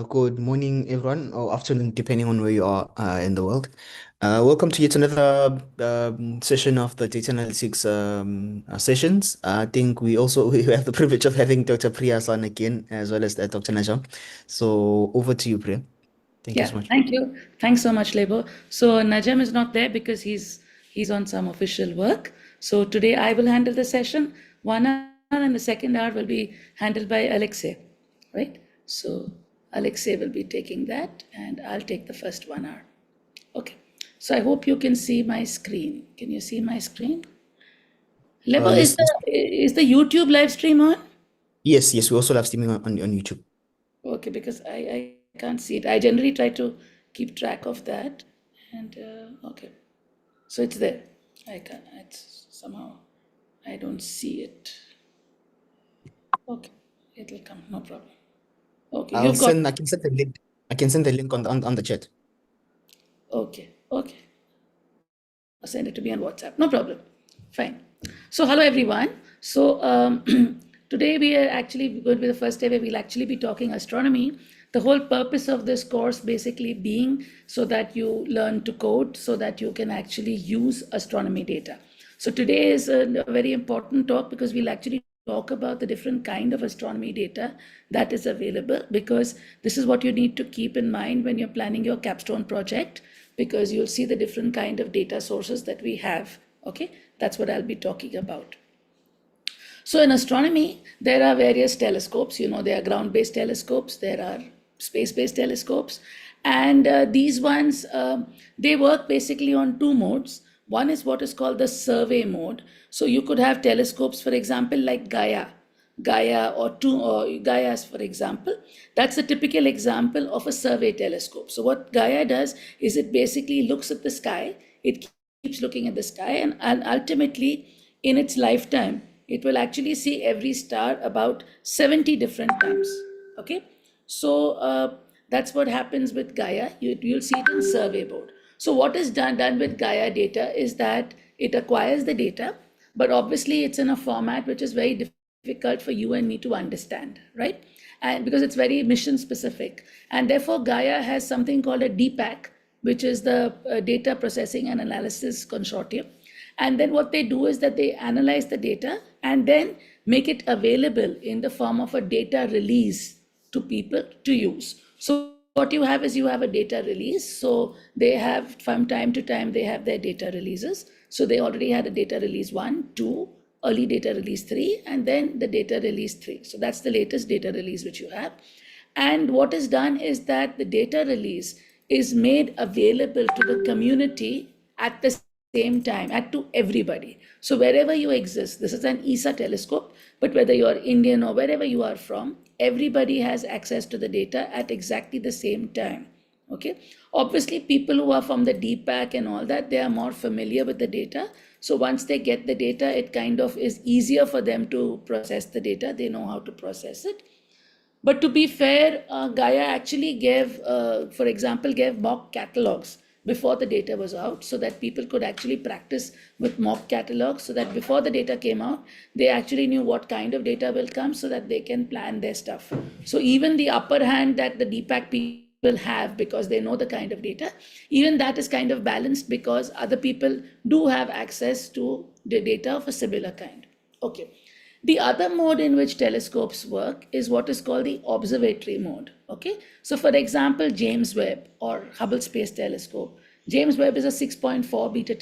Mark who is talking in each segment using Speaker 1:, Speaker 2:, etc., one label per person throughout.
Speaker 1: Good morning, everyone, or afternoon, depending on where you are in the world. Welcome to yet another session of the data analytics sessions. I think we have the privilege of having Dr. Priya Aslan again, as well as Dr. Najam. So over to you, Priya. Thank you
Speaker 2: Yeah,
Speaker 1: so much.
Speaker 2: thank you. Thanks so much, Lebo. So Najam is not there because he's on some official work. So today I will handle the session 1 hour, and the second hour will be handled by Alexei, right? So Alexei will be taking that, and I'll take the first 1 hour. Okay. So I hope you can see my screen. Can you see my screen? Lebo, is
Speaker 1: Yes,
Speaker 2: the is the YouTube live stream on?
Speaker 1: yes. We also live streaming on YouTube.
Speaker 2: Okay, because I can't see it. I generally try to keep track of that. And okay, so it's there. It's somehow, I don't see it. Okay, it'll come, no problem. Okay, you've got,
Speaker 1: I can send the link. I can send the link on the chat.
Speaker 2: okay. Send it to me on WhatsApp, no problem. Fine. So, hello everyone. So, today we are actually going to be the first day where we'll actually be talking astronomy. The whole purpose of this course basically being so that you learn to code, so that you can actually use astronomy data. So, today is a very important talk because we'll actually talk about the different kind of astronomy data that is available, because this is what you need to keep in mind when you're planning your capstone project, because you'll see the different kind of data sources that we have. Okay, that's what I'll be talking about. So in astronomy, there are various telescopes. There are ground-based telescopes, there are space-based telescopes, and these ones, they work basically on two modes. One is what is called the survey mode. So you could have telescopes, for example, like Gaia or Gaia's, for example. That's a typical example of a survey telescope. So what Gaia does is it basically looks at the sky, it keeps looking at the sky, and ultimately in its lifetime, it will actually see every star about 70 different times. Okay, so that's what happens with Gaia. You'll see it in survey mode. So what is done with Gaia data is that it acquires the data, but obviously it's in a format which is very difficult for you and me to understand, right? And because it's very mission specific, and therefore Gaia has something called a DPAC, which is the Data Processing and Analysis Consortium. And then what they do is that they analyze the data and then make it available in the form of a data release to people to use. So what you have is you have a data release. So they have, from time to time, they have their data releases. So they already had a data release 1, 2, early data release 3, and then the data release 3. So that's the latest data release which you have. And what is done is that the data release is made available to the community at the same time, to everybody. So wherever you exist, this is an ESA telescope, but whether you are Indian or wherever you are from, everybody has access to the data at exactly the same time. Okay, obviously people who are from the DPAC and all that, they are more familiar with the data. So once they get the data, it kind of is easier for them to process the data. They know how to process it. But to be fair, Gaia actually for example, gave mock catalogs before the data was out, so that people could actually practice with mock catalogs, so that before the data came out, they actually knew what kind of data will come, so that they can plan their stuff. So even the upper hand that the DPAC people have, because they know the kind of data, even that is kind of balanced because other people do have access to the data of a similar kind. Okay. The other mode in which telescopes work is what is called the observatory mode. Okay, so for example, James Webb or Hubble Space Telescope. James Webb is a 6.4 meter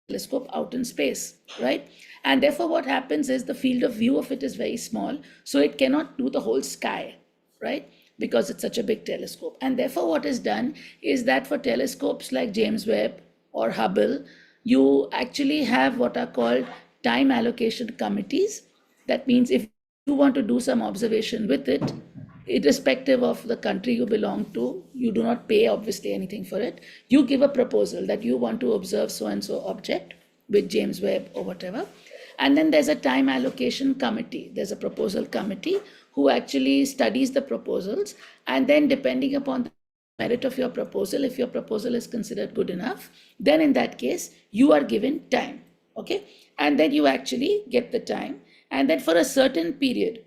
Speaker 2: telescope out in space, right? And therefore, what happens is the field of view of it is very small, so it cannot do the whole sky, right? Because it's such a big telescope. And therefore, what is done is that for telescopes like James Webb or Hubble, you actually have what are called time allocation committees. That means if you want to do some observation with it, irrespective of the country you belong to, you do not pay obviously anything for it. You give a proposal that you want to observe so and so object with James Webb or whatever. And then there's a time allocation committee. There's a proposal committee who actually studies the proposals. And then depending upon the merit of your proposal, if your proposal is considered good enough, then in that case, you are given time. Okay. And then you actually get the time. And then for a certain period,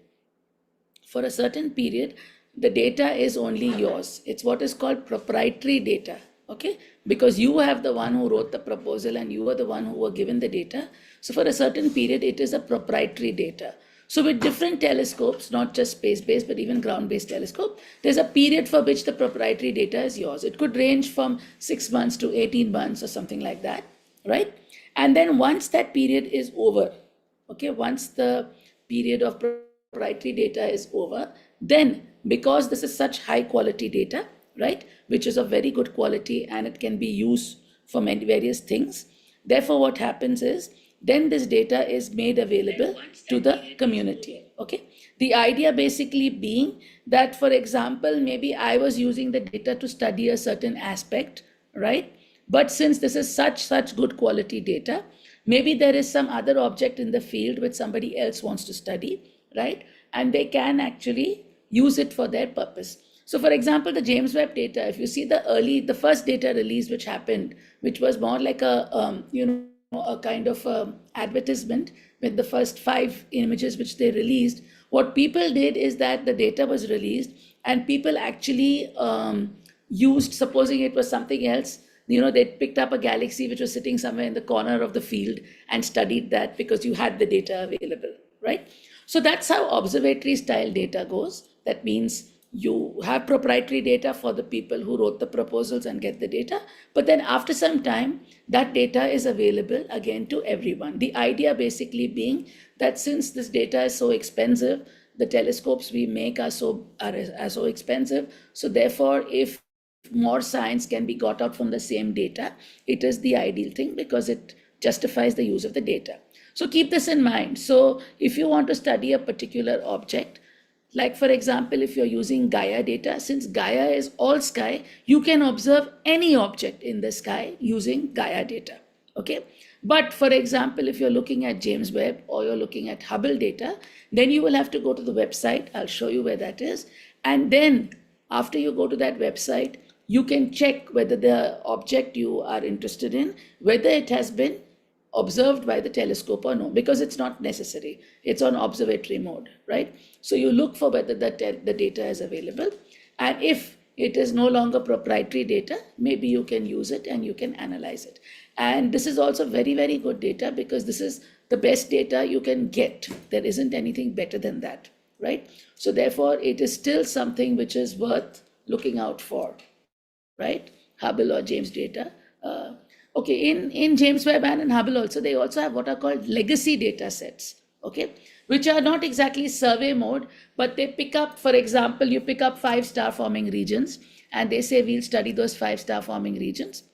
Speaker 2: the data is only yours. It's what is called proprietary data, okay? Because you have the one who wrote the proposal and you are the one who were given the data. So for a certain period, it is a proprietary data. So with different telescopes, not just space-based, but even ground-based telescope, there's a period for which the proprietary data is yours. It could range from 6 months to 18 months or something like that, right? And then once that period is over, okay, once the period of proprietary data is over, then because this is such high quality data, right, which is of very good quality and it can be used for many various things, therefore what happens is then this data is made available to the community. Okay, the idea basically being that, for example, maybe I was using the data to study a certain aspect, right? But since this is such good quality data, maybe there is some other object in the field which somebody else wants to study, right? And they can actually use it for their purpose. So for example, the James Webb data, if you see the first data release which happened, which was more like a kind of advertisement with the first 5 images which they released, what people did is that the data was released and people actually used, supposing it was something else, they picked up a galaxy which was sitting somewhere in the corner of the field and studied that because you had the data available, right? So that's how observatory style data goes. That means you have proprietary data for the people who wrote the proposals and get the data, but then after some time, that data is available again to everyone. The idea basically being that since this data is so expensive, the telescopes we make are so expensive, so therefore if more science can be got out from the same data, it is the ideal thing because it justifies the use of the data. So keep this in mind. So if you want to study a particular object, like for example, if you're using Gaia data, since Gaia is all sky, you can observe any object in the sky using Gaia data, okay? But for example, if you're looking at James Webb or you're looking at Hubble data, then you will have to go to the website. I'll show you where that is. And then after you go to that website, you can check whether the object you are interested in, whether it has been observed by the telescope or no, because it's not necessary. It's on observatory mode, right? So you look for whether the data is available. And if it is no longer proprietary data, maybe you can use it and you can analyze it. And this is also very, very good data because this is the best data you can get. There isn't anything better than that, right? So therefore, it is still something which is worth looking out for, right? Hubble or James data. Okay, in James Webb and in Hubble also, they also have what are called legacy data sets, okay, which are not exactly survey mode, but they pick up, for example, you pick up 5-star forming regions and they say we'll study those 5-star forming regions.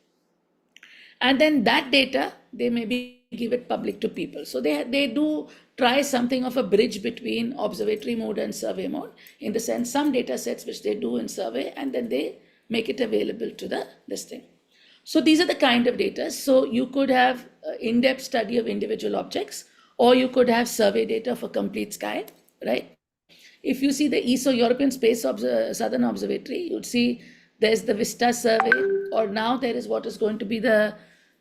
Speaker 2: And then that data, they maybe give it public to people. So they do try something of a bridge between observatory mode and survey mode, in the sense some data sets which they do in survey and then they make it available to this thing. So these are the kind of data. So you could have in-depth study of individual objects, or you could have survey data for complete sky, right? If you see the ESO, European Space Southern Observatory, you'd see there's the VISTA survey, or now there is what is going to be the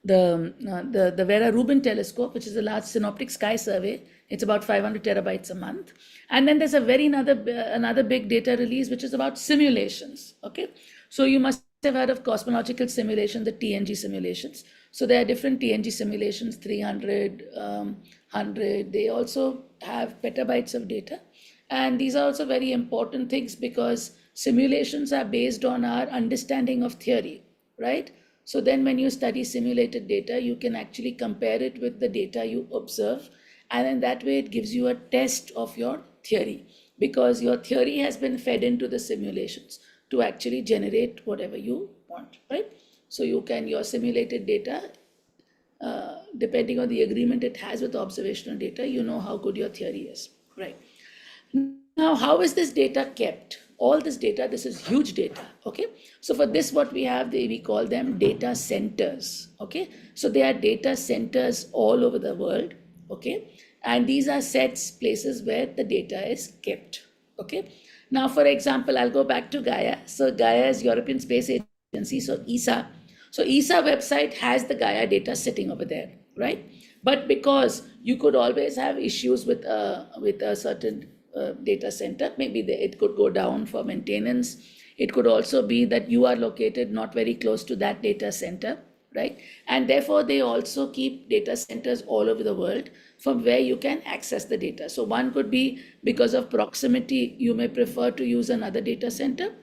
Speaker 2: Vera Rubin telescope, which is a large synoptic sky survey. It's about 500 terabytes a month. And then there's another big data release, which is about simulations, okay? So you must have heard of cosmological simulation, the TNG simulations. So there are different TNG simulations, 300, 100. They also have petabytes of data. And these are also very important things because simulations are based on our understanding of theory, right? So then when you study simulated data, you can actually compare it with the data you observe. And in that way, it gives you a test of your theory because your theory has been fed into the simulations to actually generate whatever you want, right? So your simulated data, depending on the agreement it has with the observational data, you know how good your theory is, right? Now, how is this data kept? All this data, this is huge data, okay? So for this, what we have, we call them data centers, okay? So they are data centers all over the world, okay? And these are places where the data is kept, okay? Now, for example, I'll go back to Gaia. So Gaia is European Space Agency, so ESA. So ESA website has the Gaia data sitting over there, right? But because you could always have issues with a certain data center. Maybe it could go down for maintenance. It could also be that you are located not very close to that data center, right? And therefore, they also keep data centers all over the world from where you can access the data. So one could be because of proximity, you may prefer to use another data center.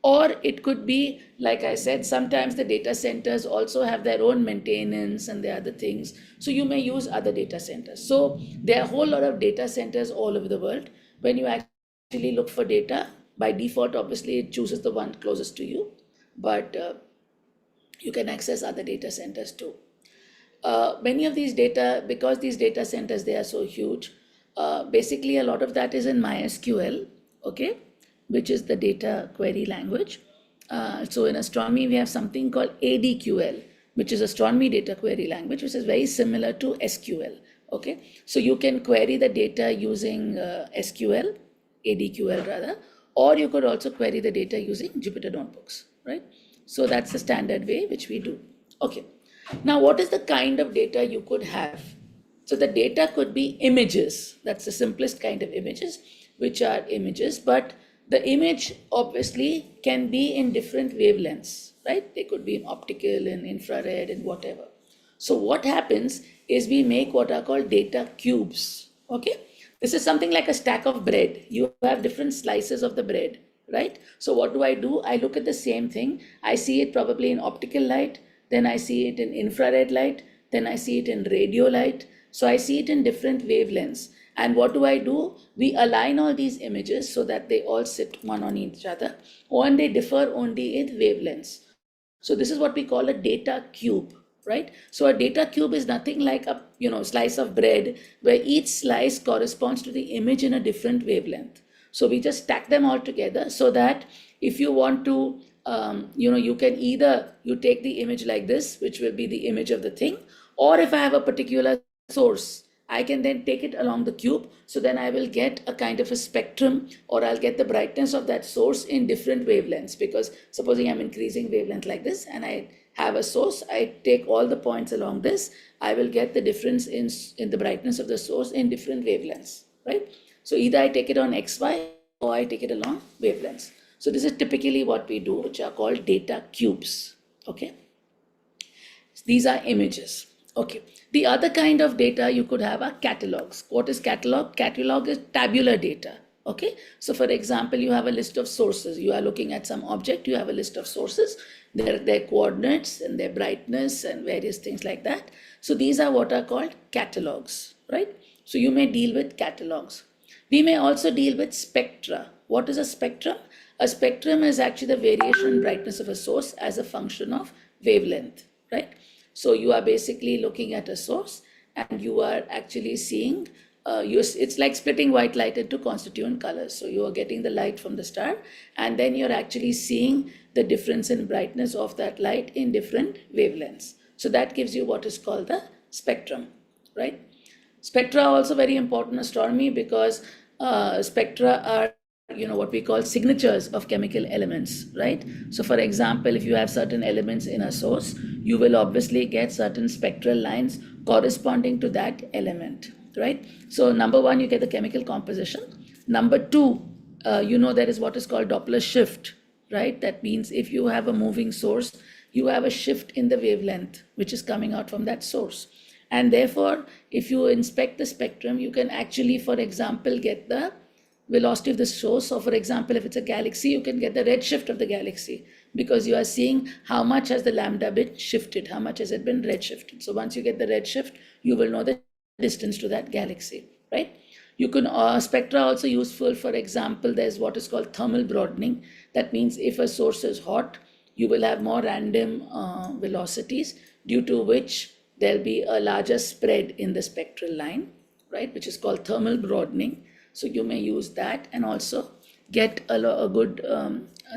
Speaker 2: Or it could be, like I said, sometimes the data centers also have their own maintenance and the other things. So you may use other data centers. So there are a whole lot of data centers all over the world. When you actually look for data, by default, obviously, it chooses the one closest to you. But you can access other data centers too. Many of these data, because these data centers, they are so huge, basically a lot of that is in MySQL, okay, which is the data query language. So in astronomy, we have something called ADQL, which is astronomy data query language, which is very similar to SQL, okay. So you can query the data using SQL, ADQL rather, or you could also query the data using Jupyter Notebooks, right? So that's the standard way which we do. Okay. Now, what is the kind of data you could have? So the data could be images. That's the simplest kind of images, which are images, but the image obviously can be in different wavelengths, right? They could be in optical, in infrared, and whatever. So what happens is we make what are called data cubes, okay? This is something like a stack of bread. You have different slices of the bread, right? So what do? I look at the same thing. I see it probably in optical light, then I see it in infrared light, then I see it in radio light. So I see it in different wavelengths. And what do? We align all these images so that they all sit one on each other, and they differ only in wavelengths. So this is what we call a data cube, right? So a data cube is nothing like a slice of bread where each slice corresponds to the image in a different wavelength. So we just stack them all together so that if you want to, you can either you take the image like this, which will be the image of the thing, or if I have a particular source, I can then take it along the cube. So then I will get a kind of a spectrum, or I'll get the brightness of that source in different wavelengths. Because supposing I'm increasing wavelength like this and I have a source, I take all the points along this, I will get the difference in the brightness of the source in different wavelengths, right? So either I take it on XY or I take it along wavelengths. So this is typically what we do, which are called data cubes, okay? These are images. Okay. The other kind of data you could have are catalogs. What is catalog? Catalog is tabular data. Okay. So for example, you have a list of sources. You are looking at some object, you have a list of sources, their coordinates and their brightness and various things like that. So these are what are called catalogs, right? So you may deal with catalogs. We may also deal with spectra. What is a spectrum? A spectrum is actually the variation in brightness of a source as a function of wavelength, right? So you are basically looking at a source and you are actually seeing, it's like splitting white light into constituent colors. So you are getting the light from the star and then you're actually seeing the difference in brightness of that light in different wavelengths. So that gives you what is called the spectrum, right? Spectra are also very important in astronomy because spectra are what we call signatures of chemical elements, right? So for example, if you have certain elements in a source, you will obviously get certain spectral lines corresponding to that element, right? So number one, you get the chemical composition. Number two, there is what is called Doppler shift, right? That means if you have a moving source, you have a shift in the wavelength which is coming out from that source. And therefore, if you inspect the spectrum, you can actually, for example, get the velocity of the source. So for example, if it's a galaxy, you can get the redshift of the galaxy because you are seeing how much has the lambda bit shifted, how much has it been redshifted. So once you get the redshift, you will know the distance to that galaxy, right? You can spectra also useful. For example, there's what is called thermal broadening. That means if a source is hot, you will have more random velocities, due to which there'll be a larger spread in the spectral line, right, which is called thermal broadening. So you may use that and also get a good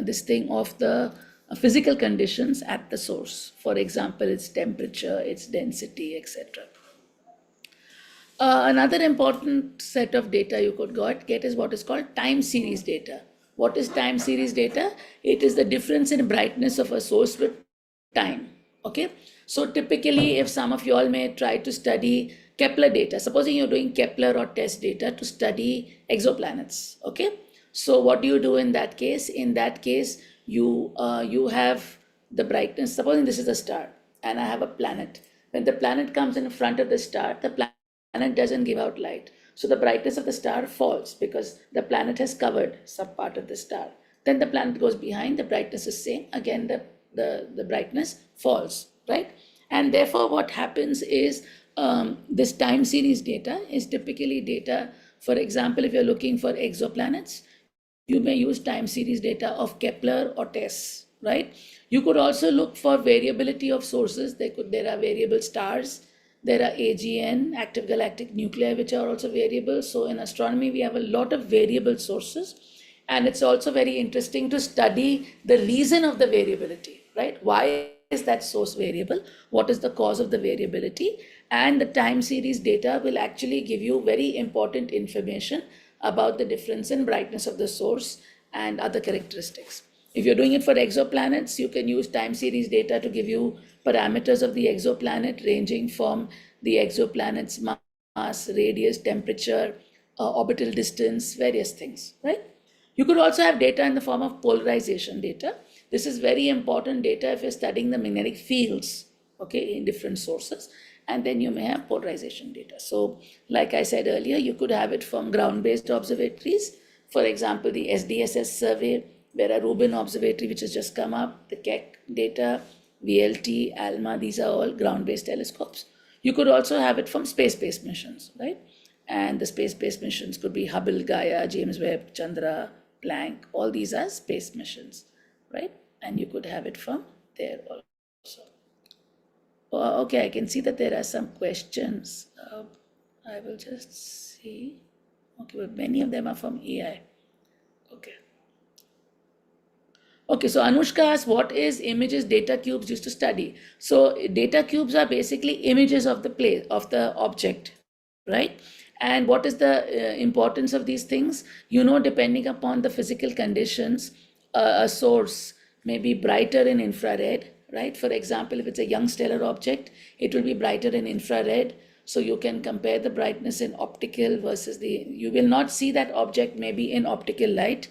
Speaker 2: this thing of the physical conditions at the source. For example, its temperature, its density, etc. Another important set of data you could get is what is called time series data. What is time series data? It is the difference in brightness of a source with time. Okay. So typically, if some of you all may try to study Kepler data. Supposing you're doing Kepler or TESS data to study exoplanets. Okay. So what do you do in that case? In that case, you have the brightness. Supposing this is a star and I have a planet. When the planet comes in front of the star, the planet doesn't give out light. So the brightness of the star falls because the planet has covered some part of the star. Then the planet goes behind, the brightness is same. Again, the brightness falls, right? And therefore, what happens is this time series data is typically data. For example, if you're looking for exoplanets, you may use time series data of Kepler or TESS, right? You could also look for variability of sources. There are variable stars, there are AGN, active galactic nuclei, which are also variable. So in astronomy, we have a lot of variable sources. And it's also very interesting to study the reason of the variability, right? Why is that source variable? What is the cause of the variability? And the time series data will actually give you very important information about the difference in brightness of the source and other characteristics. If you're doing it for exoplanets, you can use time series data to give you parameters of the exoplanet ranging from the exoplanet's mass, radius, temperature, orbital distance, various things, right? You could also have data in the form of polarization data. This is very important data if you're studying the magnetic fields, okay, in different sources. And then you may have polarization data. So, like I said earlier, you could have it from ground-based observatories. For example, the SDSS survey, where a Rubin observatory, which has just come up, the Keck data, VLT, ALMA, these are all ground-based telescopes. You could also have it from space-based missions, right? And the space-based missions could be Hubble, Gaia, James Webb, Chandra, Planck, all these are space missions, right? And you could have it from there also. Okay, I can see that there are some questions. I will just see. Okay, but many of them are from AI. Okay. Okay, so Anushka asks, what is images data cubes used to study? So data cubes are basically images of the place, of the object, right? And what is the importance of these things? Depending upon the physical conditions, a source may be brighter in infrared, right? For example, if it's a young stellar object, it will be brighter in infrared. So you can compare the brightness in optical versus you will not see that object maybe in optical light,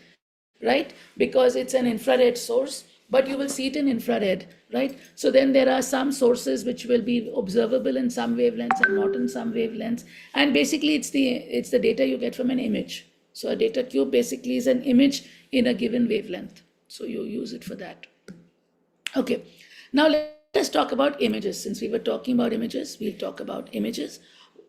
Speaker 2: right? Because it's an infrared source, but you will see it in infrared, right? So then there are some sources which will be observable in some wavelengths and not in some wavelengths. And basically it's the data you get from an image. So a data cube basically is an image in a given wavelength. So you use it for that. Okay, now let us talk about images. Since we were talking about images, we'll talk about images.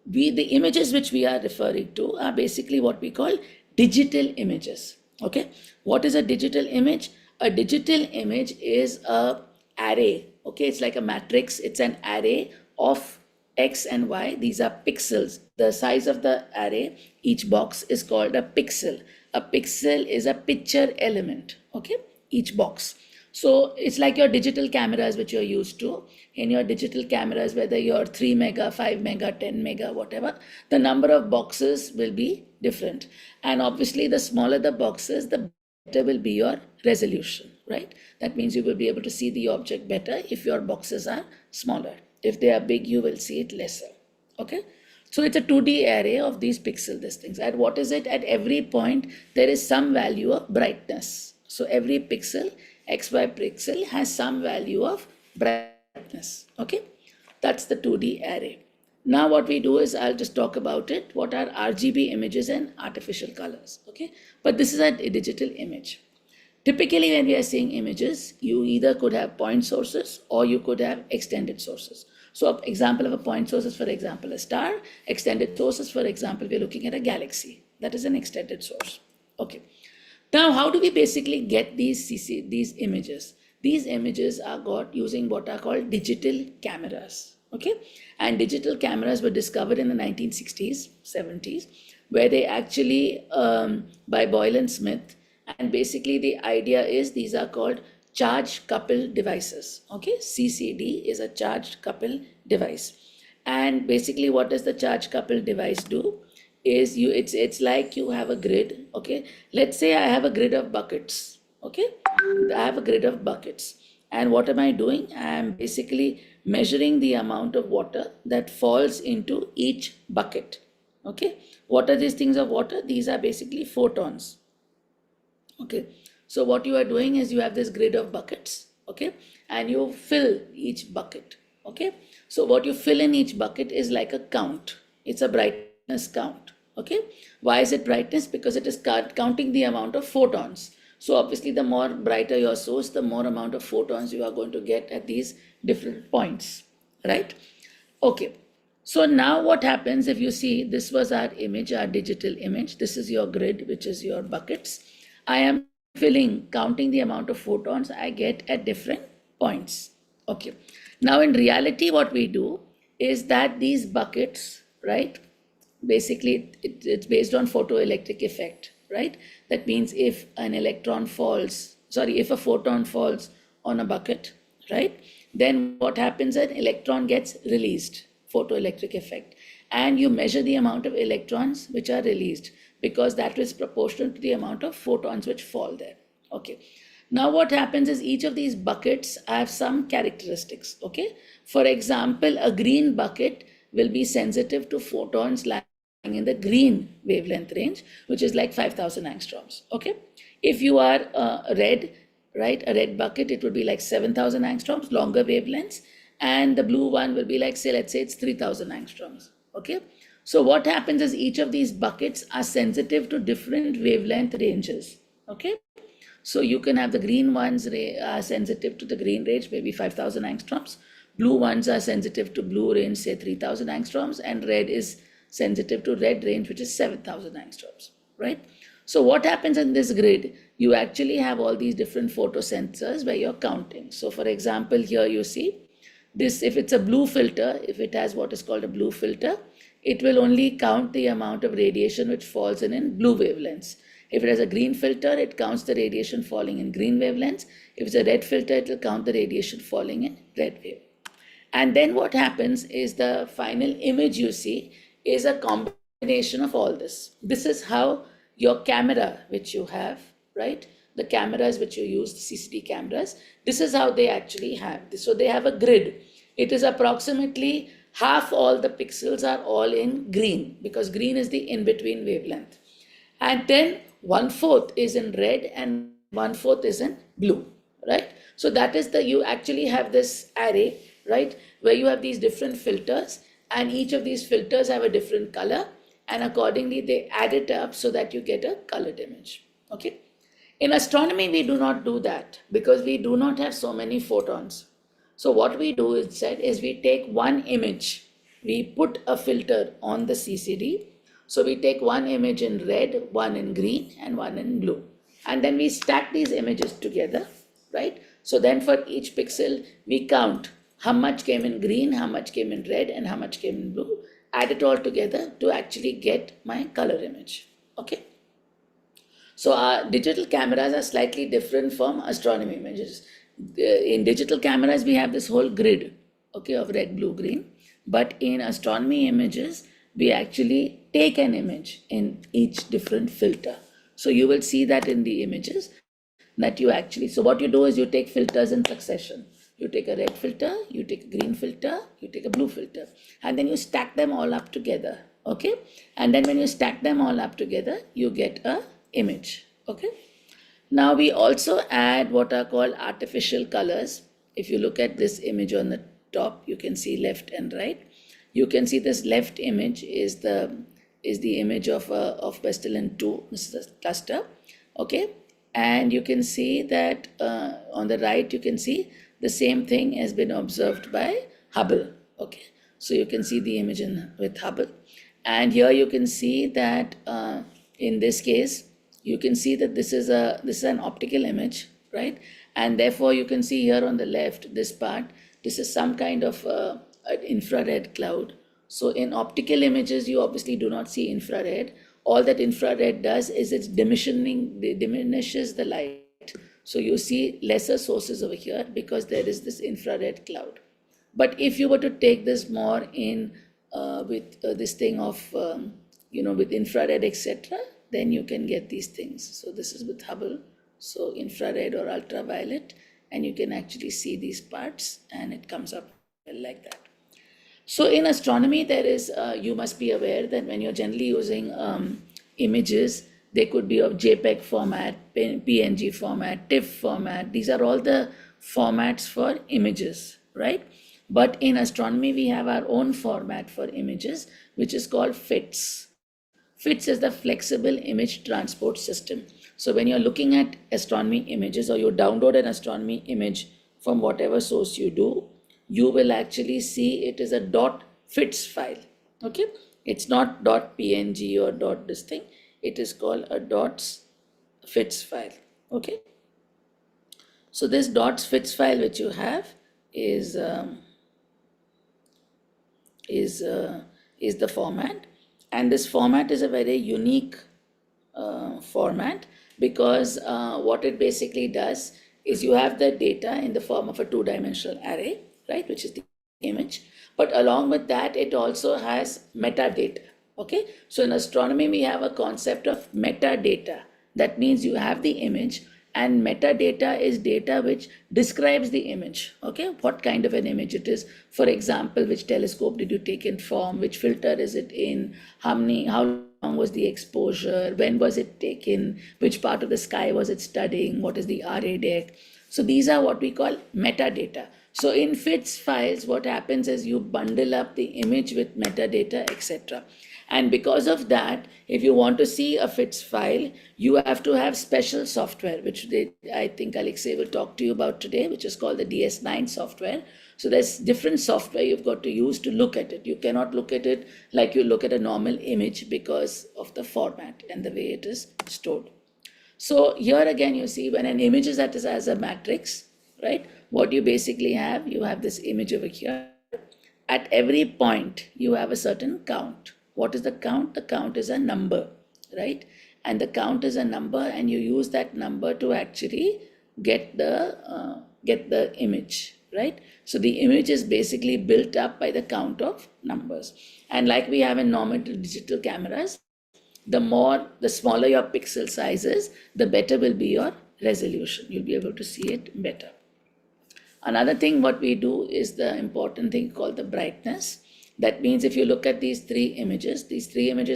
Speaker 2: The images which we are referring to are basically what we call digital images. Okay, what is a digital image? A digital image is a array. Okay, it's like a matrix. It's an array of X and Y. These are pixels. The size of the array, each box is called a pixel. A pixel is a picture element. Okay, each box. So it's like your digital cameras which you're used to. In your digital cameras, whether you're 3 mega, 5 mega, 10 mega, whatever, the number of boxes will be different. And obviously, the smaller the boxes, the better will be your resolution, right? That means you will be able to see the object better if your boxes are smaller. If they are big, you will see it lesser. Okay? So it's a 2D array of these these things. And what is it? At every point, there is some value of brightness. So every pixel, XY pixel, has some value of brightness. Okay? That's the 2D array. Now what we do is, I'll just talk about it. What are RGB images and artificial colors? Okay? But this is a digital image. Typically, when we are seeing images, you either could have point sources or you could have extended sources. So, an example of a point source is, for example, a star. Extended sources, for example, we're looking at a galaxy. That is an extended source. Okay. Now, how do we basically get these images? These images are got using what are called digital cameras. Okay. And digital cameras were discovered in the 1960s, 70s, where they actually, by Boyle and Smith, and basically the idea is these are called charge coupled devices. Okay, CCD is a charged coupled device. And basically what does the charge coupled device do? Is it's like you have a grid. Okay, let's say I have a grid of buckets. Okay, I have a grid of buckets. And what am I doing? I am basically measuring the amount of water that falls into each bucket. Okay, what are these things of water? These are basically photons. Okay, so what you are doing is you have this grid of buckets. Okay, and you fill each bucket. Okay, so what you fill in each bucket is like a count. It's a brightness count. Okay, why is it brightness? Because it is counting the amount of photons. So obviously the more brighter your source, the more amount of photons you are going to get at these different points, right? Okay, so now what happens, if you see, this was our image, our digital image. This is your grid, which is your buckets. I am filling, counting the amount of photons I get at different points. Okay, now in reality what we do is that these buckets, right, basically it's based on photoelectric effect, right? That means if an electron falls, sorry, if a photon falls on a bucket, right, then what happens, an electron gets released, photoelectric effect, and you measure the amount of electrons which are released, because that is proportional to the amount of photons which fall there. Okay, now what happens is each of these buckets have some characteristics. Okay, for example, a green bucket will be sensitive to photons lying in the green wavelength range, which is like 5,000 angstroms. Okay, if you are red, right, a red bucket, it would be like 7,000 angstroms, longer wavelengths, and the blue one will be like, say, let's say it's 3,000 angstroms. Okay, so what happens is each of these buckets are sensitive to different wavelength ranges. Okay, so you can have the green ones are sensitive to the green range, maybe 5,000 angstroms. Blue ones are sensitive to blue range, say 3,000 angstroms, and red is sensitive to red range, which is 7,000 angstroms, right? So what happens in this grid? You actually have all these different photosensors where you're counting. So for example, here you see this, if it's a blue filter, if it has what is called a blue filter, it will only count the amount of radiation which falls in blue wavelengths. If it has a green filter, it counts the radiation falling in green wavelengths. If it's a red filter, it will count the radiation falling in red wave. And then what happens is the final image you see is a combination of all this. This is how your camera, which you have, right? The cameras which you use, the CCD cameras, this is how they actually have this. So they have a grid. It is approximately half all the pixels are all in green, because green is the in-between wavelength. And then 1/4 is in red and 1/4 is in blue, right? So that is the, you actually have this array, right, where you have these different filters, and each of these filters have a different color, and accordingly they add it up so that you get a colored image. Okay, in astronomy we do not do that because we do not have so many photons. So what we do instead is we take one image, we put a filter on the CCD. So we take one image in red, one in green, and one in blue. And then we stack these images together, right? So then for each pixel, we count how much came in green, how much came in red, and how much came in blue, add it all together to actually get my color image. Okay. So our digital cameras are slightly different from astronomy images. In digital cameras, we have this whole grid, okay, of red, blue, green. But in astronomy images, we actually take an image in each different filter. So you will see that in the images that you actually, so what you do is you take filters in succession. You take a red filter, you take a green filter, you take a blue filter, and then you stack them all up together. Okay, and then when you stack them all up together, you get a image. Okay, now we also add what are called artificial colors. If you look at this image on the top, you can see left and right. You can see this left image is the image of Pestilent 2. This is a cluster. Okay, and you can see that on the right you can see the same thing has been observed by Hubble. Okay, so you can see the image with Hubble, and here you can see that in this case you can see that this is an optical image, right? And therefore you can see here on the left, this part, this is some kind of an infrared cloud. So in optical images you obviously do not see infrared. All that infrared does is it diminishes the light. So you see lesser sources over here because there is this infrared cloud. But if you were to take this more in with this thing of with infrared, etc., then you can get these things. So this is with Hubble, so infrared or ultraviolet, and you can actually see these parts, and it comes up like that. So in astronomy, there is, you must be aware that when you're generally using images, they could be of JPEG format, PNG format, TIFF format. These are all the formats for images, right? But in astronomy, we have our own format for images, which is called FITS. FITS is the Flexible Image Transport System. So when you're looking at astronomy images, or you download an astronomy image from whatever source you do, you will actually see it is a .fits file. Okay, it's not .png or this thing. It is called a .fits file. Okay, so this .fits file which you have is is uh, is the format, and this format is a very unique format, because what it basically does is you have the data in the form of a two-dimensional array, right, which is the image, but along with that it also has metadata. Okay, so in astronomy we have a concept of metadata. That means you have the image, and metadata is data which describes the image. Okay, what kind of an image it is, for example, which telescope did you take it from, which filter is it in, how long was the exposure, when was it taken, which part of the sky was it studying, what is the RA deck. So these are what we call metadata. So in FITS files, what happens is you bundle up the image with metadata, etc. And because of that, if you want to see a FITS file, you have to have special software, which I think Alexei will talk to you about today, which is called the DS9 software. So there's different software you've got to use to look at it. You cannot look at it like you look at a normal image because of the format and the way it is stored. So here again, you see when an image is as a matrix, right? What you basically have, you have this image over here. At every point, you have a certain count. What is the count? The count is a number, right? And the count is a number, and you use that number to actually get the image, right? So the image is basically built up by the count of numbers. And like we have in normal digital cameras, the smaller your pixel sizes, the better will be your resolution. You'll be able to see it better. Another thing what we do is the important thing called the brightness. That means if you look at these three images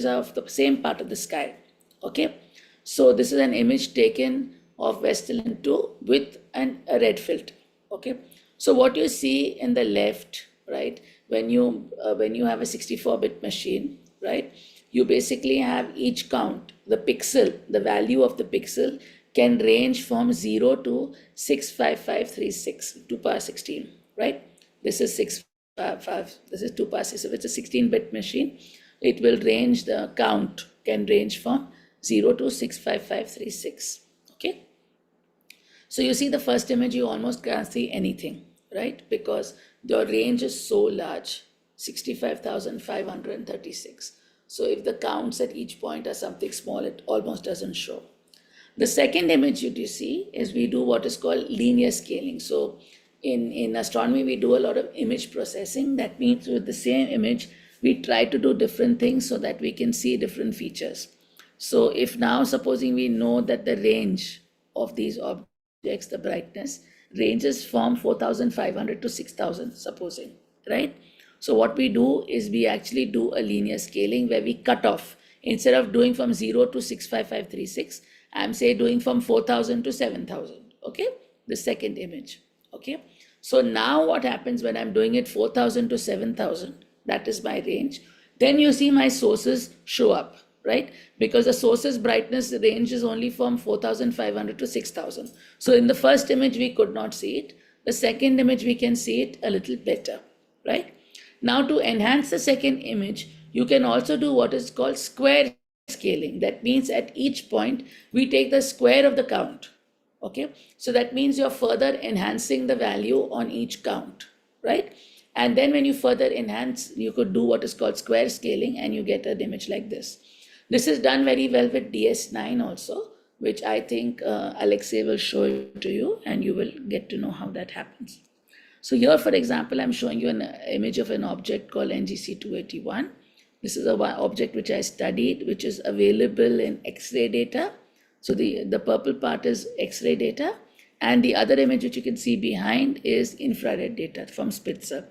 Speaker 2: are of the same part of the sky. Okay, so this is an image taken of Westerland 2 with a red filter. Okay, so what you see in the left, right, when you have a 64-bit machine, right, you basically have each count, the pixel, the value of the pixel can range from 0 to 65536, 2 power 16, right? This is 655, this is 2 power 6. If it's a 16-bit machine, it will range, the count can range from 0 to 65536, okay? So you see the first image, you almost can't see anything, right? Because the range is so large, 65,536. So if the counts at each point are something small, it almost doesn't show. The second image you see is we do what is called linear scaling. So in astronomy, we do a lot of image processing. That means with the same image, we try to do different things so that we can see different features. So if now supposing we know that the range of these objects, the brightness, ranges from 4,500 to 6,000, supposing, right? So what we do is we actually do a linear scaling where we cut off. Instead of doing from 0 to 65536, I'm say doing from 4,000 to 7,000, okay? The second image, okay? So now what happens when I'm doing it 4,000 to 7,000, that is my range, then you see my sources show up, right? Because the source's brightness range is only from 4,500 to 6,000. So in the first image, we could not see it. The second image, we can see it a little better, right? Now to enhance the second image, you can also do what is called square scaling. That means at each point, we take the square of the count, okay? So that means you're further enhancing the value on each count, right? And then when you further enhance, you could do what is called square scaling, and you get an image like this. This is done very well with DS9 also, which I think Alexei will show to you, and you will get to know how that happens. So here, for example, I'm showing you an image of an object called NGC 281. This is an object which I studied, which is available in X-ray data. So the purple part is X-ray data, And the other image which you can see behind is infrared data from Spitzer.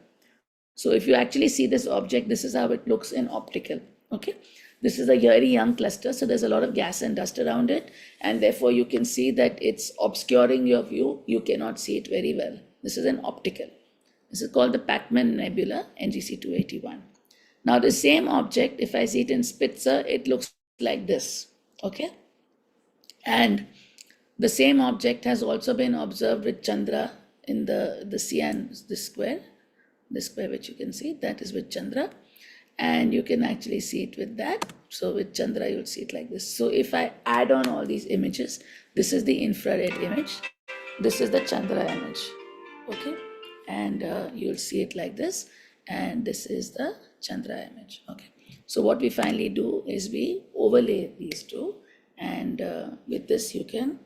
Speaker 2: So if you actually see this object, this is how it looks in optical. Okay, this is a very young cluster, so there's a lot of gas and dust around it, and therefore you can see that it's obscuring your view. You cannot see it very well. This is an optical. This is called the Pacman Nebula, NGC 281. Now the same object, if I see it in Spitzer, it looks like this. Okay, and the same object has also been observed with Chandra in the Cyan, this square which you can see, that is with Chandra, and you can actually see it with that. So with Chandra you'll see it like this. So if I add on all these images, this is the infrared image, this is the Chandra image, okay, and you'll see it like this, and this is the Chandra image. Okay, so what we finally do is we overlay these two, and with this you can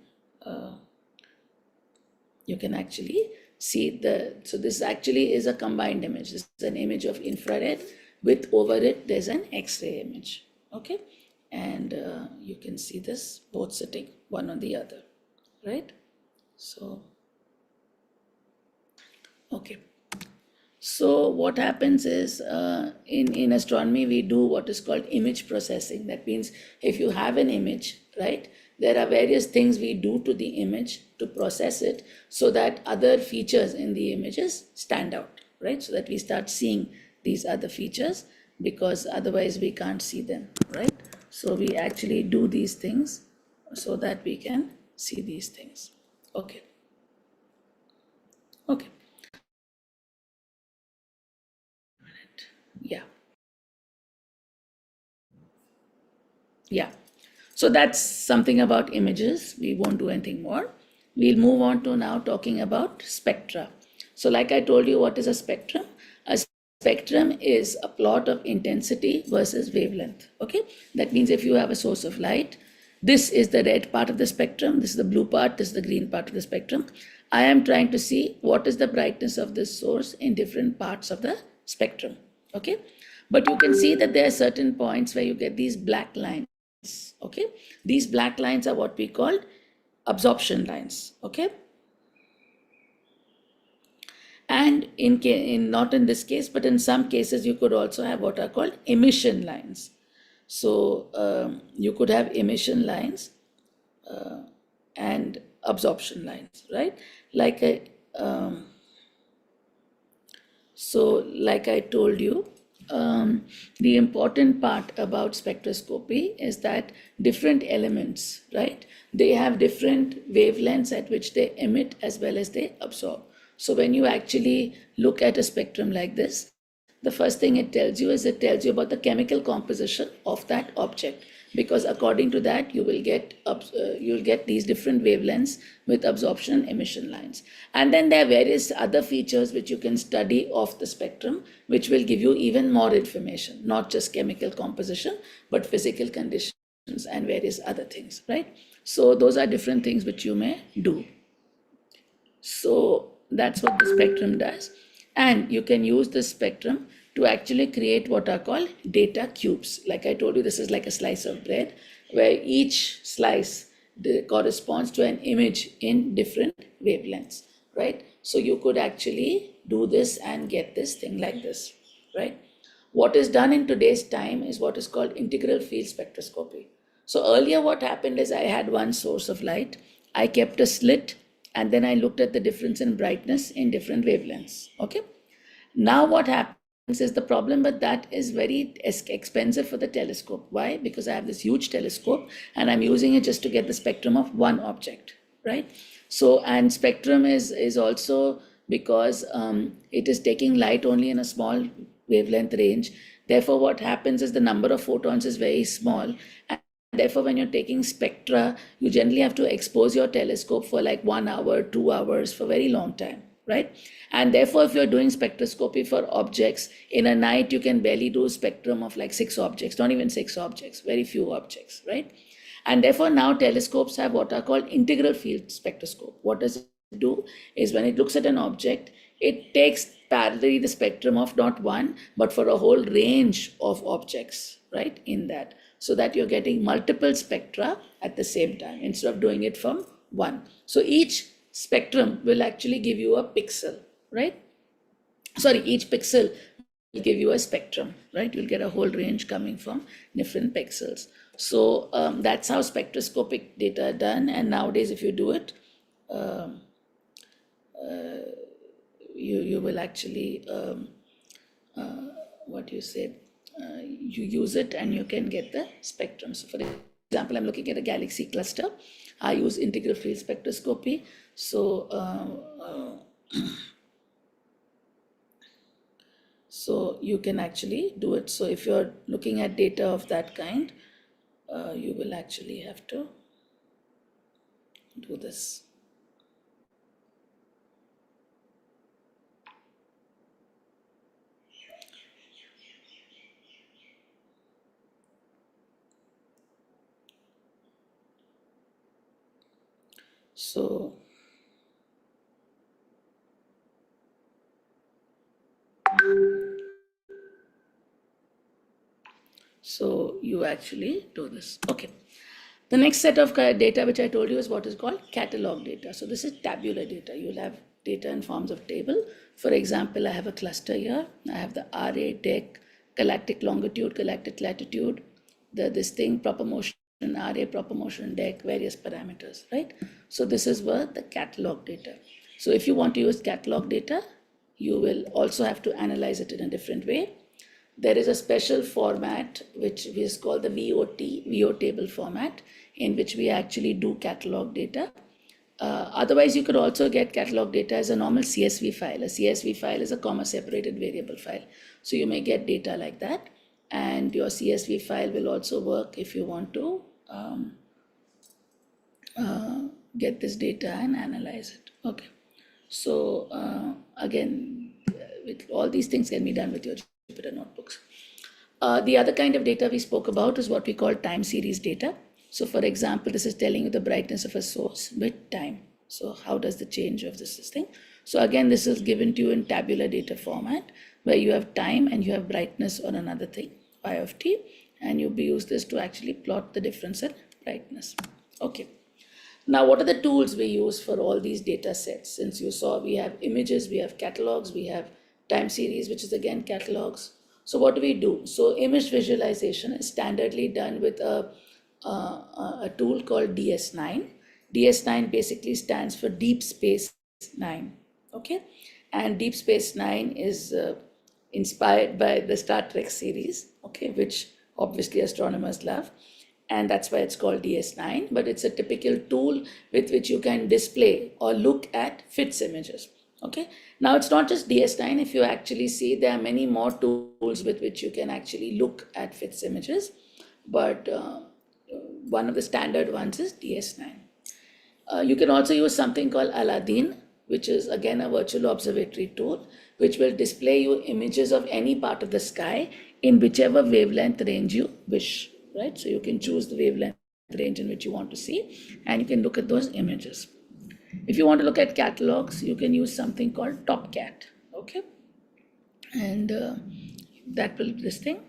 Speaker 2: actually see so this actually is a combined image. This is an image of infrared with over it there's an X-ray image. Okay, and you can see this both sitting one on the other, right? So okay, so what happens is in astronomy we do what is called image processing. That means if you have an image, right, there are various things we do to the image to process it so that other features in the images stand out, right? So that we start seeing these other features, because otherwise we can't see them, right? So we actually do these things so that we can see these things. Okay. Okay. Yeah. Yeah. So that's something about images. We won't do anything more. We'll move on to now talking about spectra. So like I told you, what is a spectrum? A spectrum is a plot of intensity versus wavelength. Okay, that means if you have a source of light, this is the red part of the spectrum, this is the blue part, this is the green part of the spectrum. I am trying to see what is the brightness of this source in different parts of the spectrum. Okay, but you can see that there are certain points where you get these black lines. Okay, these black lines are what we call absorption lines. Okay, and in not in this case, but in some cases you could also have what are called emission lines. So you could have emission lines and absorption lines, right? Like like I told you, the important part about spectroscopy is that different elements, right, they have different wavelengths at which they emit as well as they absorb. So when you actually look at a spectrum like this, the first thing it tells you is it tells you about the chemical composition of that object, because according to that you will get these different wavelengths with absorption and emission lines. And then there are various other features which you can study of the spectrum, which will give you even more information, not just chemical composition but physical conditions and various other things, right? So those are different things which you may do. So that's what the spectrum does. And you can use this spectrum to actually create what are called data cubes. Like I told you, this is like a slice of bread, where each slice corresponds to an image in different wavelengths, right? So you could actually do this and get this thing like this, right? What is done in today's time is what is called integral field spectroscopy. So earlier what happened is I had one source of light, I kept a slit, and then I looked at the difference in brightness in different wavelengths. Okay. Now what happens is the problem with that is very expensive for the telescope. Why? Because I have this huge telescope and I'm using it just to get the spectrum of one object, right? So, and spectrum is also because it is taking light only in a small wavelength range. Therefore, what happens is the number of photons is very small. And therefore, when you're taking spectra, you generally have to expose your telescope for like 1 hour, 2 hours, for a very long time, right? And therefore, if you're doing spectroscopy for objects, in a night, you can barely do a spectrum of like 6 objects, not even 6 objects, very few objects, right? And therefore, now telescopes have what are called integral field spectroscope. What does it do is when it looks at an object, it takes parallelly the spectrum of not one, but for a whole range of objects, right, in that, so that you're getting multiple spectra at the same time instead of doing it from one. So each spectrum will actually give you a pixel, right? Sorry, each pixel will give you a spectrum, right? You'll get a whole range coming from different pixels. So that's how spectroscopic data are done. And nowadays, if you do it, um, you will actually what do you say? You use it and you can get the spectrum. So, for example, I'm looking at a galaxy cluster. I use integral field spectroscopy. So, so you can actually do it. So, if you're looking at data of that kind, you will actually have to do this. So, so you actually do this. Okay. The next set of data which I told you is what is called catalog data. So this is tabular data. You'll have data in forms of table. For example, I have a cluster here. I have the RA, deck, galactic longitude, galactic latitude, this thing, proper motion, RA, proper motion, deck, various parameters, right? So this is what the catalog data. So if you want to use catalog data, you will also have to analyze it in a different way. There is a special format which is called the VO table format, in which we actually do catalog data. Otherwise, you could also get catalog data as a normal CSV file. A CSV file is a comma separated variable file. So you may get data like that. And your CSV file will also work if you want to get this data and analyze it. Okay. So again, with all these things can be done with your Jupyter notebooks. The other kind of data we spoke about is what we call time series data. So for example, this is telling you the brightness of a source with time. So how does the change of this thing? So again, this is given to you in tabular data format, where you have time and you have brightness on another thing, pi of t, and you use this to actually plot the difference in brightness. Okay. Now, what are the tools we use for all these data sets? Since you saw we have images, we have catalogs, we have time series, which is again catalogs. So what do we do? So image visualization is standardly done with a tool called DS9. DS9 basically stands for Deep Space 9. Okay, and Deep Space 9 is inspired by the Star Trek series. Okay, which obviously astronomers love, and that's why it's called DS9. But it's a typical tool with which you can display or look at FITS images. Okay, now it's not just DS9. If you actually see, there are many more tools with which you can actually look at FITS images, but one of the standard ones is DS9. You can also use something called Aladdin, which is again a virtual observatory tool, which will display you images of any part of the sky in whichever wavelength range you wish, right? So you can choose the wavelength range in which you want to see, and you can look at those images. If you want to look at catalogs, you can use something called TopCat, okay? And that will this thing.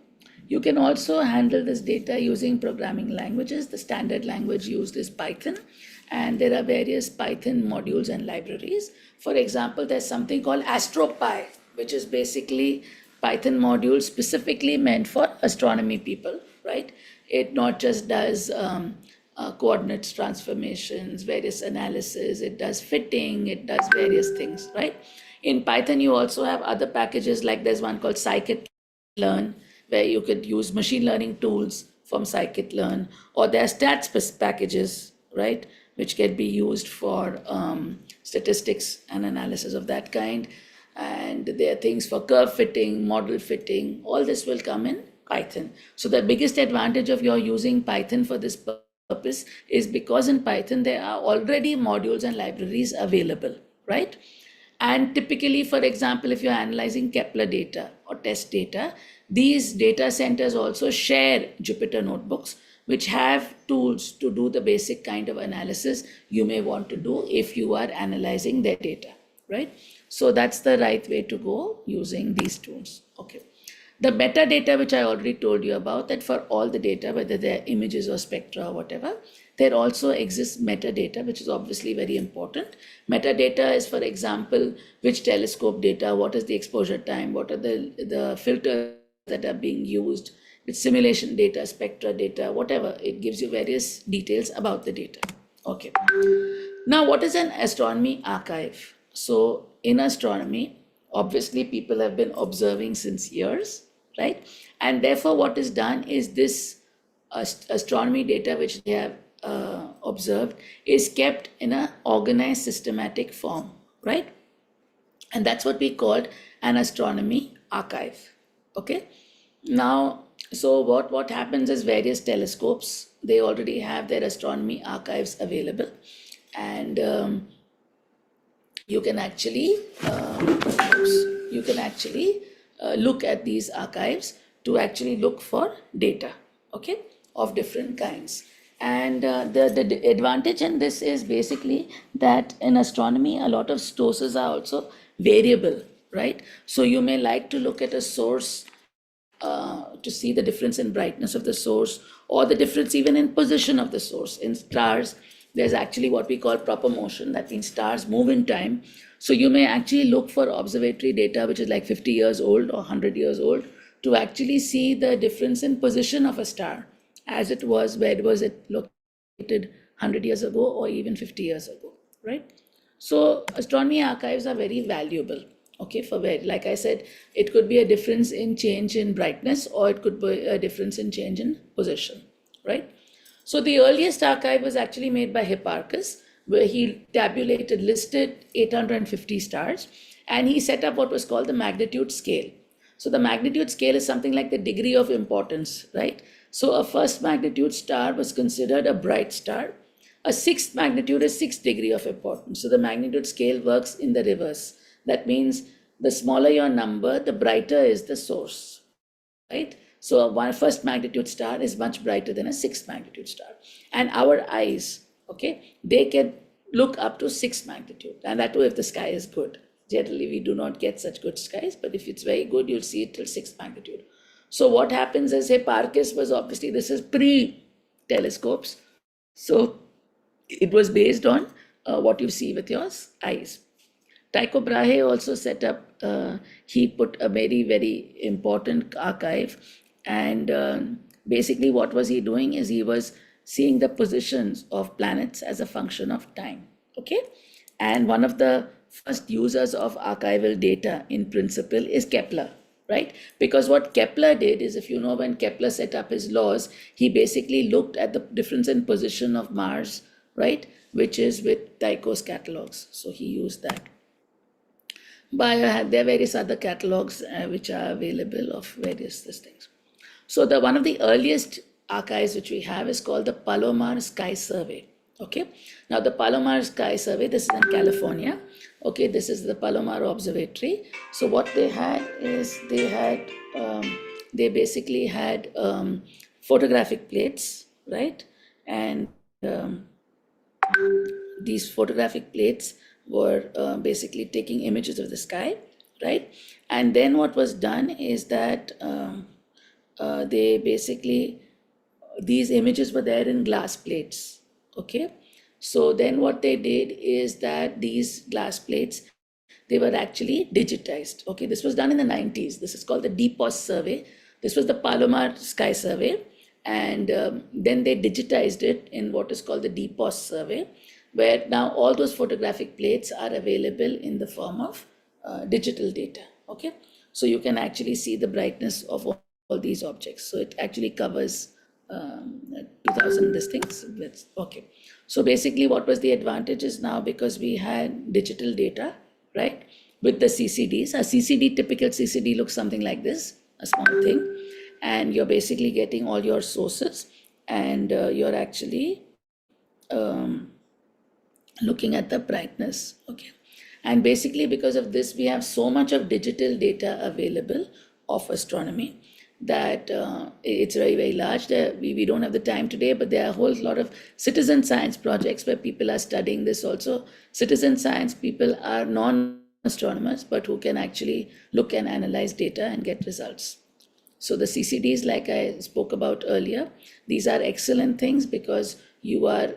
Speaker 2: You can also handle this data using programming languages. The standard language used is Python, and there are various Python modules and libraries. For example, there's something called AstroPy, which is basically Python module specifically meant for astronomy people, right? It not just does coordinates transformations, various analysis, it does fitting, it does various things, right? In Python, you also have other packages, like there's one called scikit-learn, where you could use machine learning tools from scikit-learn, or there are stats packages, right, which can be used for statistics and analysis of that kind. And there are things for curve fitting, model fitting, all this will come in Python. So the biggest advantage of your using Python for this purpose is because in Python there are already modules and libraries available, right? And typically, for example, if you're analyzing Kepler data or test data, these data centers also share Jupyter notebooks, which have tools to do the basic kind of analysis you may want to do if you are analyzing their data, right? So that's the right way to go using these tools. Okay. The metadata, which I already told you about, that for all the data, whether they're images or spectra or whatever, there also exists metadata, which is obviously very important. Metadata is, for example, which telescope data, what is the exposure time, what are the filters that are being used, with simulation data, spectra data, whatever. It gives you various details about the data. Okay. Now, what is an astronomy archive? So, in astronomy, obviously, people have been observing since years, right? And therefore, what is done is this astronomy data which they have observed is kept in an organized, systematic form, right? And that's what we called an astronomy archive. Okay. Now, so what happens is various telescopes, they already have their astronomy archives available, and you can actually you can actually look at these archives to actually look for data, okay, of different kinds. And the advantage in this is basically that in astronomy a lot of sources are also variable, right? So you may like to look at a source to see the difference in brightness of the source, or the difference even in position of the source. In stars, there's actually what we call proper motion. That means stars move in time. So you may actually look for observatory data which is like 50 years old or 100 years old to actually see the difference in position of a star as it was, where was it located 100 years ago or even 50 years ago, right? So astronomy archives are very valuable, okay, for where, like I said, it could be a difference in change in brightness, or it could be a difference in change in position, right? So the earliest archive was actually made by Hipparchus, where he tabulated, listed 850 stars, and he set up what was called the magnitude scale. So the magnitude scale is something like the degree of importance, right? So a first magnitude star was considered a bright star. A sixth magnitude is sixth degree of importance. So the magnitude scale works in the reverse. That means the smaller your number, the brighter is the source, right? So a first magnitude star is much brighter than a sixth magnitude star. And our eyes, okay, they can look up to sixth magnitude, and that too if the sky is good. Generally, we do not get such good skies, but if it's very good, you'll see it till sixth magnitude. So what happens is Hipparchus was, obviously, this is pre-telescopes. So it was based on what you see with your eyes. Tycho Brahe also set up, he put a very, very important archive. And basically, what was he doing is he was seeing the positions of planets as a function of time. Okay. And one of the first users of archival data in principle is Kepler, right? Because what Kepler did is, if you know, when Kepler set up his laws, he basically looked at the difference in position of Mars, right, which is with Tycho's catalogs. So he used that. There are various other catalogs which are available of various these things. So one of the earliest archives which we have is called the Palomar Sky Survey. Okay. Now the Palomar Sky Survey, this is in California. Okay, this is the Palomar Observatory. So what they had is they basically had photographic plates, right? And these photographic plates were basically taking images of the sky, right? And then what was done is that they basically, these images were there in glass plates, okay? So then what they did is that these glass plates, they were actually digitized, okay? This was done in the 90s. This is called the DPOS survey. This was the Palomar Sky Survey. And then they digitized it in what is called the DPOS survey, where now all those photographic plates are available in the form of digital data, okay? So you can actually see the brightness of all these objects. So it actually covers 2000 these things. Okay. So basically what was the advantage is, now because we had digital data, right, with the CCDs, a CCD, typical CCD looks something like this, a small thing, and you're basically getting all your sources, and you're actually looking at the brightness, okay? And basically because of this, we have so much of digital data available of astronomy that it's very, very large. We don't have the time today, but there are a whole lot of citizen science projects where people are studying this also. Citizen science people are non-astronomers, but who can actually look and analyze data and get results. So the CCDs, like I spoke about earlier, these are excellent things because you are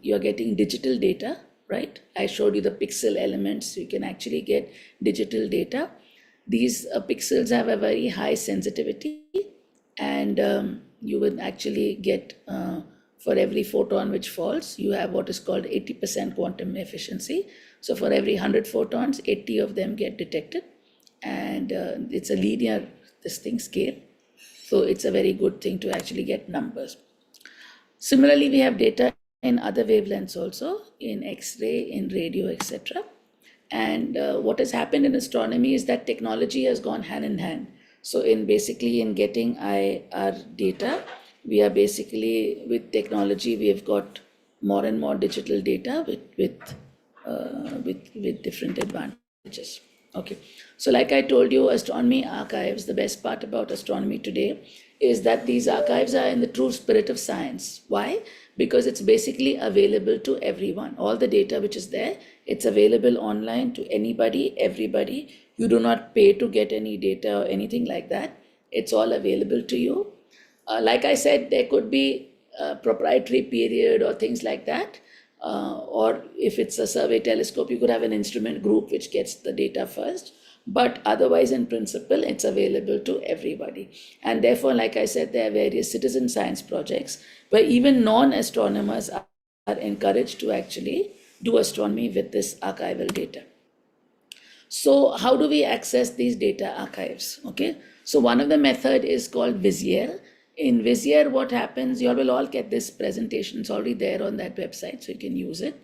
Speaker 2: getting digital data, right? I showed you the pixel elements, so you can actually get digital data. These pixels have a very high sensitivity, and you will actually get for every photon which falls, you have what is called 80% quantum efficiency. So for every 100 photons, 80 of them get detected, and it's a linear this thing scale. So it's a very good thing to actually get numbers. Similarly, we have data in other wavelengths also, in X-ray, in radio, etc. And what has happened in astronomy is that technology has gone hand in hand. So in getting our data, we are basically, with technology, we have got more and more digital data with different advantages. Okay, so like I told you, astronomy archives, the best part about astronomy today is that these archives are in the true spirit of science. Why? Because it's basically available to everyone. All the data which is there, it's available online to anybody, everybody. You do not pay to get any data or anything like that. It's all available to you. Like I said, there could be a proprietary period or things like that. Or if it's a survey telescope, you could have an instrument group which gets the data first. But otherwise, in principle, it's available to everybody. And therefore, like I said, there are various citizen science projects where even non-astronomers are encouraged to actually do astronomy with this archival data. So how do we access these data archives? Okay, so one of the method is called Vizier. In Vizier, what happens, you all will all get this presentation. It's already there on that website, so you can use it.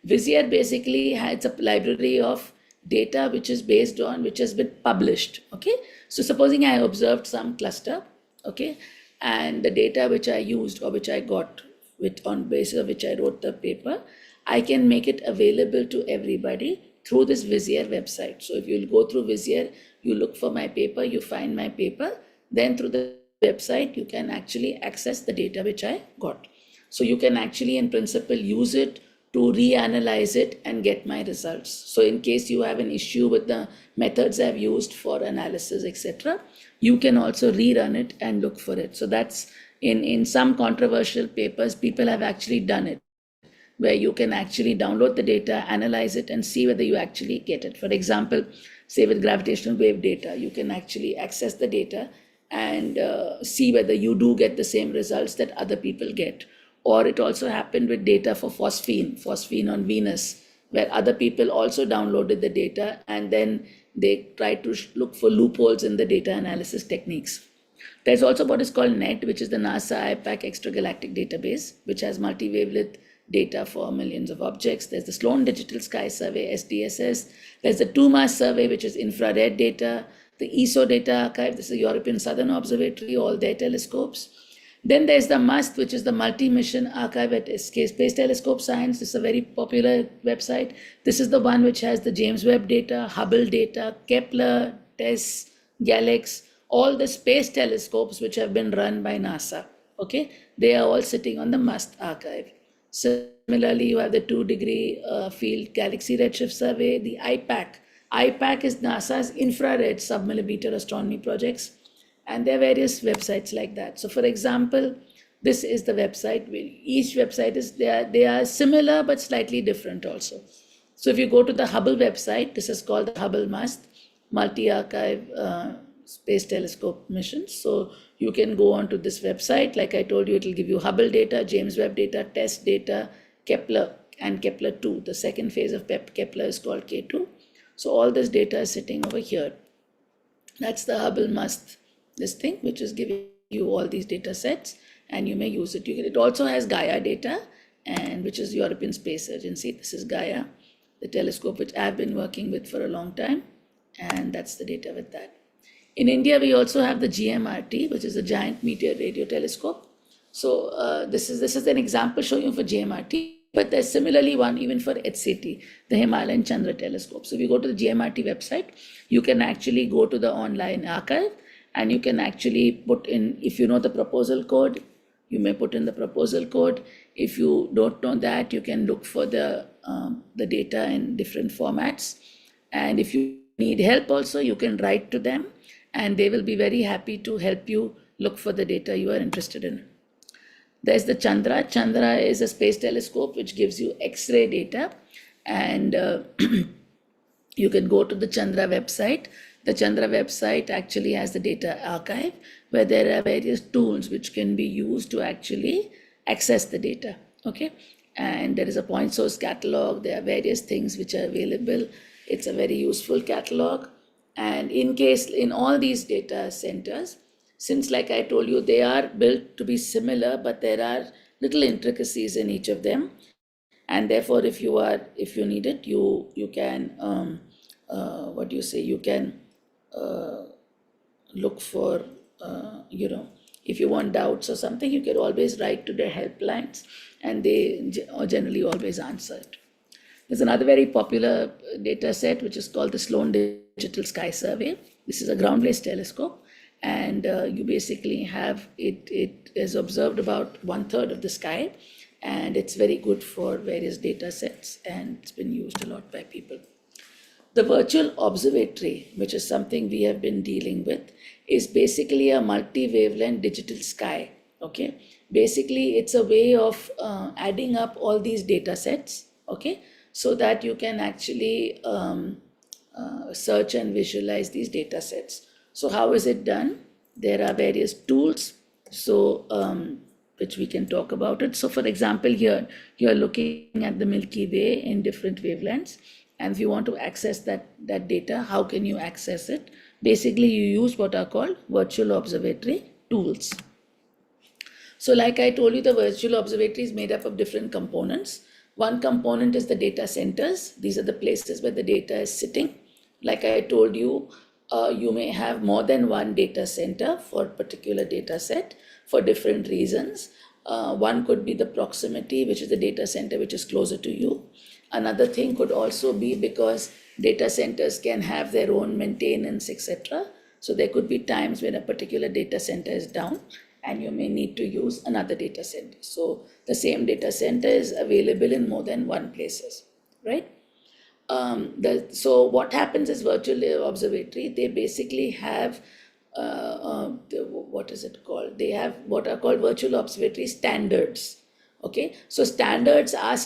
Speaker 2: Vizier basically has a library of data which is based on, which has been published. Okay, so supposing I observed some cluster, okay, and the data which I used or which I got, with on basis of which I wrote the paper, I can make it available to everybody through this Vizier website. So if you'll go through Vizier, you look for my paper, you find my paper, then through the website, you can actually access the data which I got. So you can actually, in principle, use it to reanalyze it and get my results. So in case you have an issue with the methods I've used for analysis, etc., you can also rerun it and look for it. So that's in some controversial papers, people have actually done it, where you can actually download the data, analyze it, and see whether you actually get it. For example, say with gravitational wave data, you can actually access the data and see whether you do get the same results that other people get. Or it also happened with data for phosphine on Venus, where other people also downloaded the data and then they tried to look for loopholes in the data analysis techniques. There's also what is called NET, which is the NASA IPAC Extragalactic Database, which has multi-wavelength data for millions of objects. There's the Sloan Digital Sky Survey, SDSS. There's the TUMAS survey, which is infrared data. The ESO Data Archive, this is European Southern Observatory, all their telescopes. Then there's the MUST, which is the Multi-Mission Archive at Space Telescope Science. This is a very popular website. This is the one which has the James Webb data, Hubble data, Kepler, TESS, GALEX, all the space telescopes which have been run by NASA. Okay, they are all sitting on the MUST archive. Similarly, you have the 2-degree field galaxy redshift survey, the IPAC. IPAC is NASA's infrared submillimeter astronomy projects, and there are various websites like that. So for example, this is the website. Each website is, they are similar but slightly different also. So if you go to the Hubble website, this is called the Hubble MUST, multi-archive space telescope missions. So you can go on to this website. Like I told you, it will give you Hubble data, James Webb data, TESS data, Kepler, and Kepler 2. The second phase of Kepler is called K2. So all this data is sitting over here. That's the Hubble MUST, this thing, which is giving you all these data sets, and you may use it. It also has Gaia data, and which is European Space Agency. This is Gaia, the telescope which I've been working with for a long time, and that's the data with that. In India, we also have the GMRT, which is a Giant Meteor Radio Telescope. So this is an example showing you for GMRT, but there's similarly one even for HCT, the Himalayan Chandra Telescope. So if you go to the GMRT website, you can actually go to the online archive, and you can actually put in, if you know the proposal code, you may put in the proposal code. If you don't know that, you can look for the data in different formats. And if you need help also, you can write to them, and they will be very happy to help you look for the data you are interested in. There's the Chandra. Chandra is a space telescope which gives you X-ray data, and you can go to the Chandra website. The Chandra website actually has the data archive where there are various tools which can be used to actually access the data. Okay, and there is a point source catalog. There are various things which are available. It's a very useful catalog. And in all these data centers, since like I told you, they are built to be similar, but there are little intricacies in each of them, and therefore if you need it, you can what do you say, you can uh, look for if you want doubts or something, you can always write to their helplines, and they generally always answer it. There's another very popular data set which is called the Sloan Digital Sky Survey. This is a ground-based telescope, and you basically have it is observed about 1/3 of the sky, and it's very good for various data sets, and it's been used a lot by people. The virtual observatory, which is something we have been dealing with, is basically a multi-wavelength digital sky. Okay, basically it's a way of adding up all these data sets. Okay, so that you can actually search and visualize these data sets. So how is it done? There are various tools, so which we can talk about it. So for example, here you're looking at the Milky Way in different wavelengths, and if you want to access that data, how can you access it? Basically, you use what are called virtual observatory tools. So like I told you, the virtual observatory is made up of different components. One component is the data centers. These are the places where the data is sitting. Like I told you, you may have more than one data center for a particular data set for different reasons. One could be the proximity, which is the data center which is closer to you. Another thing could also be because data centers can have their own maintenance, etc. So there could be times when a particular data center is down and you may need to use another data center. So the same data center is available in more than one places, right? So what happens is virtual observatory, they basically have what is it called? They have what are called virtual observatory standards. Okay, so standards are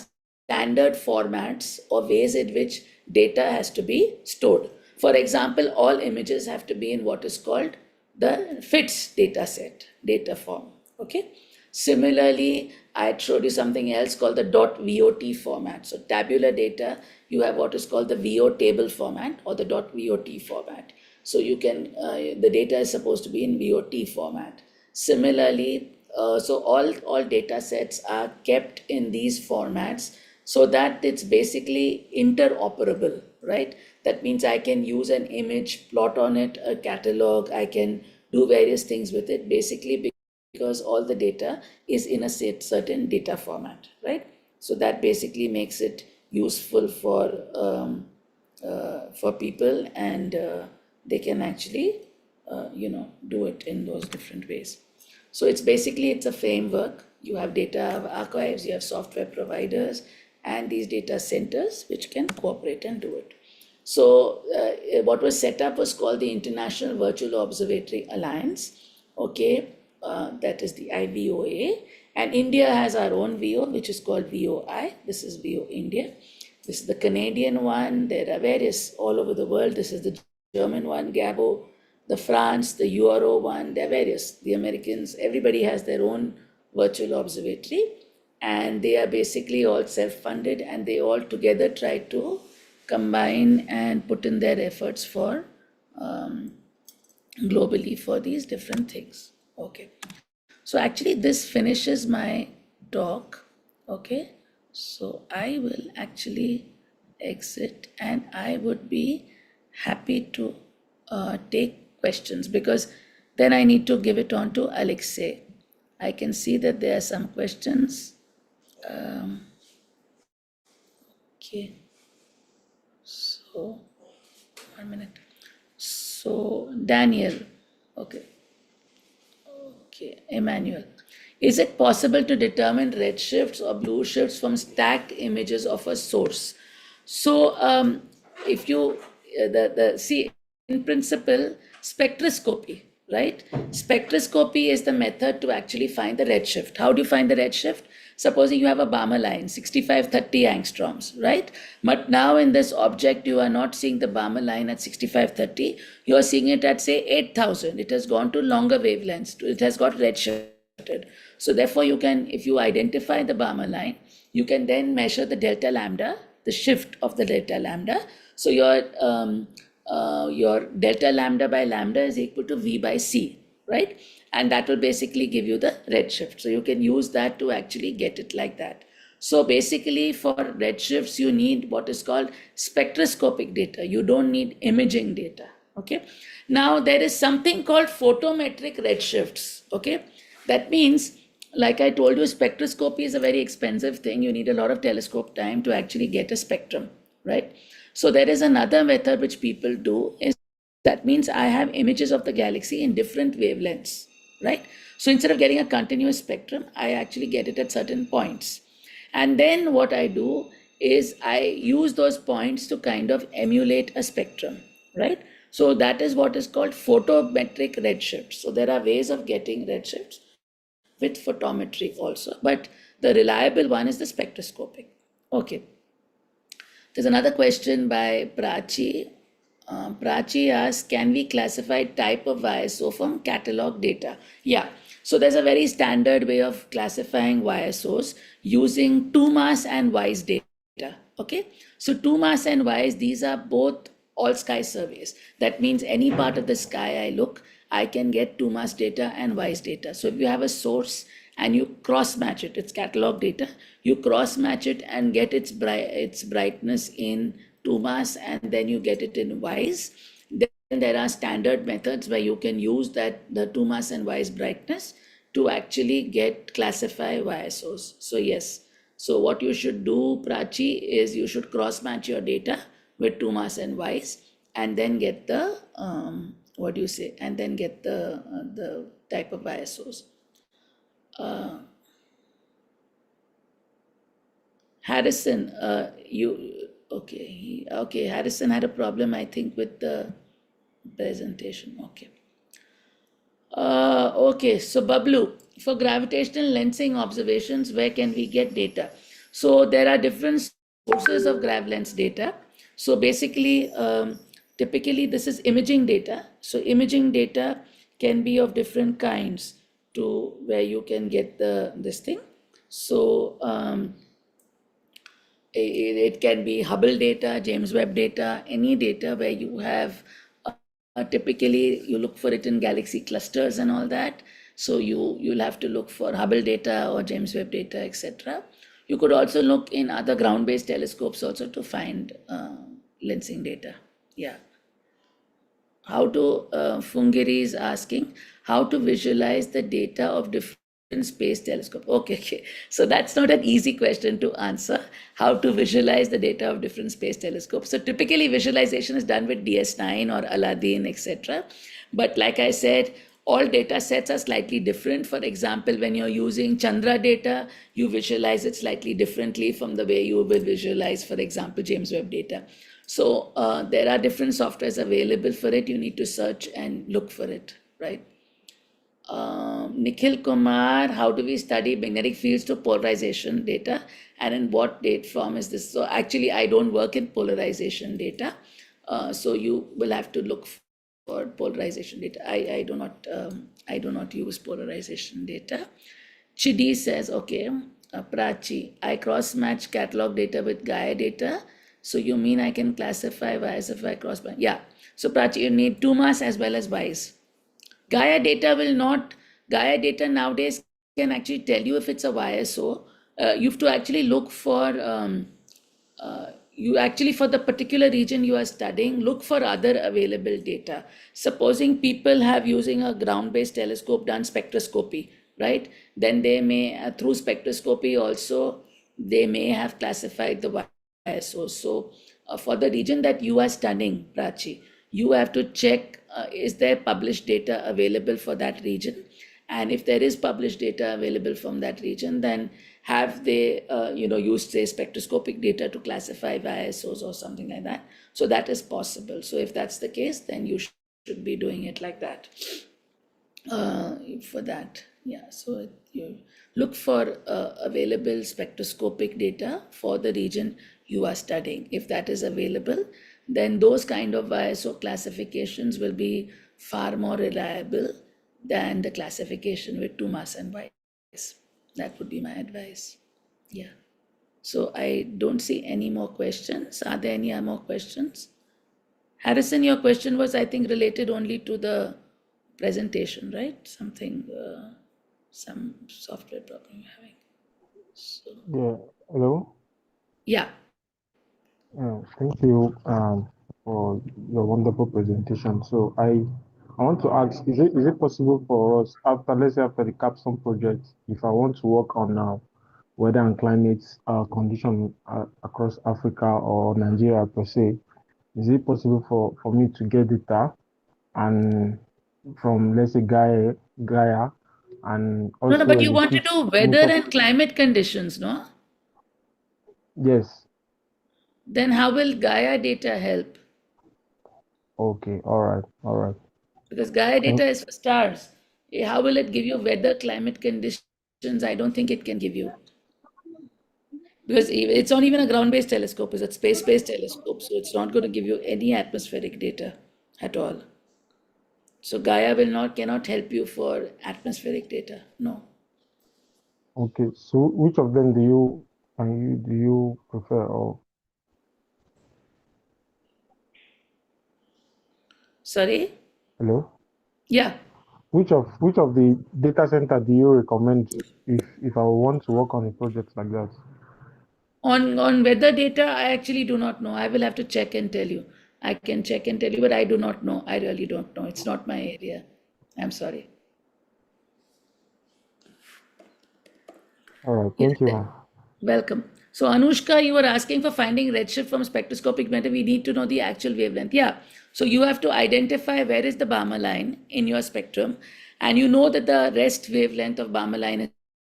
Speaker 2: standard formats or ways in which data has to be stored. For example, all images have to be in what is called the FITS data set, data form. Okay. Similarly, I showed you something else called the .vot format. So tabular data, you have what is called the VO table format or the .vot format. So you can, the data is supposed to be in VOT format. Similarly, so all data sets are kept in these formats so that it's basically interoperable, right? That means I can use an image, plot on it, a catalog, I can do various things with it, basically because all the data is in a certain data format, right? So that basically makes it useful for people, and they can actually do it in those different ways. So it's a framework. You have data archives, you have software providers, and these data centers which can cooperate and do it. So what was set up was called the International Virtual Observatory Alliance. Okay, that is the IVOA, and India has our own VO, which is called VOI. This is VO India. This is the Canadian one. There are various all over the world. This is the German one, GABO, the France, the Euro one. There are various. The Americans, everybody has their own virtual observatory, and they are basically all self-funded, and they all together try to combine and put in their efforts for globally for these different things. Okay, so actually this finishes my talk. Okay, so I will actually exit, and I would be happy to take questions, because then I need to give it on to Alexei. I can see that there are some questions. Okay, so 1 minute. So Daniel, okay. Okay, Emmanuel. Is it possible to determine red shifts or blue shifts from stacked images of a source? So, if you, see, in principle, spectroscopy, right? Spectroscopy is the method to actually find the redshift. How do you find the redshift? Supposing you have a Balmer line, 6530 angstroms, right? But now in this object, you are not seeing the Balmer line at 6530. You are seeing it at, say, 8000. It has gone to longer wavelengths. It has got redshifted. So therefore, you can, if you identify the Balmer line, you can then measure the delta lambda, the shift of the delta lambda. So your delta lambda by lambda is equal to V by C, right? And that will basically give you the redshift. So you can use that to actually get it like that. So basically for redshifts, you need what is called spectroscopic data. You don't need imaging data, okay? Now there is something called photometric redshifts, okay? That means, like I told you, spectroscopy is a very expensive thing. You need a lot of telescope time to actually get a spectrum, right? So there is another method which people do is, that means I have images of the galaxy in different wavelengths, right? So instead of getting a continuous spectrum, I actually get it at certain points. And then what I do is I use those points to kind of emulate a spectrum, right? So that is what is called photometric redshift. So there are ways of getting redshifts with photometry also, but the reliable one is the spectroscopic. Okay. There's another question by Prachi. Prachi asks, can we classify type of YSO from catalog data? Yeah. So there's a very standard way of classifying YSOs using 2MASS and WISE data. Okay. So 2MASS and WISE, these are both all sky surveys. That means any part of the sky I look, I can get 2MASS data and WISE data. So if you have a source and you cross match it, it's catalog data, you cross match it and get its brightness in 2MASS and then you get it in WISE. Then there are standard methods where you can use that, the 2MASS and WISE brightness, to actually classify YSOs. So yes, so what you should do, Prachi, is you should cross match your data with 2MASS and WISE and then get the what do you say, and then get the type of ISOs. Harrison, okay, Harrison had a problem, I think, with the presentation. Okay. Okay, so Bablu, for gravitational lensing observations, where can we get data? So there are different sources of grav lens data. So basically, typically this is imaging data. So imaging data can be of different kinds to where you can get this thing. So it can be Hubble data, James Webb data, any data where you have typically you look for it in galaxy clusters and all that. So you'll have to look for Hubble data or James Webb data, etc. You could also look in other ground-based telescopes also to find lensing data. Yeah. How to Fungiri is asking how to visualize the data of different space telescope. Okay. So that's not an easy question to answer. How to visualize the data of different space telescopes. So typically visualization is done with DS9 or Aladdin, etc. But like I said, all data sets are slightly different. For example, when you're using Chandra data, you visualize it slightly differently from the way you will visualize, for example, James Webb data. So there are different softwares available for it. You need to search and look for it, right? Nikhil Kumar, how do we study magnetic fields to polarization data, and in what date form is this? So actually, I don't work in polarization data, so you will have to look for polarization data. I do not use polarization data. Chidi says, okay, Prachi, I cross match catalog data with Gaia data. So you mean I can classify WISE if I cross match? Yeah. So Prachi, you need 2MASS as well as WISE. Gaia data nowadays can actually tell you if it's a YSO. You have to actually look for, for the particular region you are studying, look for other available data. Supposing people have, using a ground-based telescope, done spectroscopy, right? Then they may, through spectroscopy also, they may have classified the YSO. So for the region that you are studying, Prachi, you have to check, is there published data available for that region? And if there is published data available from that region, then have they used, say, spectroscopic data to classify ISOs or something like that? So that is possible. So if that's the case, then you should be doing it like that. for that. Yeah, so you look for available spectroscopic data for the region you are studying. If that is available, then those kind of ISO classifications will be far more reliable than the classification with two mass and wise. That would be my advice. Yeah. So I don't see any more questions. Are there any more questions? Harrison, your question was, I think, related only to the presentation, right? Something, some software problem you're having. So,
Speaker 3: Yeah, hello.
Speaker 2: yeah.
Speaker 3: Thank you for your wonderful presentation. So I want to ask, is it possible for us after, let's say after the capstone project, if I want to work on weather and climate condition across Africa or Nigeria per se, is it possible for me to get data and from, let's say, Gaia, and
Speaker 2: No, no,
Speaker 3: also
Speaker 2: but you want to
Speaker 3: execute
Speaker 2: do weather
Speaker 3: most of,
Speaker 2: and climate conditions, no?
Speaker 3: yes.
Speaker 2: Then how will Gaia data help?
Speaker 3: Okay, all right.
Speaker 2: Because Gaia data
Speaker 3: Thank,
Speaker 2: is for stars. How will it give you weather, climate conditions? I don't think it can give you. Because it's not even a ground-based telescope, it's a space-based telescope, so it's not going to give you any atmospheric data at all. So Gaia will not cannot help you for atmospheric data. No.
Speaker 3: okay, so which of them do you prefer? Or
Speaker 2: Sorry?
Speaker 3: hello,
Speaker 2: Yeah.
Speaker 3: which of the data center do you recommend if I want to work on a project like that?
Speaker 2: On weather data, I actually do not know. I will have to check and tell you. I can check and tell you, but I do not know. I really don't know. It's not my area. I'm sorry.
Speaker 3: All right,
Speaker 2: Yeah.
Speaker 3: thank you, ma'am.
Speaker 2: Welcome. So, Anushka, you were asking for finding redshift from spectroscopic matter. We need to know the actual wavelength. Yeah. So, you have to identify where is the Balmer line in your spectrum, and you know that the rest wavelength of Balmer line is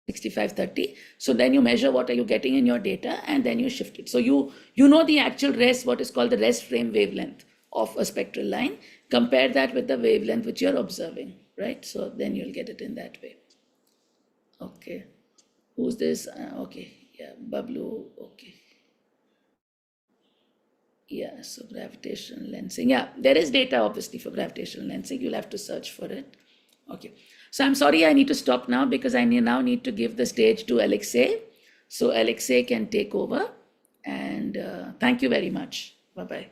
Speaker 2: 6530. So, then you measure what are you getting in your data, and then you shift it. So, you know the actual rest, what is called the rest frame wavelength of a spectral line. Compare that with the wavelength which you're observing, right? So, then you'll get it in that way. Okay. Who's this? Okay, yeah, Bablu. Okay, yeah. So gravitational lensing. Yeah, there is data obviously for gravitational lensing. You'll have to search for it. Okay. So I'm sorry, I need to stop now because I now need to give the stage to Alexei. So Alexei can take over. And thank you very much. Bye bye.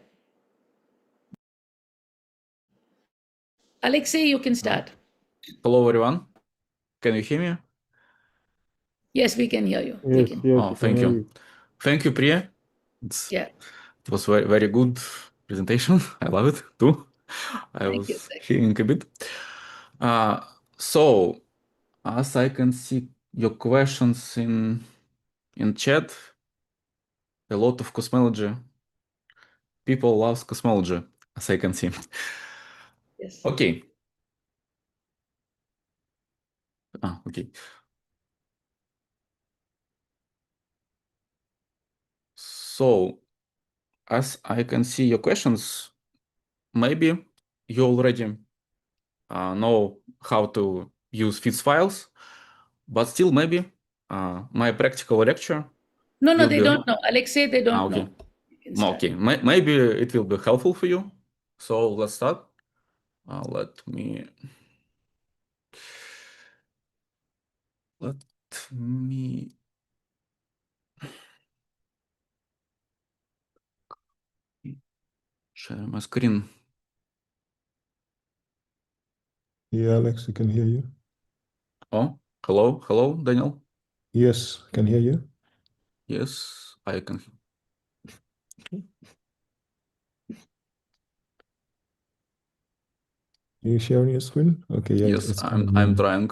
Speaker 2: Alexei, you can
Speaker 4: Hello.
Speaker 2: start.
Speaker 4: Hello, everyone. Can you hear me?
Speaker 2: Yes, we can hear you. We
Speaker 3: Yes,
Speaker 2: can.
Speaker 3: yes,
Speaker 4: Oh,
Speaker 3: we can
Speaker 4: thank
Speaker 3: hear
Speaker 4: you.
Speaker 3: you.
Speaker 4: Thank you, Priya. It's,
Speaker 2: Yeah.
Speaker 4: it was very, very good presentation. I love it too. I
Speaker 2: Thank you.
Speaker 4: was hearing a bit. Uh, so, as I can see your questions in chat, a lot of cosmology. People love cosmology, as I can see.
Speaker 2: Yes.
Speaker 4: Okay. Okay. So, as I can see your questions, maybe you already know how to use FITS files, but still maybe my practical lecture
Speaker 2: No, no,
Speaker 4: will
Speaker 2: they
Speaker 4: be
Speaker 2: don't know. Alexei, they don't
Speaker 4: okay.
Speaker 2: know. You can start.
Speaker 4: Okay, maybe it will be helpful for you. So let's start. Let me share my screen.
Speaker 5: Yeah, Alex, we can hear you.
Speaker 4: Oh, hello, Daniel.
Speaker 5: Yes, can hear you.
Speaker 4: Yes, I can.
Speaker 5: You sharing your screen? Okay, yeah,
Speaker 4: Yes,
Speaker 5: it's
Speaker 4: I'm trying.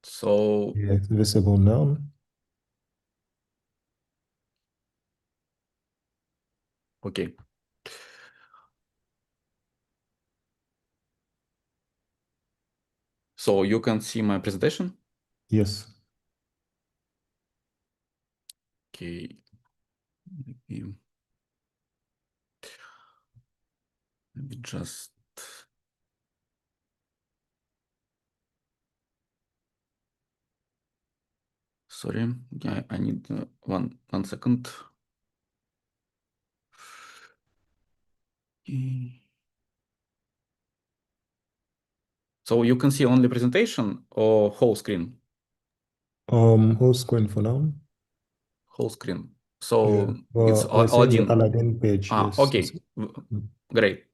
Speaker 4: So
Speaker 5: yeah, it's visible now.
Speaker 4: okay. So you can see my presentation.
Speaker 5: Yes.
Speaker 4: Okay. Maybe just Sorry, I need one second. So you can see only presentation or whole screen?
Speaker 5: Whole screen for now.
Speaker 4: Whole screen.
Speaker 5: Yeah,
Speaker 4: So it's
Speaker 5: but we're seeing the
Speaker 4: Aladdin.
Speaker 5: Aladdin page. Yes.
Speaker 4: Okay, great.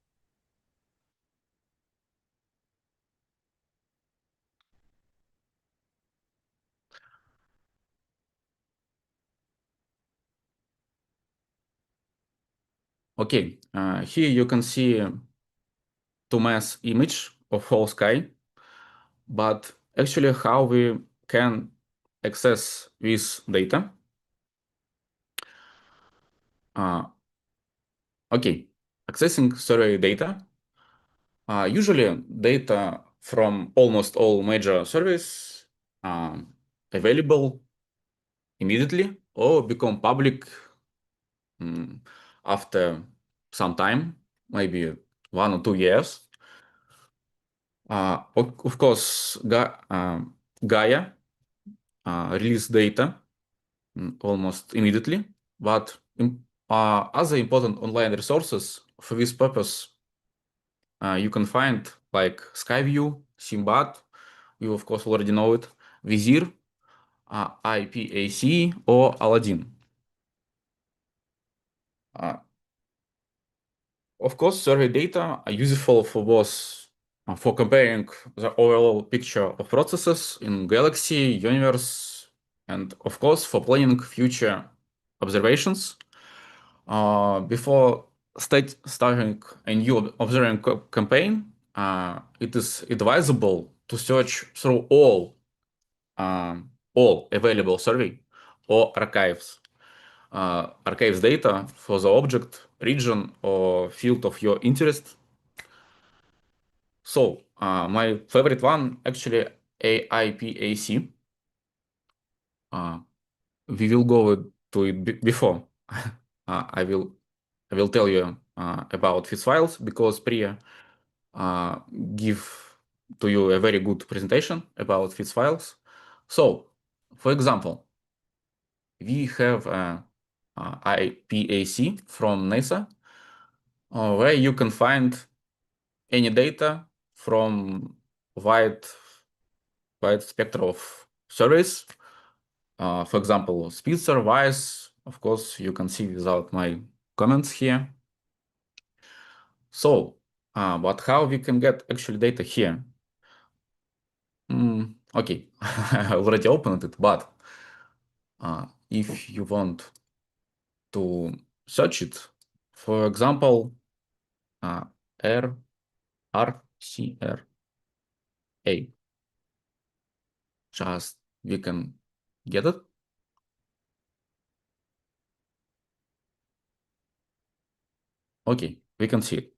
Speaker 4: Okay, here you can see two mass image of whole sky, but actually how we can access this data. Okay, accessing survey data. Usually data from almost all major surveys available immediately or become public after some time, maybe 1 or 2 years. Of course, Gaia release data almost immediately, but other important online resources for this purpose you can find like Skyview, Simbad, you of course already know it, Vizir, IPAC, or Aladdin. Of course, survey data are useful for both for comparing the overall picture of processes in galaxy, universe, and of course for planning future observations. Before starting a new observing campaign, it is advisable to search through all available survey or archives data for the object, region, or field of your interest. So my favorite one actually AIPAC. We will go to it before. I will tell you about these files because Priya give to you a very good presentation about these files. So, for example, we have IPAC from NASA where you can find any data from wide spectrum of surveys. For example, Spitzer, Weiss, of course, you can see without my comments here. So, but how we can get actual data here? Okay, I already opened it, but if you want to search it, for example, RCRA, just we can get it. Okay, we can see it.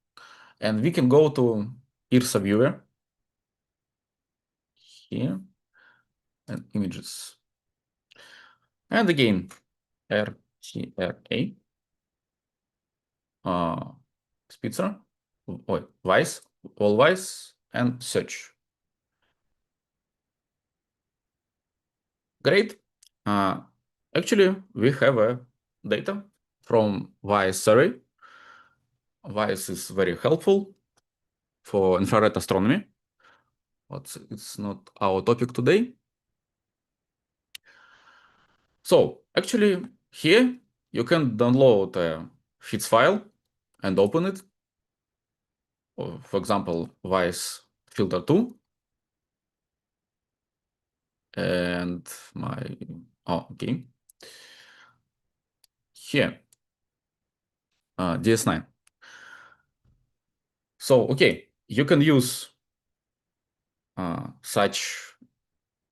Speaker 4: And we can go to IRSA viewer here and images. And again, RCRA, Spitzer, Weiss, all Weiss, and search. Great. Actually, we have data from Weiss survey. Weiss is very helpful for infrared astronomy, but it's not our topic today. So actually here you can download a feeds file and open it. For example, Weiss filter 2 and okay. Here, DS9. So, okay, you can use such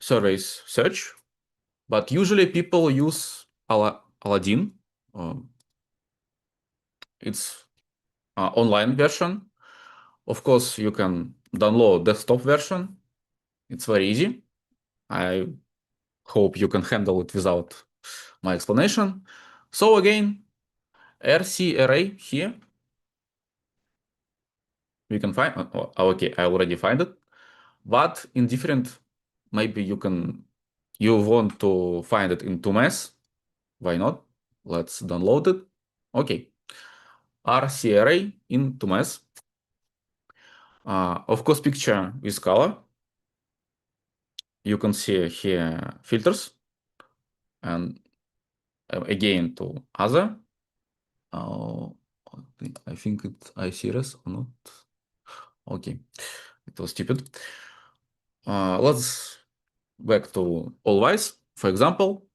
Speaker 4: surveys search, but usually people use Aladdin. It's online version. Of course, you can download desktop version. It's very easy. I hope you can handle it without my explanation. So again, RC array here. We can find, okay, I already find it, but in different, maybe you can you want to find it in 2ms. Why not? Let's download it. Okay. RC array in 2ms. Of course, picture with color. You can see here filters, and again to other. I think it's iSeries or not. Okay, it was stupid. Let's back to all whites, for example,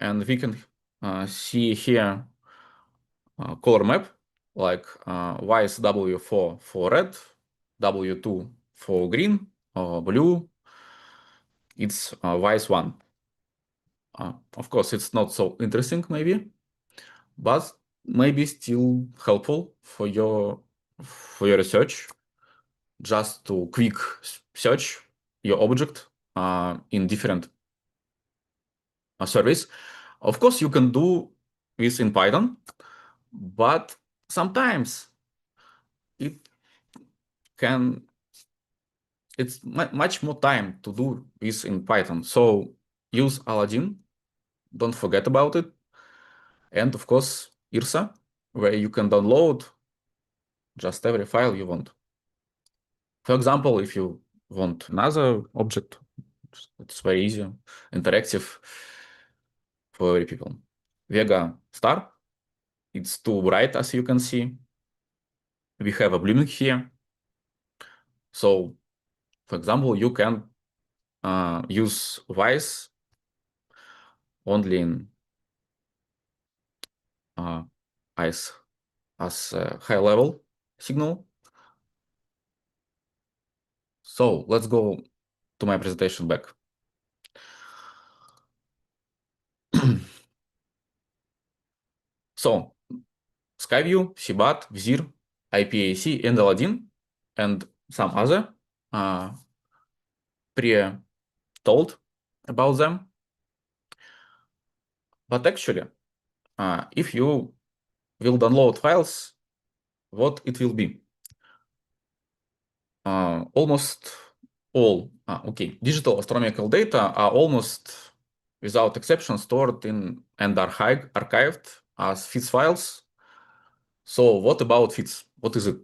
Speaker 4: and we can see here color map, like white W4 for red, W2 for green, or blue. It's white 1. Of course, it's not so interesting, maybe, but maybe still helpful for your research, just to quick search your object in different service. Of course, you can do this in Python, but sometimes it's much more time to do this in Python. So use Aladdin, don't forget about it. And of course, IRSA, where you can download just every file you want. For example, if you want another object, it's very easy, interactive for every people. Vega star, it's too bright, as you can see. We have a blooming here. So, for example, you can use Vice only in as a high-level signal. So let's go to my presentation back. So Skyview, CBAT, Vizir, IPAC, and Aladdin, and some other pre-told about them. But actually, if you will download files, what it will be? Almost all, digital astronomical data are almost without exception stored in and archived as FITS files. So what about FITS? What is it?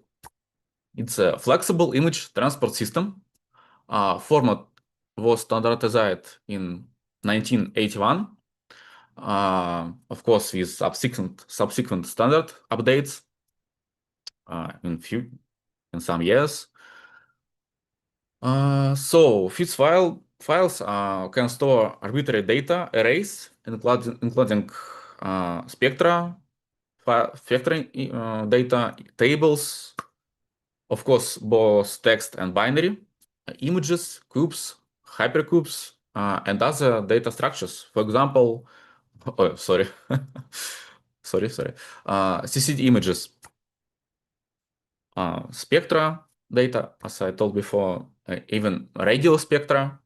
Speaker 4: It's a flexible image transport system. Format was standardized in 1981. Of course, with subsequent standard updates in some years. So FITS files can store arbitrary data arrays, including spectra data, tables, of course, both text and binary, images, cubes, hypercubes, and other data structures. For example, sorry, CCD images, spectra data, as I told before, even radial spectra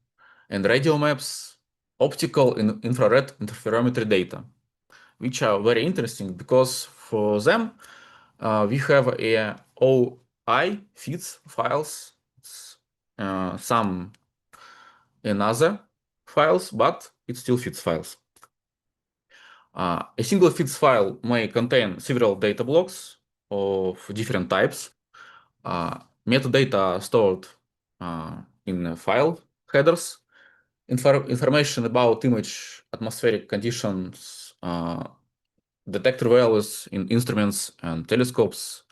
Speaker 4: and radial maps, optical and infrared interferometry data, which are very interesting because for them we have a OI FITS files, some in other files, but it still FITS files. A single FITS file may contain several data blocks of different types. Metadata stored in file headers, information about image, atmospheric conditions, detector values in instruments and telescopes,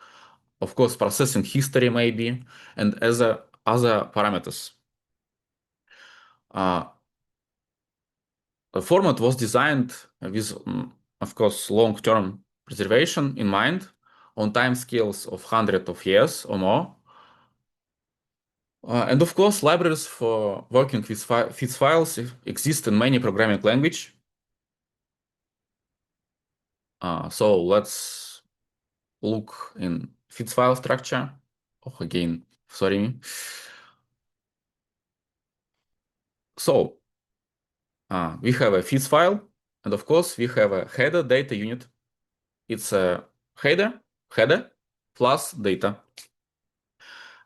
Speaker 4: of course, processing history maybe, and other parameters. The format was designed with, of course, long-term preservation in mind on time scales of hundreds of years or more. And of course, libraries for working with FITS files exist in many programming languages. So let's look in FITS file structure. Oh, again, sorry me. So we have a FITS file, and of course, we have a header data unit. It's a header plus data.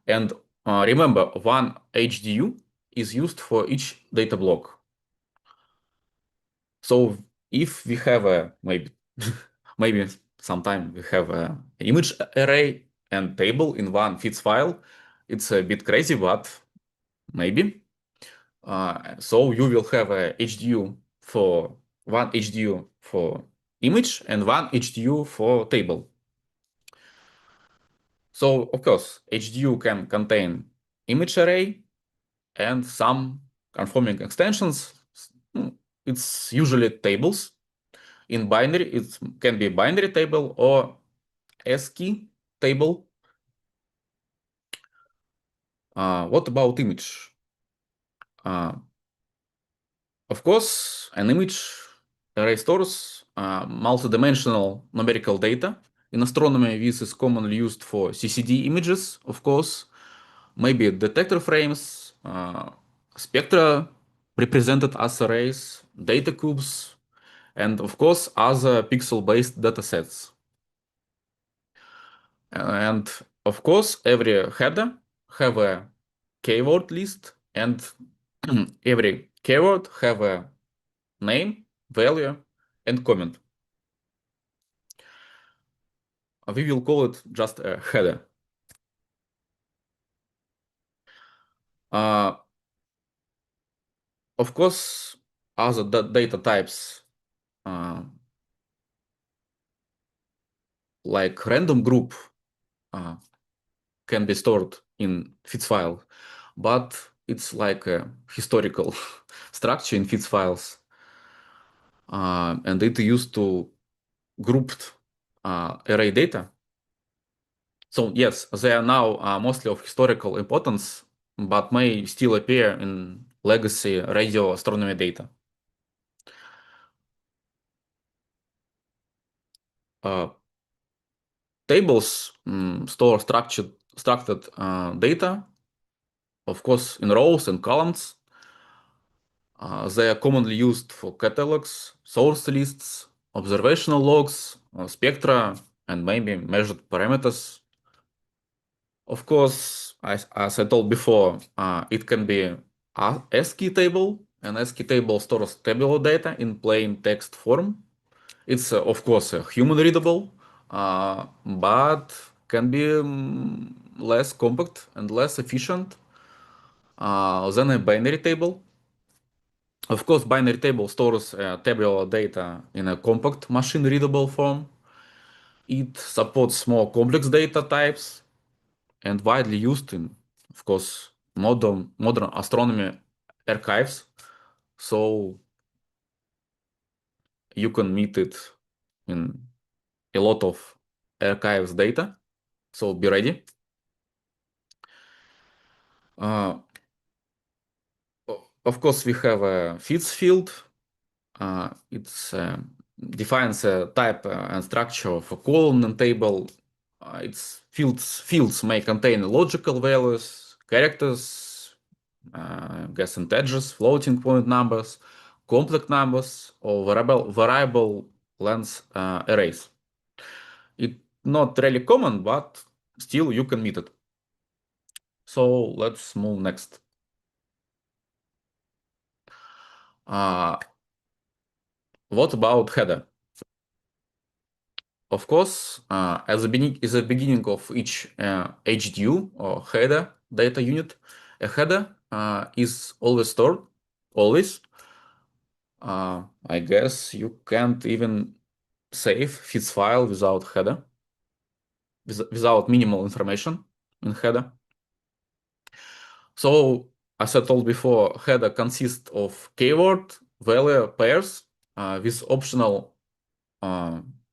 Speaker 4: And remember, one HDU is used for each data block. So if we have a maybe sometime we have a image array and table in one fits file, it's a bit crazy, but maybe. So you will have a HDU for one HDU for image and one HDU for table. So of course, HDU can contain image array and some conforming extensions. It's usually tables. In binary, it can be binary table or ASCII table. What about image? Of course, an image array stores multidimensional numerical data. In astronomy, this is commonly used for CCD images, of course, maybe detector frames, spectra represented as arrays, data cubes, and of course, other pixel-based datasets. And of course, every header have a keyword list, and every keyword have a name, value, and comment. We will call it just a header. Of course, other data types like random group can be stored in fits file, but it's like a historical structure in fits files, and it used to grouped array data. So yes, they are now mostly of historical importance, but may still appear in legacy radio astronomy data. Tables store structured data, of course, in rows and columns. They are commonly used for catalogs, source lists, observational logs, spectra, and maybe measured parameters. Of course, as I told before, it can be a ASCII table. An ASCII table stores tabular data in plain text form. It's, of course, human readable, but can be less compact and less efficient than a binary table. Of course, binary table stores tabular data in a compact machine-readable form. It supports more complex data types and widely used in, of course, modern astronomy archives. So you can meet it in a lot of archives data. So be ready. Of course, we have a fits field. It defines a type and structure of a column and table. Its fields may contain logical values, characters, guess integers, floating point numbers, complex numbers, or variable length arrays. It's not really common, but still you can meet it. So let's move next. What about header? Of course, at the beginning of each HDU or header data unit, a header is always stored, always. I guess you can't even save fits file without header, without minimal information in header. So, as I told before, header consists of keyword value pairs with optional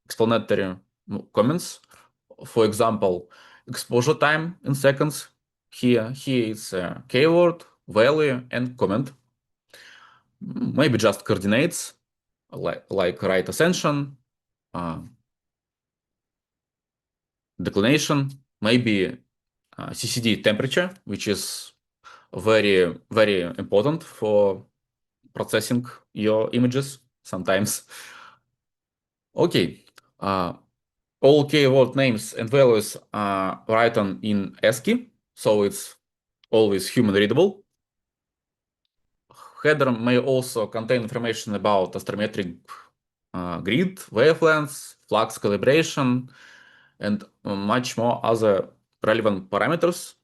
Speaker 4: explanatory comments. For example, exposure time in seconds. Here is a keyword, value, and comment. Maybe just coordinates, like right ascension, declination, maybe CCD temperature, which is very, very important for processing your images sometimes. Okay. All keyword names and values are written in ASCII, so it's always human readable. header may also contain information about astrometric grid, wavelengths, flux calibration, and much more other relevant parameters.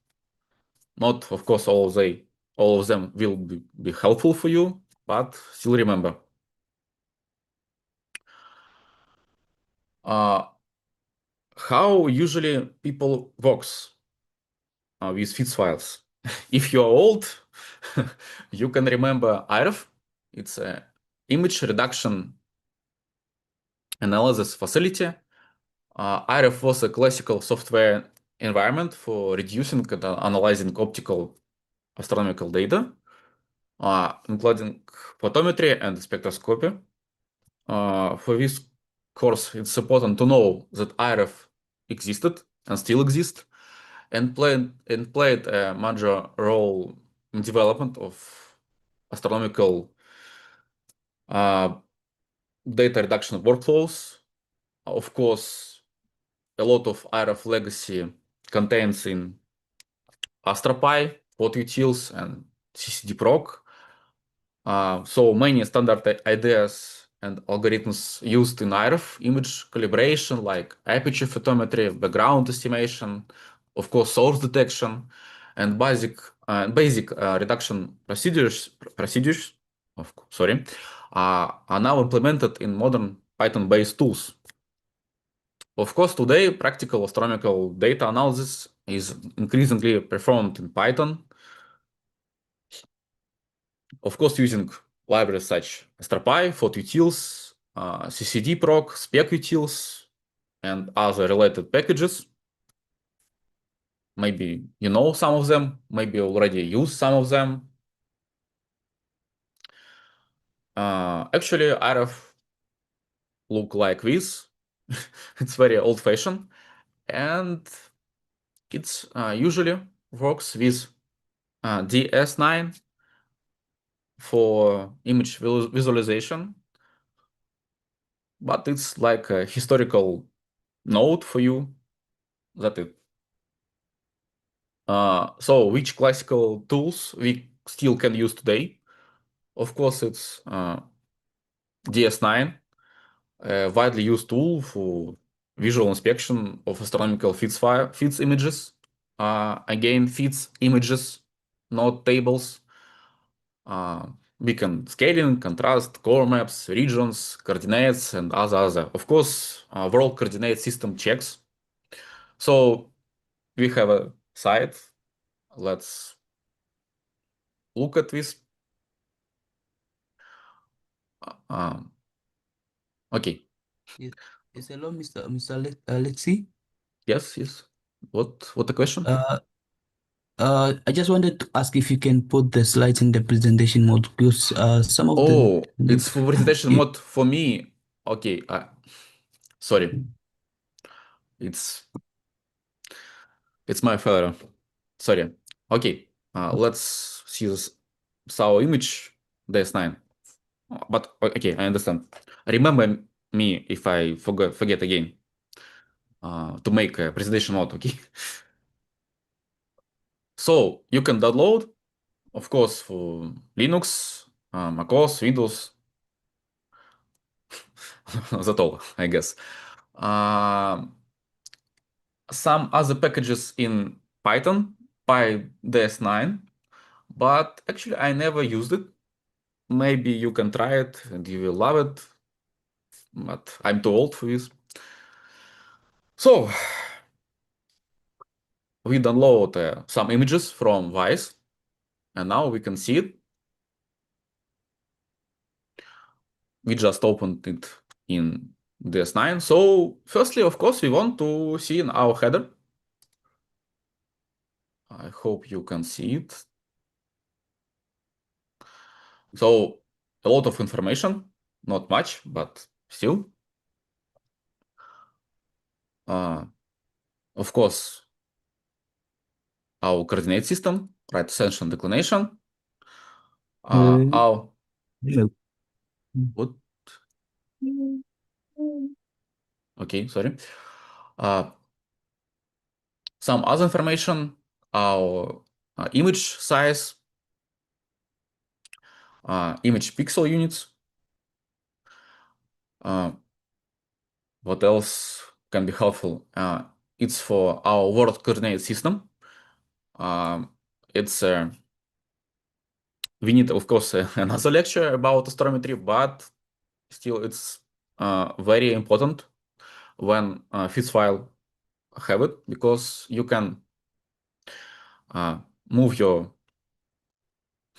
Speaker 4: Not, of course, all of them will be helpful for you, but still remember. How usually people works with FITS files? If you are old, you can remember IREF. It's a image reduction analysis facility. IREF was a classical software environment for reducing and analyzing optical astronomical data, including photometry and spectroscopy. For this course, it's important to know that IREF existed and still exists, and played a major role in development of astronomical data reduction workflows. Of course, a lot of IREF legacy contains in AstroPy, PotUtils, and CCD-Proc. So many standard ideas and algorithms used in IREF image calibration, like aperture photometry, background estimation, of course, source detection, and basic reduction procedures, are now implemented in modern Python-based tools. Of course, today, practical astronomical data analysis is increasingly performed in Python, of course, using libraries such as AstroPy, PhotoUtils, CCD-Proc, SpecUtils, and other related packages. Maybe you know some of them, maybe already use some of them. Actually, IREF look like this. It's very old-fashioned, and it's usually works with DS9 for image visualization, but it's like a historical note for you that it. So which classical tools we still can use today? Of course, it's DS9, a widely used tool for visual inspection of astronomical feeds images. Again, feeds images, not tables. Beacon scaling, contrast, core maps, regions, coordinates, and other. Of course, world coordinate system checks. So we have a site. Let's look at this. Okay.
Speaker 1: Yes, hello, Mr. Alexi.
Speaker 4: Yes. What the question?
Speaker 1: I just wanted to ask if you can put the slides in the presentation mode because some of the
Speaker 4: Oh, it's for presentation mode for me. Okay. Sorry. It's my failure. Sorry. Okay. Let's see this our image DS9. But okay, I understand. Remember me if I forget again to make a presentation mode. Okay. So you can download, of course, for Linux, macOS, Windows. That's all, I guess. Some other packages in Python, PyDS9, but actually I never used it. Maybe you can try it and you will love it, but I'm too old for this. So we download some images from Vice, and now we can see it. We just opened it in DS9. So firstly, of course, we want to see in our header. I hope you can see it. So a lot of information, not much, but still. Of course, our coordinate system, right ascension declination. Our
Speaker 1: yeah.
Speaker 4: what? Okay, sorry. Some other information, our image size, image pixel units. What else can be helpful? It's for our world coordinate system. It's we need, of course, another lecture about astrometry, but still it's very important when FITS file have it, because you can move your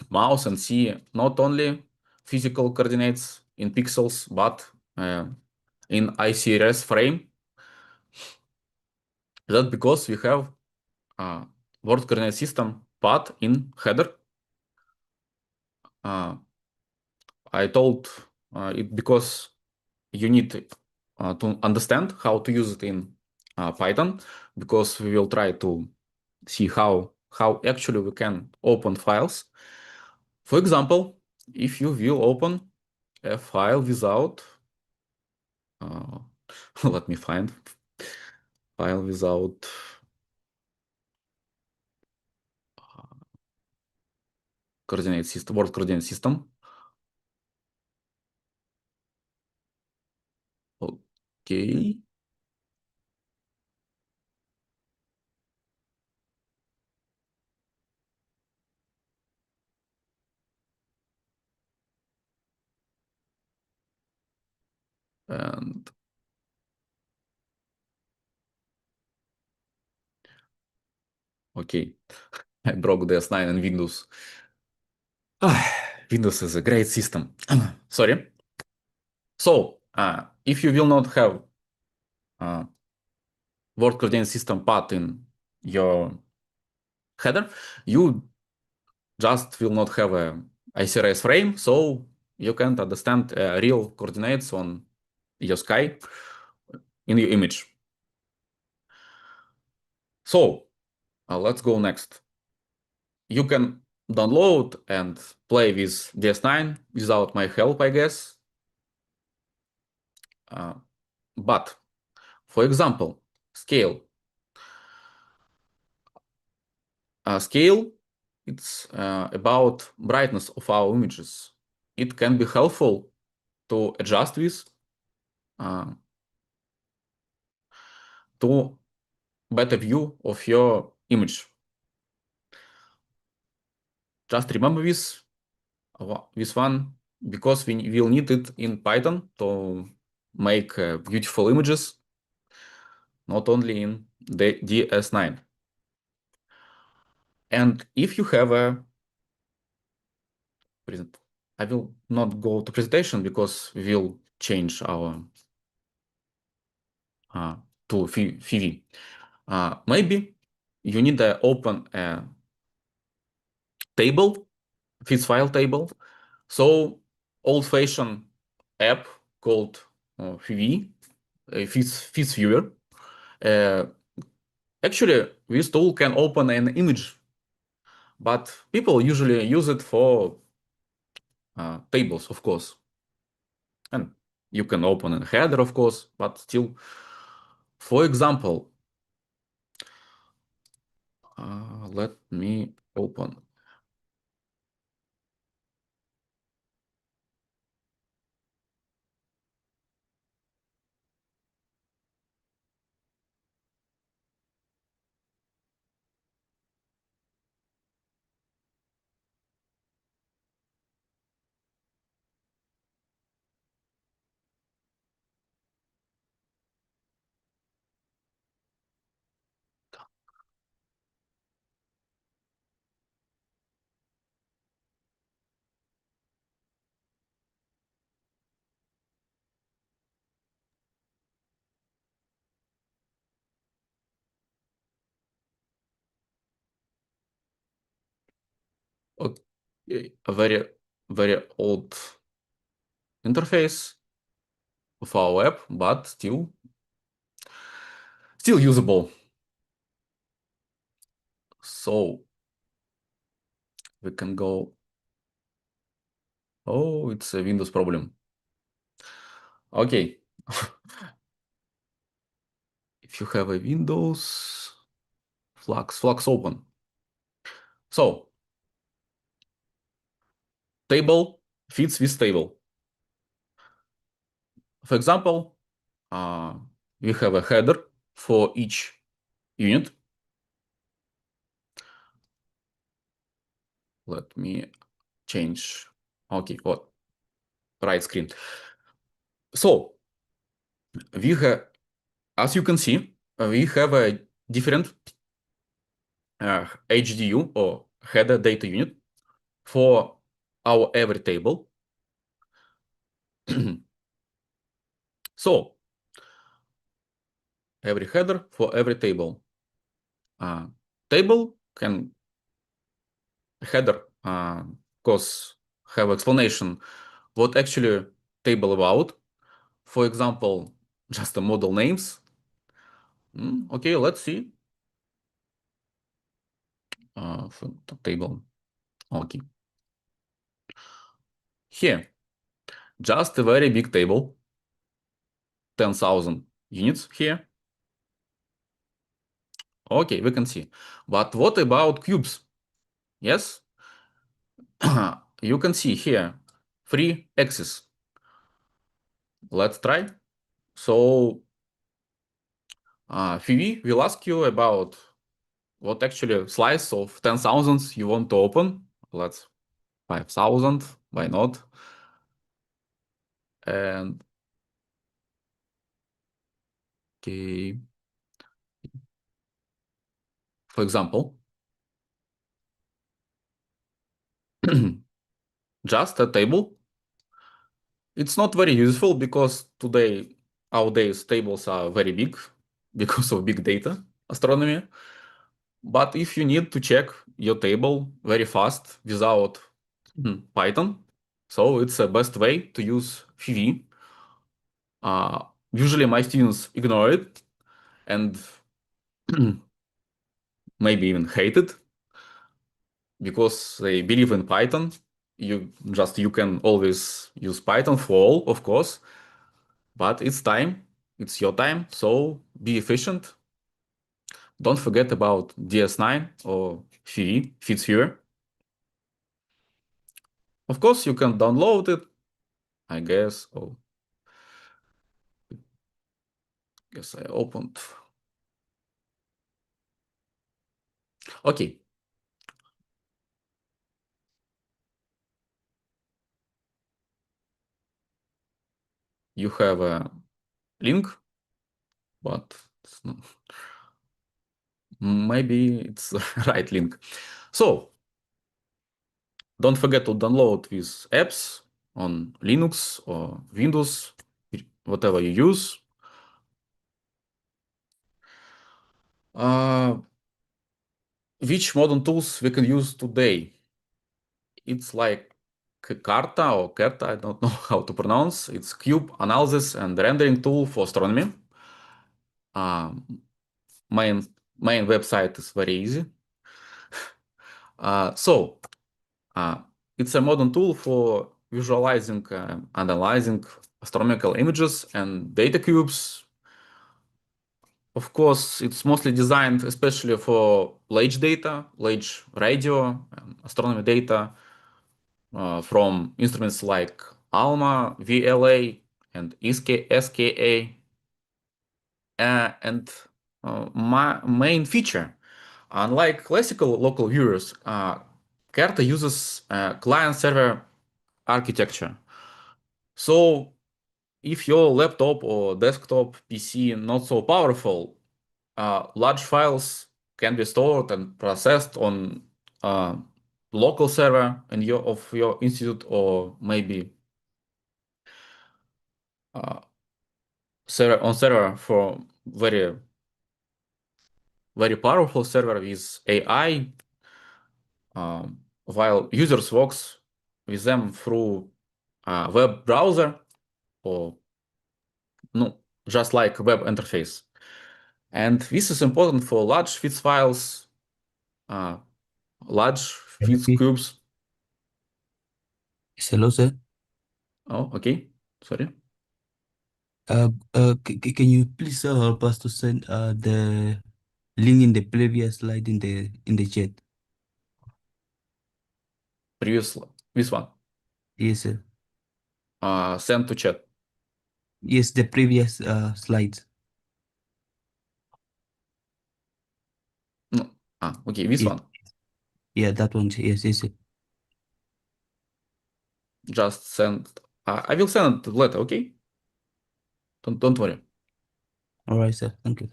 Speaker 4: mouse and see not only physical coordinates in pixels, but in ICRS frame. That's because we have world coordinate system path in header. I told it because you need to understand how to use it in Python, because we will try to see how actually we can open files. For example, if you will open a file without, let me find file without coordinate system, world coordinate system. Okay. And okay, I broke DS9 and Windows. Windows is a great system. Sorry. So, if you will not have word coordinate system path in your header, you just will not have a ICRS frame, so you can't understand real coordinates on your sky in your image. So, let's go next. You can download and play with DS9 without my help, I guess. But, for example, scale. Scale, it's about brightness of our images. It can be helpful to adjust with to better view of your image. Just remember this one, because we will need it in Python to make beautiful images, not only in the DS9. And if you have a present, I will not go to presentation because we will change our to FIVI. Maybe you need to open a table, FITS file table. So old-fashioned app called FIVI, FITS viewer. Actually, this tool can open an image, but people usually use it for tables, of course. And you can open a header, of course, but still, for example, let me open. Okay, a very old interface of our web, but still usable. So we can go. Oh, it's a Windows problem. Okay. If you have a Windows, Flux open. So table fits this table. For example, we have a header for each unit. Let me change. Okay, what? Right screen. So we have, as you can see, we have a different HDU or header data unit for our every table. So every header for every table. Table can header cause have explanation what actually table about. For example, just the model names. Okay, let's see. For the table. Okay. Here, just a very big table, 10,000 units here. Okay, we can see. But what about cubes? Yes, you can see here 3 axes. Let's try. So Phoebe will ask you about what actually slice of 10,000 you want to open. Let's 5,000, why not? And okay, for example, just a table. It's not very useful because today, nowadays, tables are very big because of big data astronomy. But if you need to check your table very fast without Python, so it's the best way to use VV. Usually my students ignore it and maybe even hate it because they believe in Python. You can always use Python for all, of course, but it's time, it's your time, so be efficient. Don't forget about DS9 or VV, FeedViewer. Of course, you can download it, I guess. Oh, guess I opened. Okay. You have a link, but maybe it's the right link. So don't forget to download these apps on Linux or Windows, whatever you use. Which modern tools we can use today? It's like Carta or Kerta, I don't know how to pronounce. It's cube analysis and rendering tool for astronomy. Main website is very easy. So it's a modern tool for visualizing, analyzing astronomical images and data cubes. Of course, it's mostly designed especially for large data, large radio, and astronomy data from instruments like ALMA, VLA, and SKA. And my main feature, unlike classical local viewers, Kerta uses client-server architecture. So if your laptop or desktop PC not so powerful, large files can be stored and processed on local server of your institute, or maybe server for very powerful server with AI, while users works with them through a web browser or no, just like web interface. And this is important for large feeds files, large feeds
Speaker 1: Okay.
Speaker 4: cubes.
Speaker 1: Hello, sir.
Speaker 4: Oh, okay. Sorry.
Speaker 1: Can you please help us to send the link in the previous slide in the chat?
Speaker 4: Previous, this one.
Speaker 6: Yes, sir.
Speaker 4: Send to chat.
Speaker 6: Yes, the previous slides.
Speaker 4: No. Okay, this
Speaker 6: Yes.
Speaker 4: one.
Speaker 6: Yeah, that one. Yes, yes, sir.
Speaker 4: Just send. I will send it later, okay? Don't worry.
Speaker 6: All right, sir. Thank you.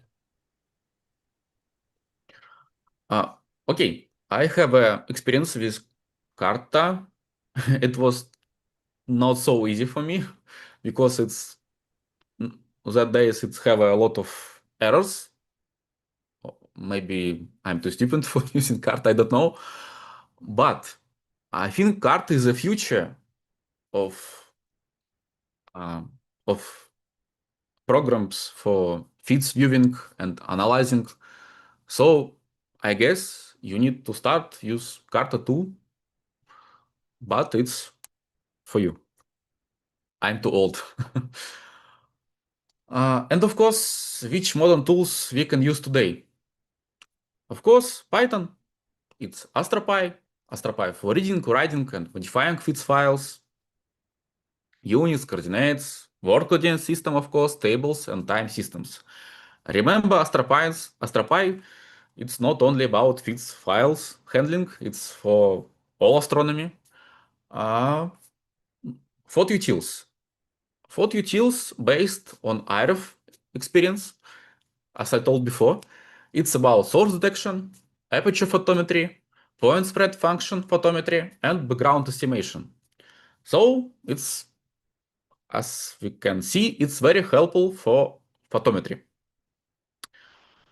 Speaker 4: Okay, I have experience with Carta. It was not so easy for me because it's that days it have a lot of errors. Maybe I'm too stupid for using Carta, I don't know. But I think Carta is the future of um, of programs for feeds viewing and analyzing. So I guess you need to start use Carta too, but it's for you. I'm too old. And of course, which modern tools we can use today? Of course, Python. It's AstroPy for reading, writing, and modifying feeds files, units, coordinates, word coordinate system, of course, tables, and time systems. Remember, AstroPy, it's not only about feeds files handling, it's for all astronomy. Photo utils. Photo utils based on IRF experience, as I told before. It's about source detection, aperture photometry, point spread function photometry, and background estimation. So it's, as we can see, it's very helpful for photometry.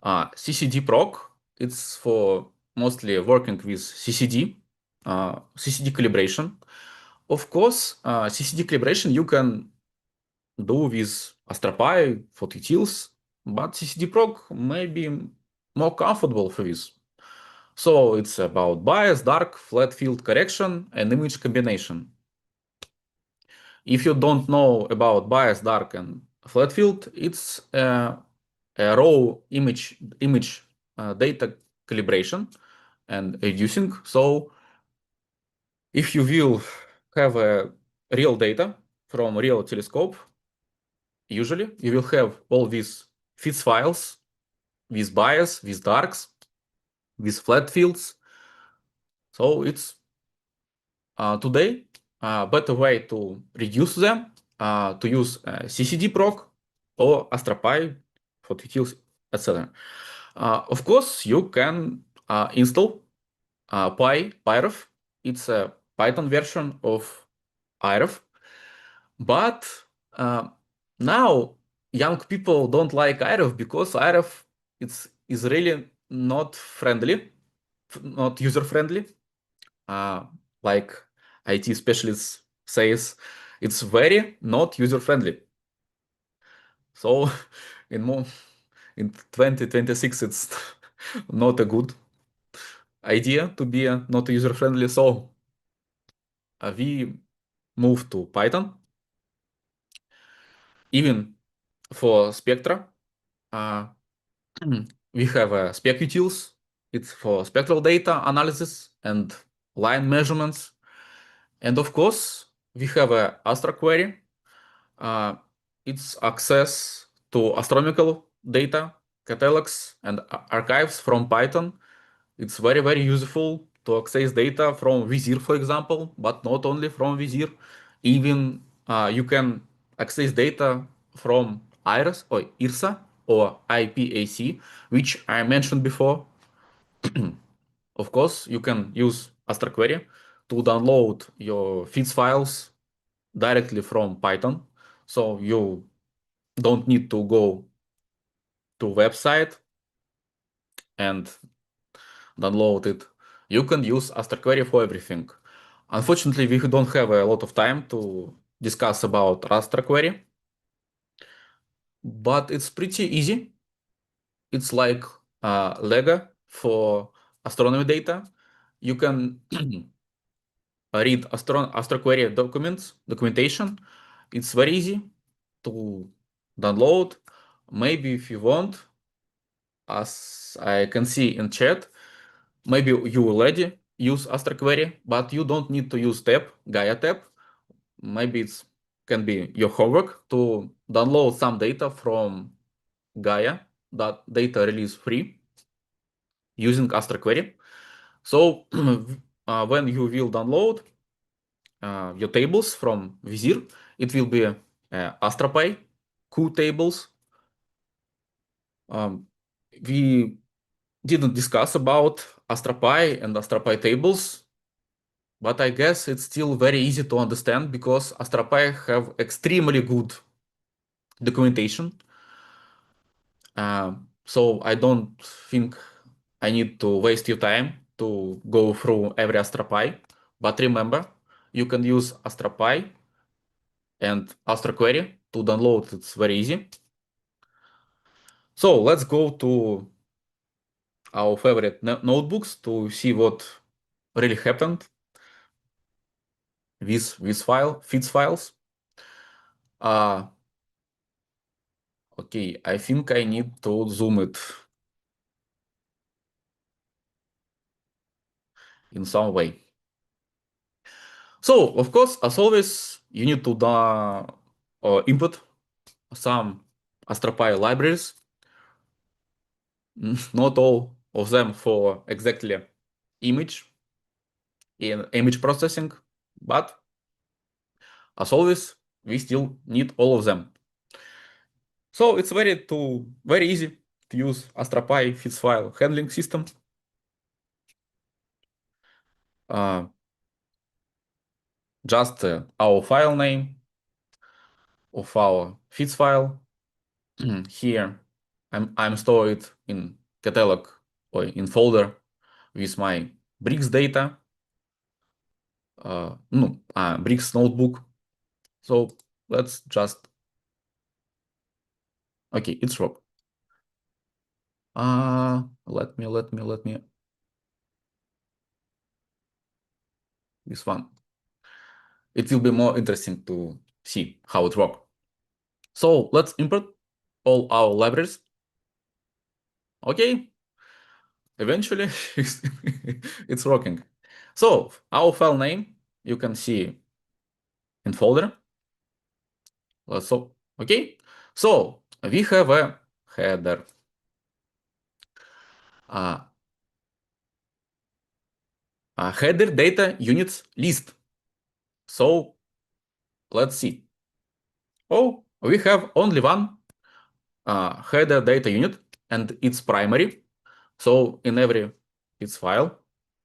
Speaker 4: CCD proc, it's for mostly working with CCD, CCD calibration. Of course, CCD calibration you can do with AstroPy for utils, but CCD proc may be more comfortable for this. So it's about bias, dark, flat field correction, and image combination. If you don't know about bias, dark, and flat field, it's a raw image data calibration and reducing. So if you will have a real data from real telescope, usually you will have all these feeds files with bias, with darks, with flat fields. So it's today a better way to reduce them, to use CCD proc or AstroPy for utils, etc. Of course, you can install PyRF. It's a Python version of IRF, but now young people don't like IRF because IRF is really not friendly, not user friendly. Like IT specialists says, it's very not user friendly. So in in 2026, it's not a good idea to be not user friendly. So we moved to Python. Even for Spectra, uh, we have spec utils. It's for spectral data analysis and line measurements. And of course, we have a Astra query. It's access to astronomical data, catalogs, and archives from Python. It's very, very useful to access data from Vizir, for example, but not only from Vizir. Even you can access data from IRIS or IRSA or IPAC, which I mentioned before. Of course, you can use Astra Query to download your feeds files directly from Python. So you don't need to go to website and download it. You can use Astra Query for everything. Unfortunately, we don't have a lot of time to discuss about Astra Query, but it's pretty easy. It's like Lego for astronomy data. You can read Astra Query documentation. It's very easy to download. Maybe if you want, as I can see in chat, maybe you already use Astra Query, but you don't need to use tab, Gaia tab. maybe it can be your homework to download some data from Gaia, that data release free using Astra Query. So when you will download your tables from Vizir, it will be AstraPy, Q tables. We didn't discuss about AstraPy and AstraPy tables, but I guess it's still very easy to understand because AstraPy have extremely good documentation. So I don't think I need to waste your time to go through every AstraPy. But remember, you can use AstraPy and Astra Query to download. It's very easy. So let's go to our favorite notebooks to see what really happened with feeds files. Okay, I think I need to zoom it in some way. So, of course, as always, you need to input some AstraPy libraries. Not all of them for exactly image in image processing, but as always, we still need all of them. So it's very easy to use AstraPy feeds file handling system. Just our file name of our feeds file. Here, I'm stored in catalog or in folder with my bricks data, bricks notebook. So let's just, okay, it's wrong. Let me, this one. It will be more interesting to see how it works. So let's import all our libraries. Okay, eventually it's working. So our file name, you can see in folder. Okay, so we have a header. A header data units list. So let's see. Oh, we have only one header data unit, and it's primary. So in every its file,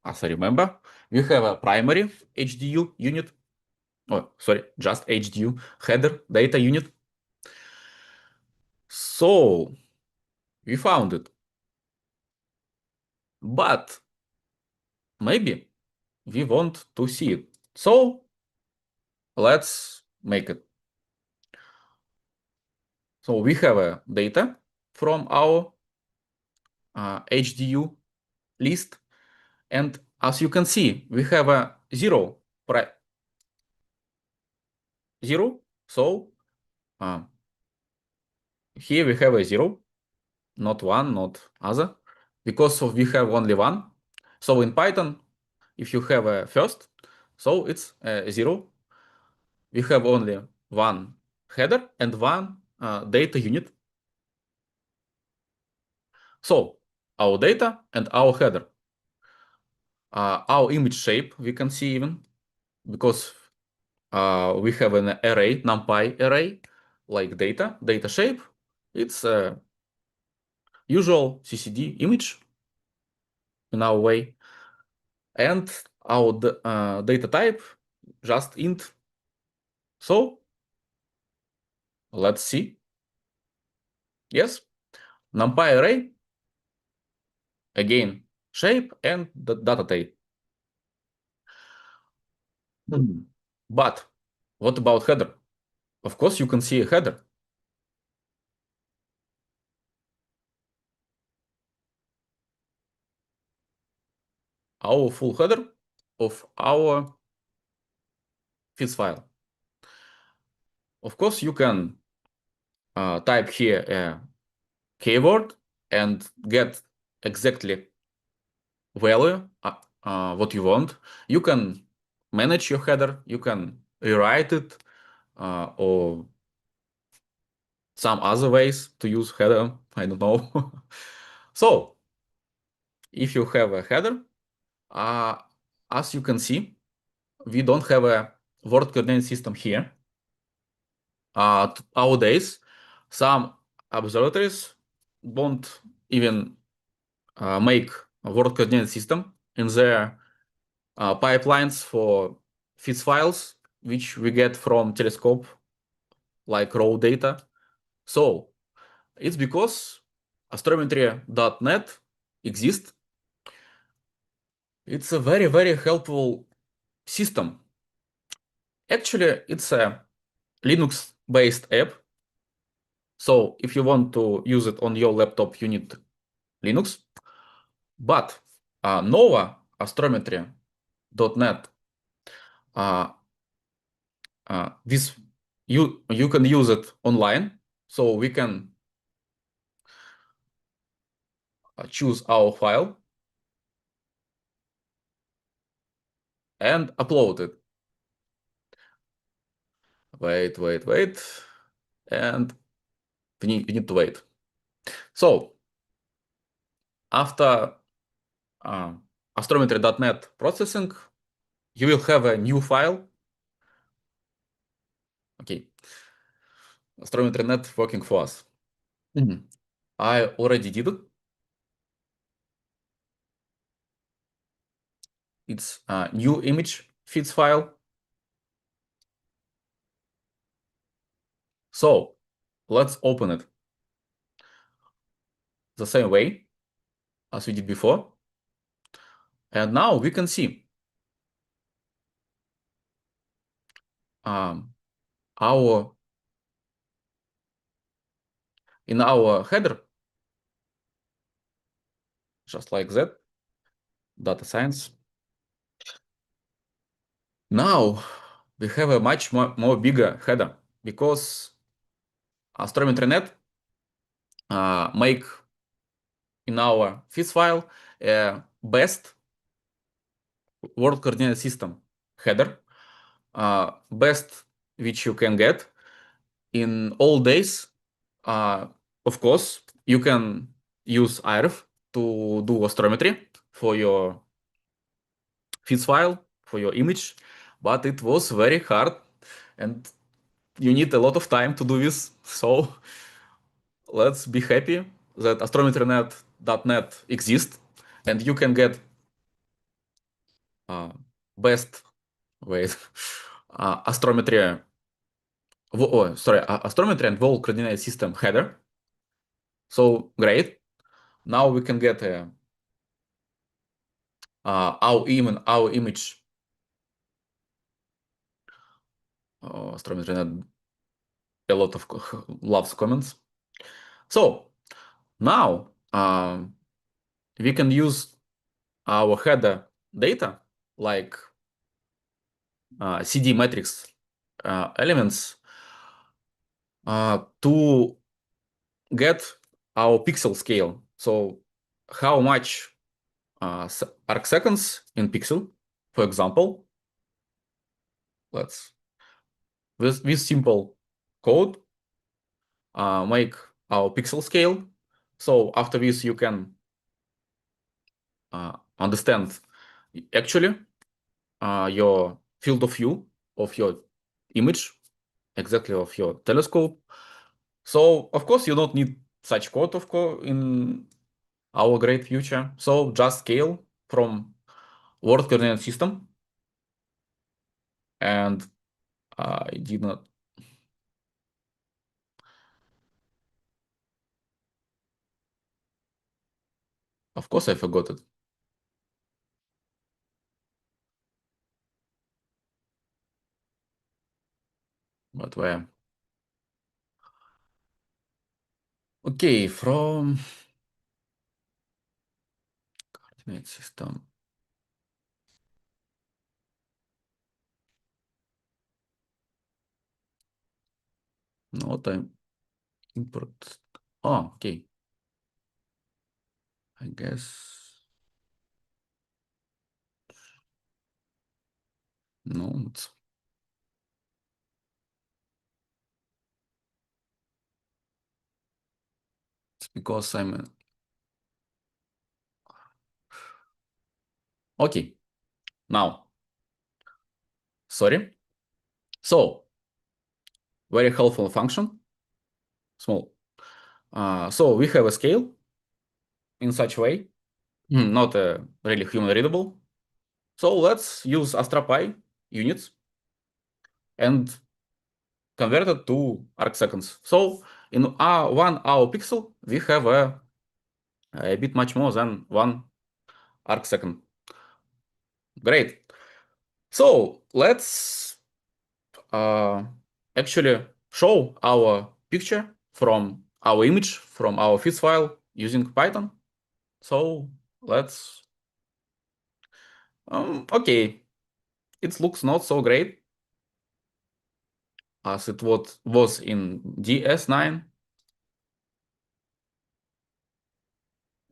Speaker 4: as I remember, we have a primary HDU unit. Oh, sorry, just HDU header data unit. So we found it. But maybe we want to see it. So let's make it. So we have a data from our HDU list. And as you can see, we have a zero. So here we have a zero, not one, not other, because we have only one. So in Python, if you have a first, so it's a zero. We have only one header and one data unit. So our data and our header. Our image shape, we can see even, because we have an array, NumPy array, like data shape. It's a usual CCD image in our way. And our data type, just int. So let's see. Yes, NumPy array, again, shape and the data type. But what about header? Of course, you can see a header. Our full header of our feeds file. Of course, you can type here a keyword and get exactly value what you want. You can manage your header. You can rewrite it, or some other ways to use header. I don't know. So if you have a header, as you can see, we don't have a world coordinate system here. Nowadays, some observatories don't even make a world coordinate system in their pipelines for FITS files, which we get from telescope, like raw data. So it's because astrometry.net exists. It's a very, very helpful system. Actually, it's a Linux-based app. So if you want to use it on your laptop, you need Linux. But Nova astrometry.net, this you can use it online. So we can choose our file and upload it. Wait. And we need to wait. So after astrometry.net processing, you will have a new file. Okay, astrometry.net working for us. I already did it. It's a new image feeds file. So let's open it the same way as we did before. And now we can see our in our header, just like that, data science. Now we have a much more bigger header because Astrometry.net make in our FIS file best world coordinate system header, best which you can get in all days. Of course, you can use IRF to do astrometry for your FIS file, for your image, but it was very hard and you need a lot of time to do this. So let's be happy that astrometry.net exists and you can get best astrometry astrometry and world coordinate system header. So great. Now we can get our image astrometry.net a lot of loves comments. So now we can use our header data like CD matrix elements to get our pixel scale. So how much arc seconds in pixel, for example, let's with simple code make our pixel scale. So after this, you can understand actually your field of view of your image, exactly of your telescope. So of course you don't need such code in our great future. So just scale from world coordinate system, and I did not. Of course I forgot it. But where? Okay, from coordinate system. Not I import. Oh, okay. I guess no. It's because I'm okay. Now, sorry. So, very helpful function, small. So we have a scale in such way, not really human readable. So let's use AstroPy units and convert it to arc seconds. So in 1 hour pixel, we have a bit much more than 1 arc second. Great. So let's actually show our picture from our image, from our phys file using Python. So let's, okay, it looks not so great as it was in DS9.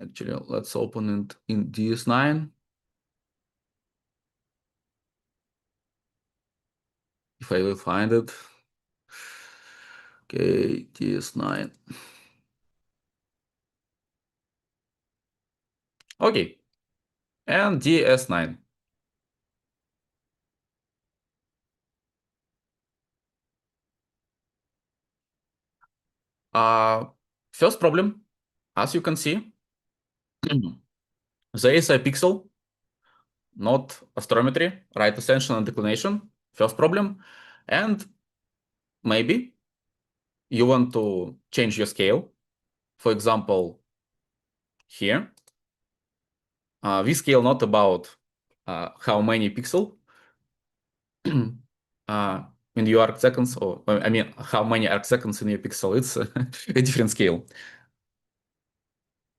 Speaker 4: Actually, let's open it in DS9. If I will find it. Okay, DS9. Okay, and DS9. First problem, as you can see, there is a pixel, not astrometry, right ascension and declination, first problem. And maybe you want to change your scale. For example, here, we scale not about how many pixel in your arc seconds, or I mean, how many arc seconds in your pixel. It's a different scale.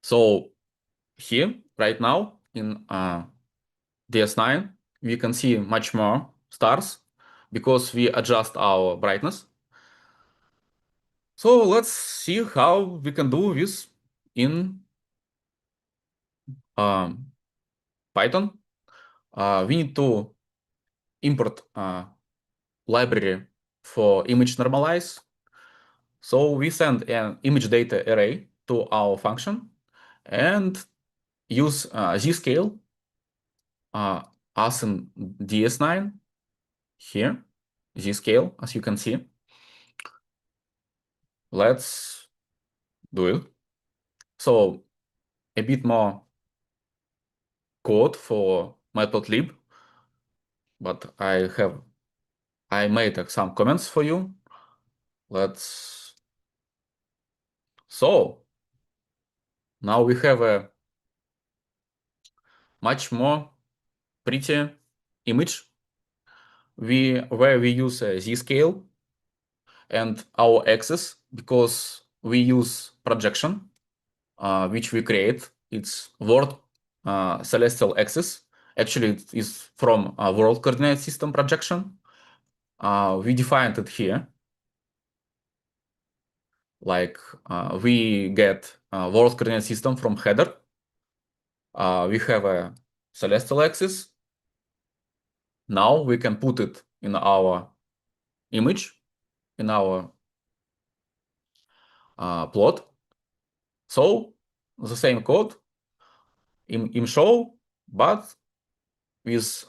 Speaker 4: So here, right now, in DS9, we can see much more stars because we adjust our brightness. So let's see how we can do this in Python. We need to import library for image normalize. So we send an image data array to our function and use z-scale as in DS9 here, z-scale, as you can see. Let's do it. So a bit more code for matplotlib, but I made some comments for you. So now we have a much more pretty image where we use a z-scale and our axis, because we use projection, which we create. It's world celestial axis. Actually, it is from a world coordinate system projection. We defined it here. Like we get a world coordinate system from header. We have a celestial axis. Now we can put it in our image, in our plot. So the same code in show, but with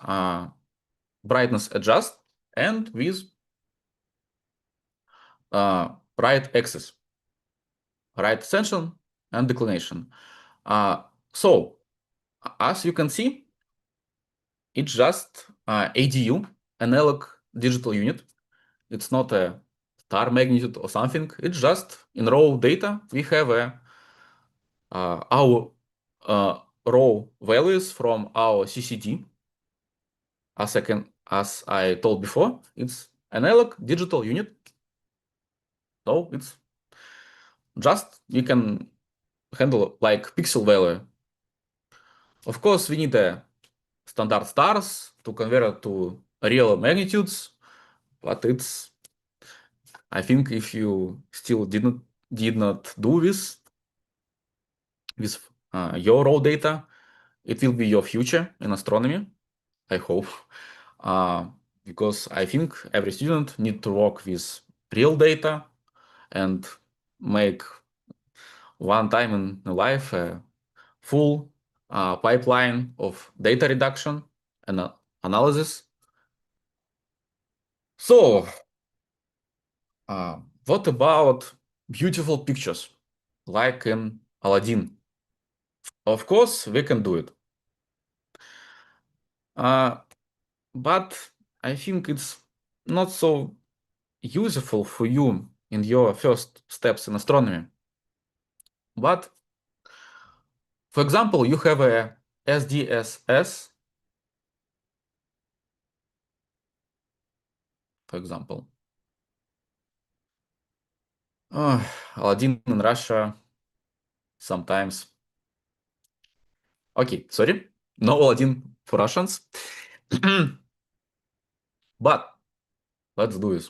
Speaker 4: brightness adjust and with right axis, right ascension and declination. So as you can see, it's just ADU, analog digital unit. It's not a star magnitude or something. It's just in raw data. We have our raw values from our CCD. As I told before, it's analog digital unit. So it's just you can handle like pixel value. Of course, we need a standard stars to convert it to real magnitudes, but I think if you still did not do this with your raw data, it will be your future in astronomy, I hope. Because I think every student need to work with real data and make one time in life a full pipeline of data reduction and analysis. So, what about beautiful pictures like in Aladdin? Of course, we can do it. But I think it's not so useful for you in your first steps in astronomy. But for example, you have a SDSS, for example. Aladdin in Russia sometimes. Okay, sorry, no Aladdin for Russians. But let's do this.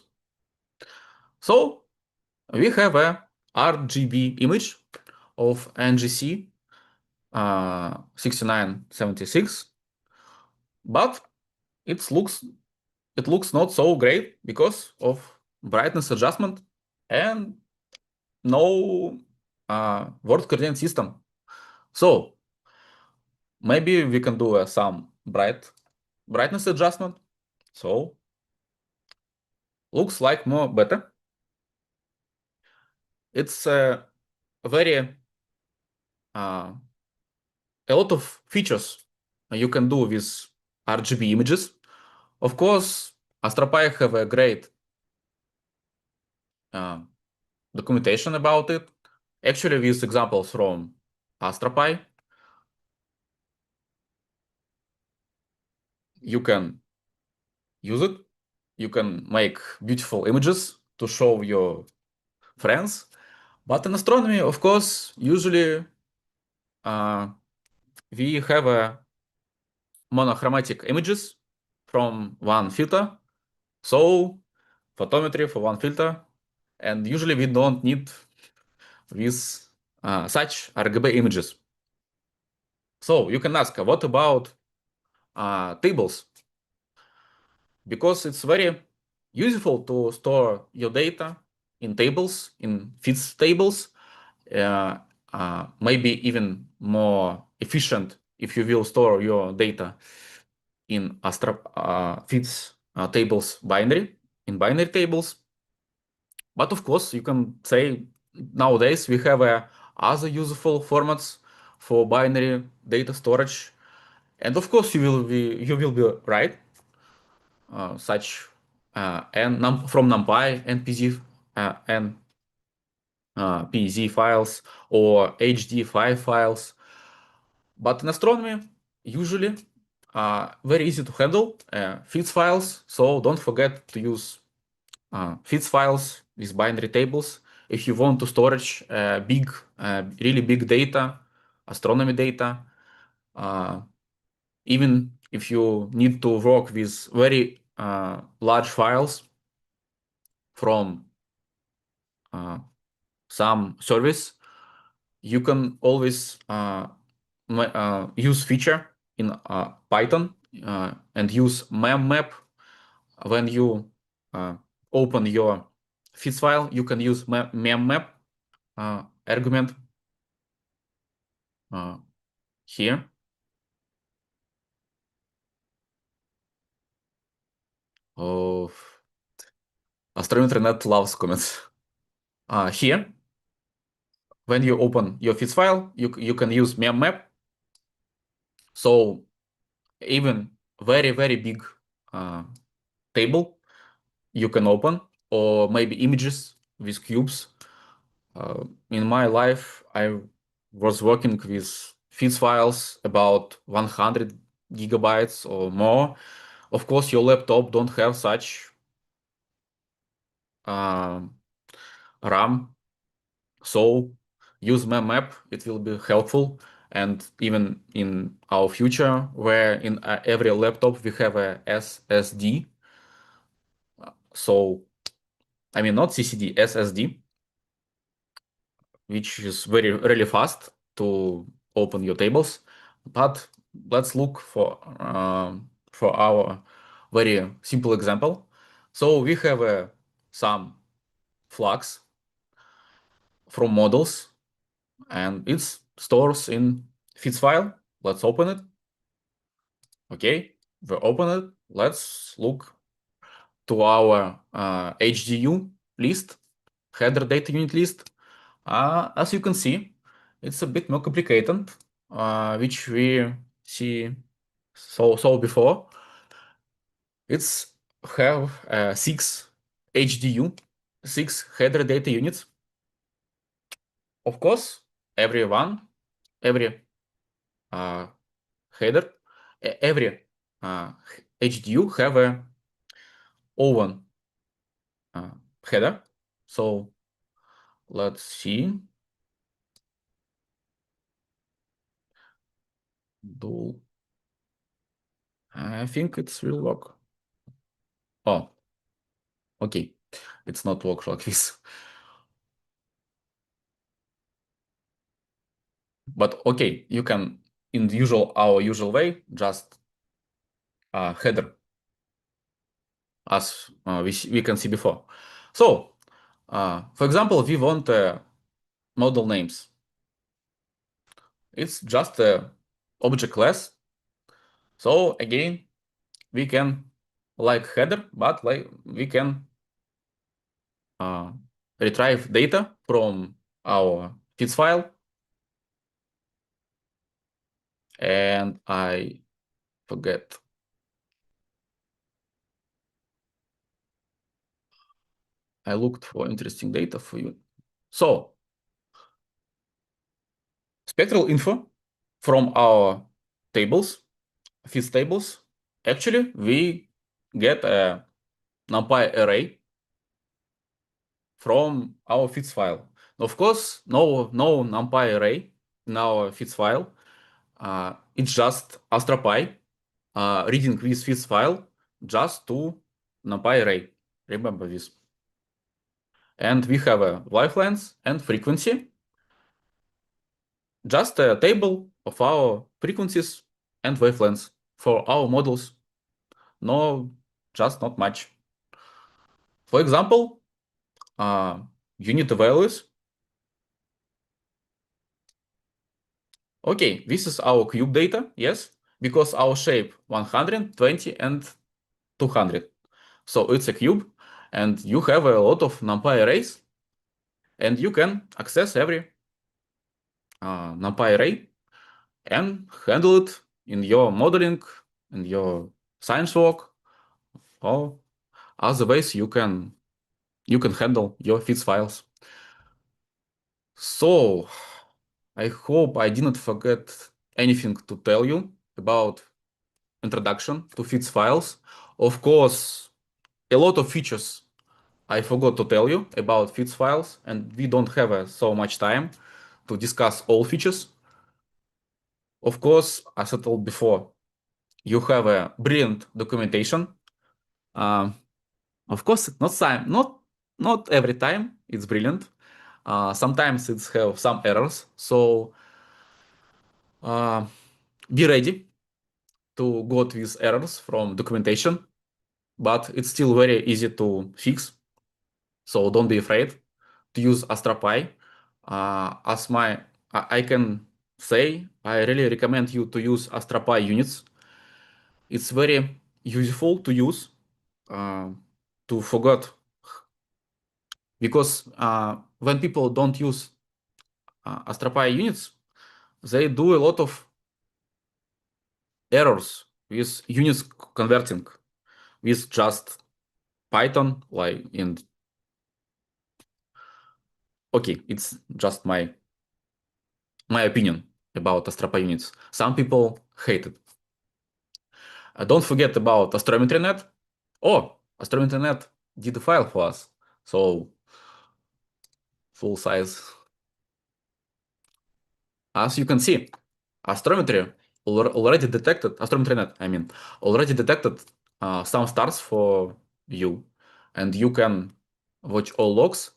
Speaker 4: So we have a RGB image of NGC 6976, but it looks not so great because of brightness adjustment and no word coordinate system. So maybe we can do some brightness adjustment. So looks like more better. It's very a lot of features you can do with RGB images. Of course, AstroPy have a great documentation about it. Actually, with examples from AstroPy, you can use it. You can make beautiful images to show your friends. But in astronomy, of course, usually we have monochromatic images from one filter. So photometry for one filter. And usually we don't need with such RGB images. So you can ask, what about tables? Because it's very useful to store your data in tables, in feeds tables, maybe even more efficient if you will store your data in feeds tables in binary tables. But of course, you can say nowadays we have other useful formats for binary data storage. And of course, you will be right. Such from NumPy and PZ files or HD5 files. But in astronomy, usually very easy to handle feeds files. So don't forget to use feeds files with binary tables if you want to storage really big data, astronomy data. Even if you need to work with very large files from some service, you can always use feature in Python and use memmap. When you open your feeds file, you can use memmap argument here. Oh, Astrometry.net loves comments. Here, when you open your feeds file, you can use memmap. So even very, very big table you can open, or maybe images with cubes. In my life, I was working with feeds files about 100 gigabytes or more. Of course, your laptop don't have such RAM, so use memmap, it will be helpful. And even in our future, where in every laptop we have a SSD, so I mean not CCD, SSD, which is really fast to open your tables. But let's look for our very simple example. So we have some flags from models and it stores in feeds file. Let's open it. Okay, we open it. Let's look to our HDU list, header data unit list. As you can see, it's a bit more complicated, which we saw before. It's have 6 HDU, 6 header data units. Of course, every header, every HDU have a own header. So let's see. I think it's will work. Oh, okay. It's not work like this. But okay, you can in our usual way just header as we can see before. So, for example, we want model names. It's just a object class. So again, we can like header, but like we can retrieve data from our feeds file. And I forget. I looked for interesting data for you. So, spectral info from our tables, feeds tables. Actually, we get a NumPy array from our feeds file. Of course, no NumPy array in our feeds file. It's just AstroPy reading this feeds file just to NumPy array. Remember this. And we have a wavelength and frequency. Just a table of our frequencies and wavelengths for our models. No, just not much. For example, unit values. Okay, this is our cube data, yes, because our shape 120 and 200. So it's a cube, and you have a lot of NumPy arrays, and you can access every NumPy array and handle it in your modeling, in your science work, or other ways you can handle your feeds files. So I hope I didn't forget anything to tell you about introduction to feeds files. Of course, a lot of features I forgot to tell you about feeds files, and we don't have so much time to discuss all features. Of course, as I told before, you have a brilliant documentation. Of course, not every time it's brilliant. Sometimes it's have some errors. So be ready to go with errors from documentation, but it's still very easy to fix. So don't be afraid to use AstroPy. I can say I really recommend you to use AstroPy units. It's very useful to use to forget because when people don't use AstroPy units, they do a lot of errors with units converting with just Python, like in. Okay, it's just my opinion about AstroPy units. Some people hate it. Don't forget about AstrometryNet. Oh, AstrometryNet did a file for us, so full size. As you can see, astrometry already detected, AstrometryNet, I mean, already detected some stars for you, and you can watch all logs.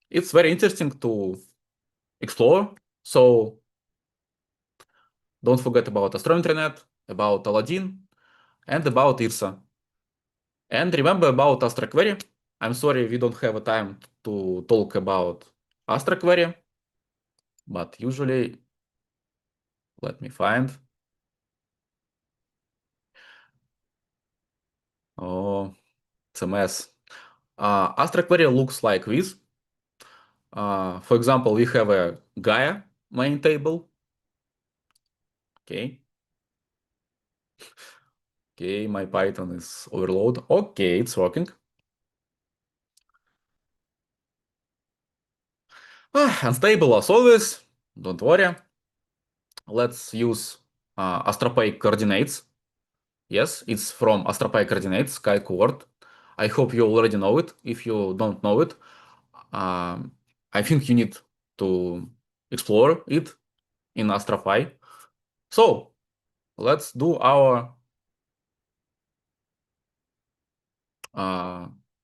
Speaker 4: It's very interesting to explore, so don't forget about AstrometryNet, about Aladdin, and about IRSA. And remember about AstroQuery. I'm sorry we don't have a time to talk about Astra query, but usually, let me find. Oh, it's a mess. Astra query looks like this. For example, we have a Gaia main table. Okay. Okay, my Python is overloaded. Okay, it's working. Unstable as always. Don't worry. Let's use AstroPy coordinates. Yes, it's from AstroPy coordinates, Sky Coord. I hope you already know it. If you don't know it, I think you need to explore it in AstroPy. So let's do our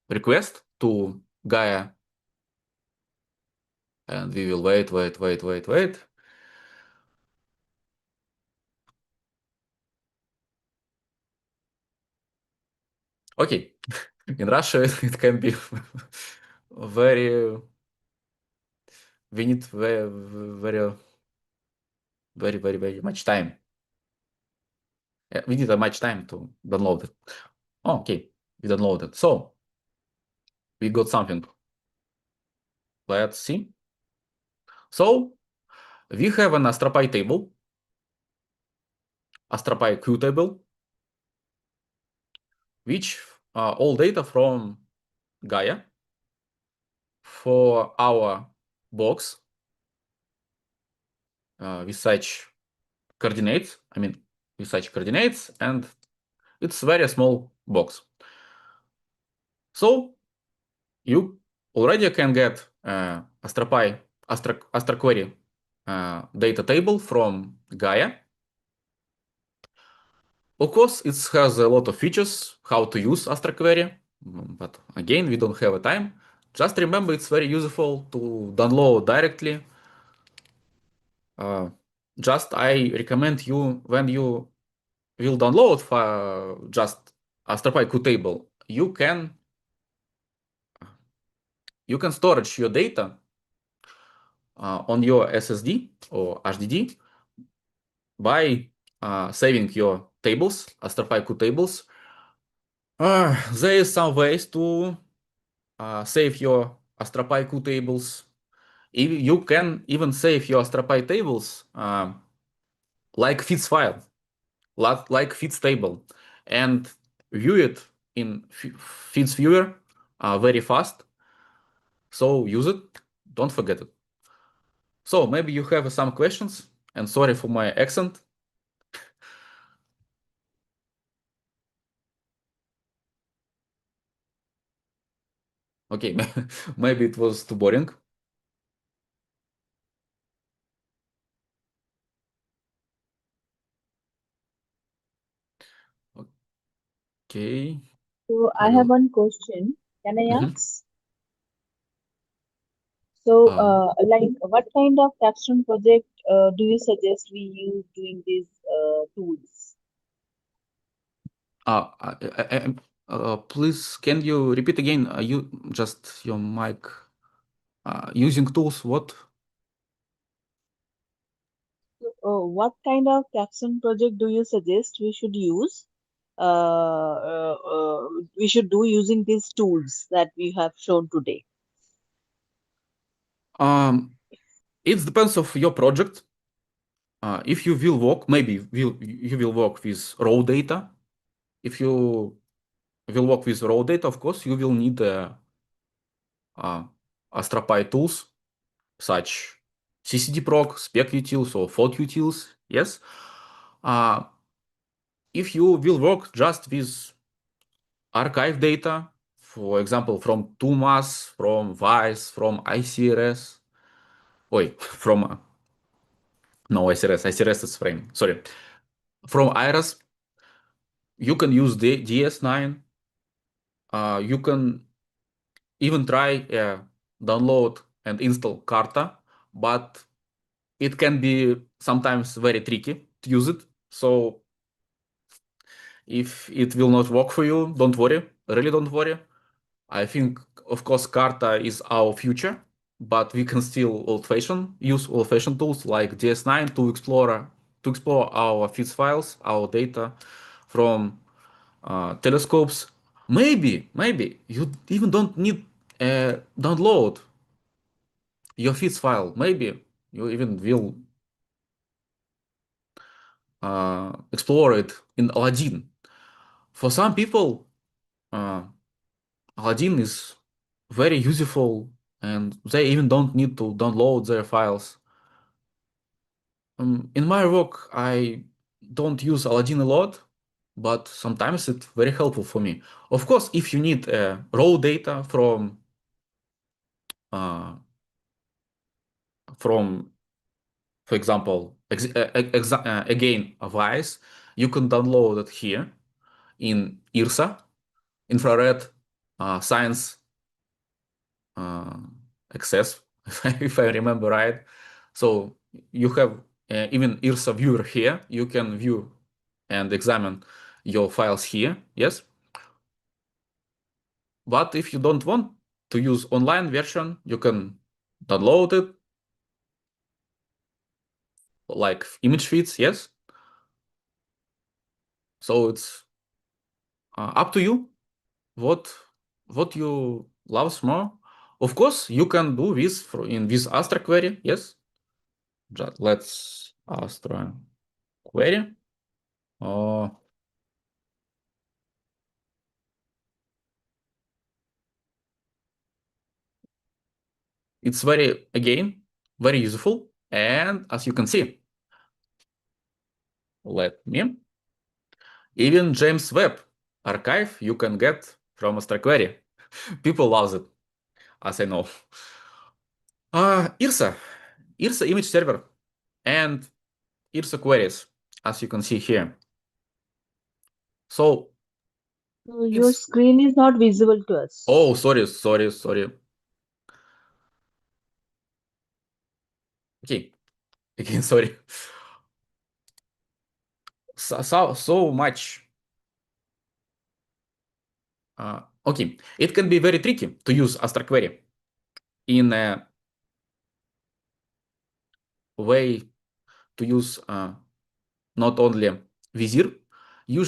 Speaker 4: request to Gaia, and we will wait. Okay, in Russia it can be very, we need very much time. We need much time to download it. Okay, we downloaded. So we got something. Let's see. So we have an AstroPy table, AstroPy Q table, which all data from Gaia for our box with such coordinates. I mean, with such coordinates, and it's very small box. So you already can get AstroPy AstroQuery data table from Gaia. Of course, it has a lot of features how to use AstroQuery, but again, we don't have a time. Just remember, it's very useful to download directly. Just I recommend you, when you will download just AstroPy table, you can storage your data on your SSD or HDD by saving your tables, AstroPy tables. There is some ways to save your AstroPy tables. You can even save your AstroPy tables like feeds file, like feeds table, and view it in feeds viewer very fast. So use it, don't forget it. So maybe you have some questions, and sorry for my accent. Okay, maybe it was too boring. Okay.
Speaker 7: So I have one question. Can I
Speaker 4: Mhm.
Speaker 7: ask? So,
Speaker 4: Uh,
Speaker 7: like, what kind of capstone project do you suggest we use doing these tools?
Speaker 4: Please, can you repeat again? You just your mic. Using tools, what?
Speaker 7: What kind of capstone project do you suggest we should use? We should do using these tools that we have shown today.
Speaker 4: It depends of your project. If you will work, maybe you will work with raw data. If you will work with raw data, of course, you will need AstroPy tools such ccdproc, specutils, or faultutils. Yes. If you will work just with archive data, for example, from TUMAS, from VICE, from ICRS, from no ICRS is frame. Sorry, from IRIS, you can use the DS9. You can even try download and install Carta, but it can be sometimes very tricky to use it. So if it will not work for you, don't worry. Really don't worry. I think, of course, Carta is our future, but we can still use old-fashioned tools like DS9 to explore our FITS files, our data from telescopes. Maybe you even don't need download your FITS file. Maybe you even will explore it in Aladdin. For some people, Aladdin is very useful and they even don't need to download their files. In my work, I don't use Aladdin a lot, but sometimes it's very helpful for me. Of course, if you need raw data uh, from, for example, again, a VICE, you can download it here in IRSA, infrared science access, if I remember right. So you have even IRSA viewer here. You can view and examine your files here, yes? But if you don't want to use online version, you can download it like image feeds, yes? So it's up to you what you love more. Of course, you can do this in this Astra query, yes? Let's Astra query. It's again, very useful. And as you can see, even James Webb archive you can get from Astra query. People love it, as I know. IRSA image server and IRSA queries, as you can see here. So
Speaker 7: your screen is not visible to us.
Speaker 4: Oh, sorry. Okay, again, sorry. So much. Okay, it can be very tricky to use Astra query in a way to use not only Vizier.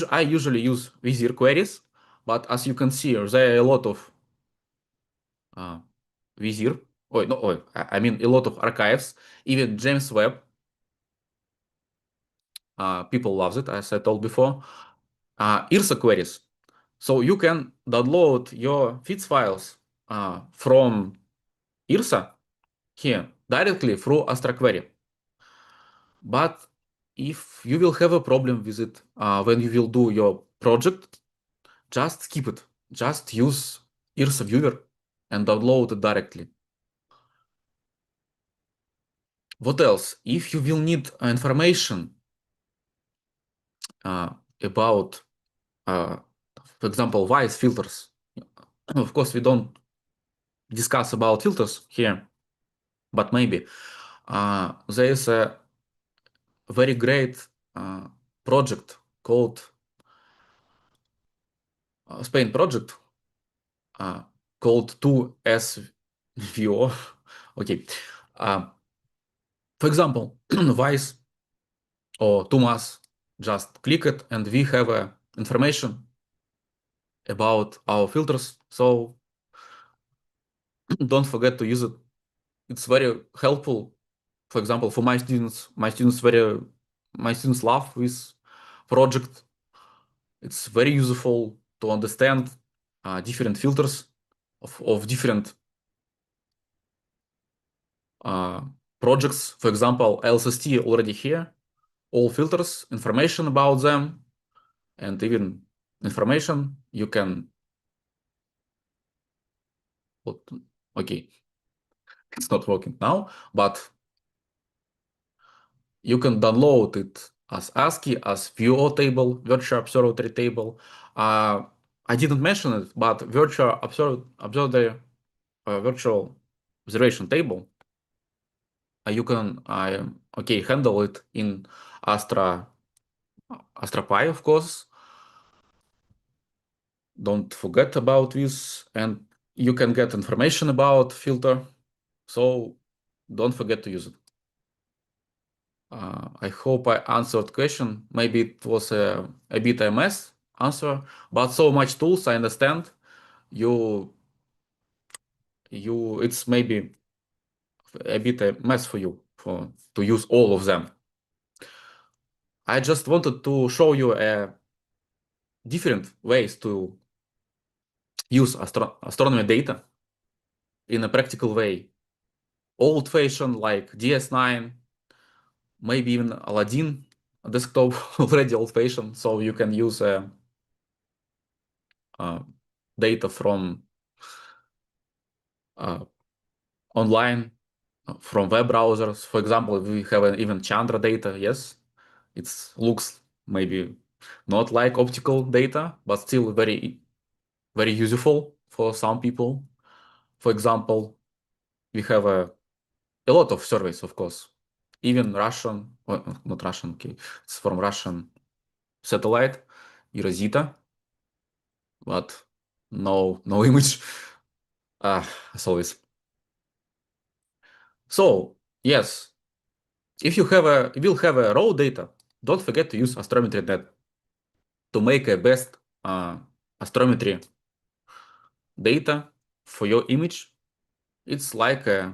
Speaker 4: I usually use Vizier queries, but as you can see, there are a lot of Vizier. I mean a lot of archives. Even James Webb, people loves it, as I told before. IRSA queries. So you can download your FITS files from IRSA here directly through Astra query. But if you will have a problem with it when you will do your project, just skip it. Just use IRSA viewer and download it directly. What else? If you will need information about, for example, VICE filters, of course, we don't discuss about filters here, but maybe there is a very great project called Spain project called 2SVO. Okay. For example, Vice or 2MAS, just click it and we have information about our filters. So don't forget to use it. It's very helpful. For example, for my students love this project. It's very useful to understand different filters of different projects. For example, LSST already here, all filters, information about them, and even information you can. Okay, it's not working now, but you can download it as ASCII, as VO table, virtual observatory table. I didn't mention it, but virtual observatory, virtual observation table, you can handle it in AstraPy, of course. Don't forget about this, and you can get information about filter. So don't forget to use it. I hope I answered question. Maybe it was a bit a mess answer, but so much tools, I understand. It's maybe a bit a mess for you to use all of them. I just wanted to show you different ways to use astronomy data in a practical way. Old-fashioned like DS9, maybe even Aladdin desktop, already old-fashioned, so you can use data from online, from web browsers. For example, we have even Chandra data. Yes, it looks maybe not like optical data, but still very, very useful for some people. For example, we have a lot of surveys, of course, even Russian, not Russian, okay, it's from Russian satellite, Rosita, but no image, as always. So yes, if you will have a raw data, don't forget to use astrometry net to make a best astrometry data for your image. It's like a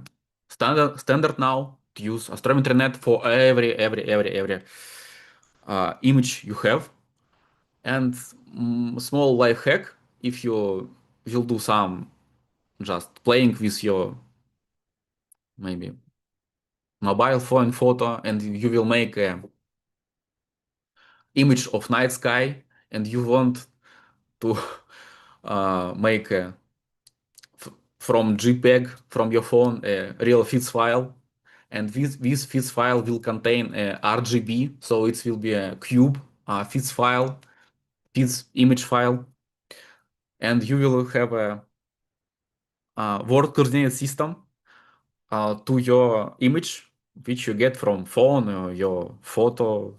Speaker 4: standard now to use astrometry net for every image you have. And small life hack, if you will do some just playing with your maybe mobile phone photo, and you will make a image of night sky, and you want to make from JPEG from your phone a real FITS file, and this FITS file will contain a RGB, so it will be a cube FITS file, FITS image file, and you will have a word coordinate system to your image, which you get from phone or your photo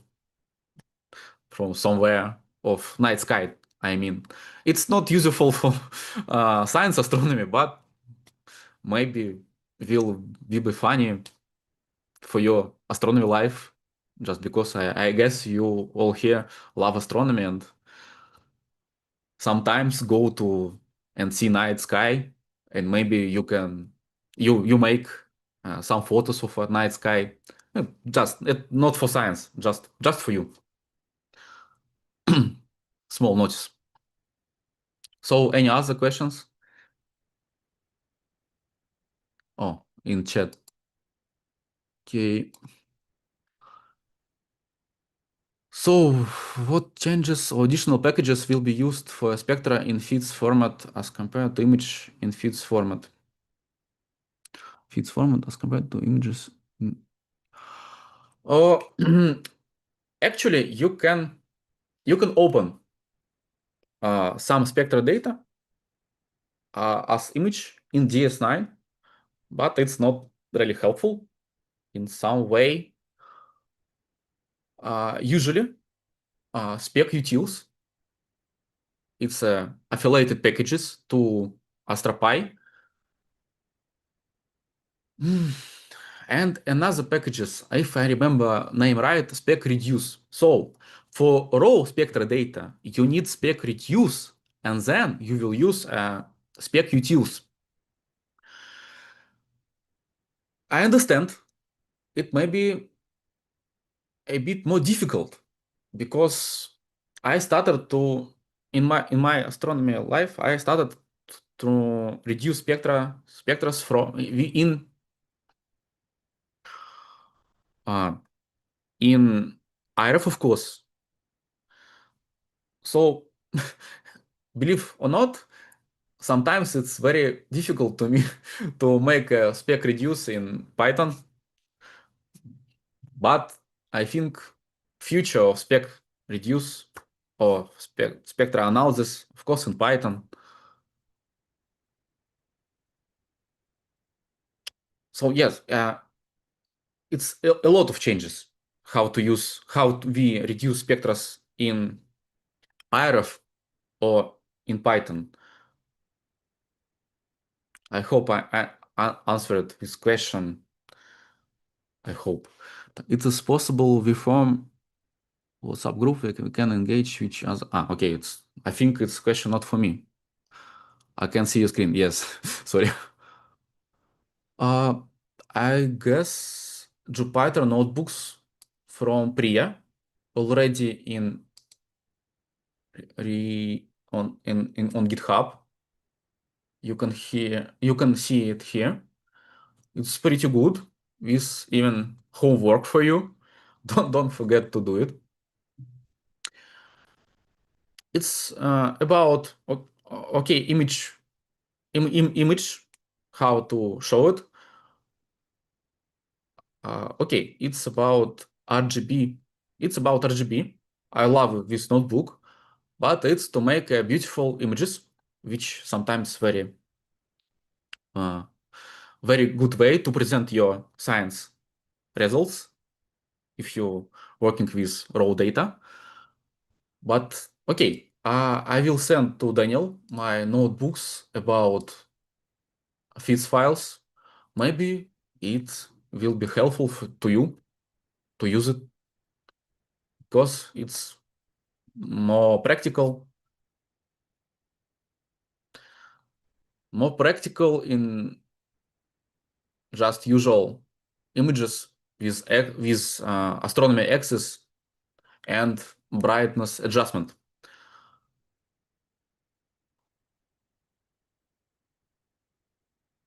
Speaker 4: from somewhere of night sky. I mean, it's not useful for science astronomy, but maybe will be funny for your astronomy life, just because I guess you all here love astronomy and sometimes go to and see night sky, and maybe you make some photos of a night sky, just not for science, just for you. Small notice. So any other questions? Oh, in chat. Okay. So what changes or additional packages will be used for spectra in FITS format as compared to image in FITS format? FITS format as compared to images. Oh, actually, you can open some spectral data as image in DS9, but it's not really helpful in some way. Usually, spec utils, it's affiliated packages to AstroPy. And another packages, if I remember name right, spec reduce. So for raw spectra data, you need spec reduce, and then you will use spec utils. I understand it may be a bit more difficult because I started to in my astronomy life I started to reduce spectra from in IRF, of course. So believe or not, sometimes it's very difficult to me to make a spec reduce in Python, but I think future of spec reduce or spectral analysis, of course, in Python. So yes, it's a lot of changes how we reduce spectra in IRF or in Python. I hope I answered this question. I hope it is possible we form WhatsApp group where we can engage each other. Okay. I think it's a question not for me. I can see your screen. Yes. Sorry. I guess Jupyter notebooks from Priya already on GitHub. You can see it here. It's pretty good with even homework for you. Don't forget to do it. It's about okay image how to show it. Okay, it's about RGB. It's about RGB. I love this notebook, but it's to make beautiful images, which sometimes very good way to present your science results if you're working with raw data. But okay, I will send to Daniel my notebooks about these files. Maybe it will be helpful to you to use it because it's more practical in just usual images with astronomy axis and brightness adjustment.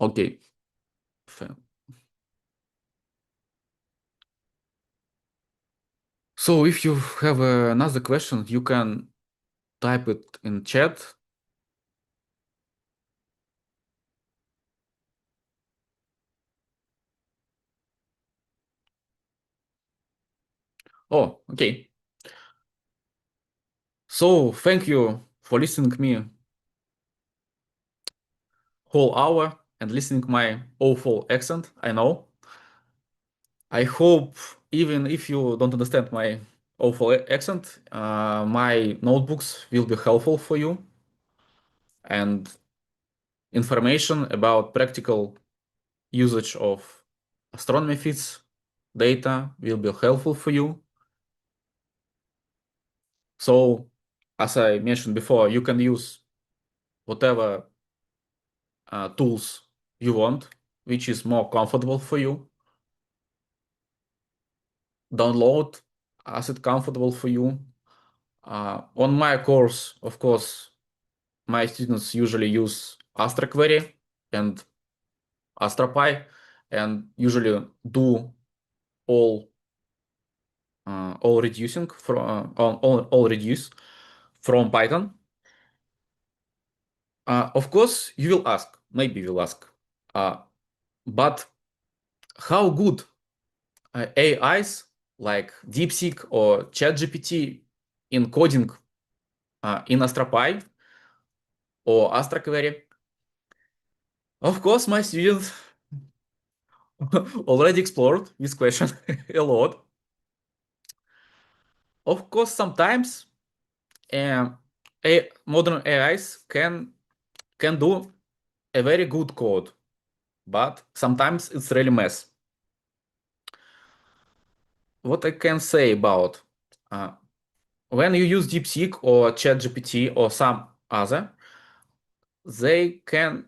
Speaker 4: Okay. So if you have another question, you can type it in chat. Oh, okay. So thank you for listening to me whole hour and listening my awful accent. I know. I hope even if you don't understand my awful accent, my notebooks will be helpful for you and information about practical usage of astronomy feeds data will be helpful for you. So, as I mentioned before, you can use whatever tools you want, which is more comfortable for you. Download as it's comfortable for you. On my course, of course, my students usually use Astra Query and AstroPy and usually do all reducing from all reduce from Python. Of course, you will ask, maybe you will ask, but how good AIs like DeepSeek or ChatGPT in coding in AstroPy or Astra Query? Of course, my students already explored this question a lot. Of course, sometimes modern AIs can do a very good code, but sometimes it's really mess. What I can say about when you use DeepSeek or ChatGPT or some other, they can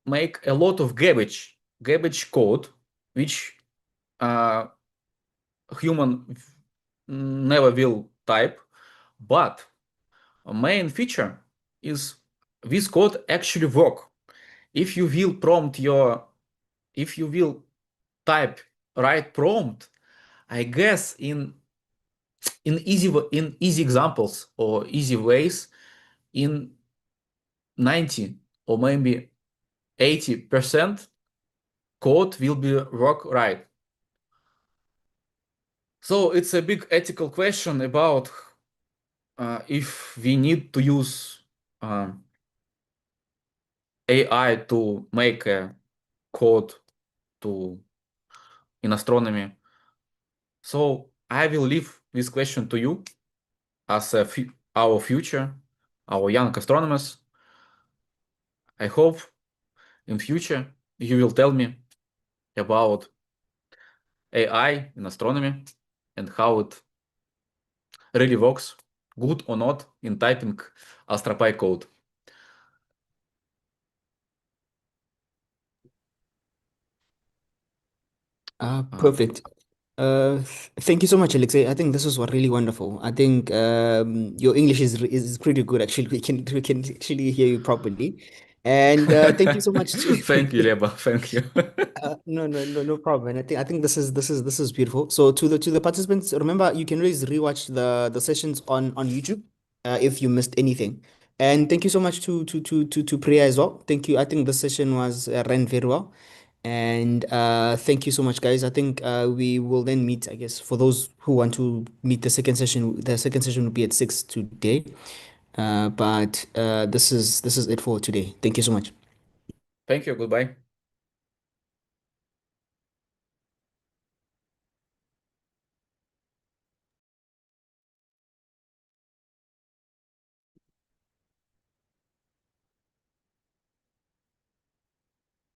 Speaker 4: make a lot of garbage code, which human never will type. But a main feature is this code actually work. If you will type right prompt, I guess in easy examples or easy ways, in 90 or maybe 80% code will be work right. So it's a big ethical question about if we need to use AI to make a code in astronomy. So I will leave this question to you as our future, our young astronomers. I hope in future you will tell me about AI in astronomy and how it really works, good or not, in typing AstroPy code.
Speaker 1: Perfect. Thank you so much, Alexei. I think this was really wonderful. I think your English is pretty good. Actually, we can actually hear you properly. And thank you so much
Speaker 4: Thank you, Leba. Thank you.
Speaker 1: no problem. I think this is beautiful. So to the participants, remember you can always rewatch the sessions on YouTube if you missed anything. And thank you so much to Priya as well. Thank you. I think the session was ran very well. And thank you so much, guys. I think we will then meet, I guess, for those who want to meet the second session. The second session will be at 6 today. But this is it for today. Thank you so much.
Speaker 4: Thank you. Goodbye.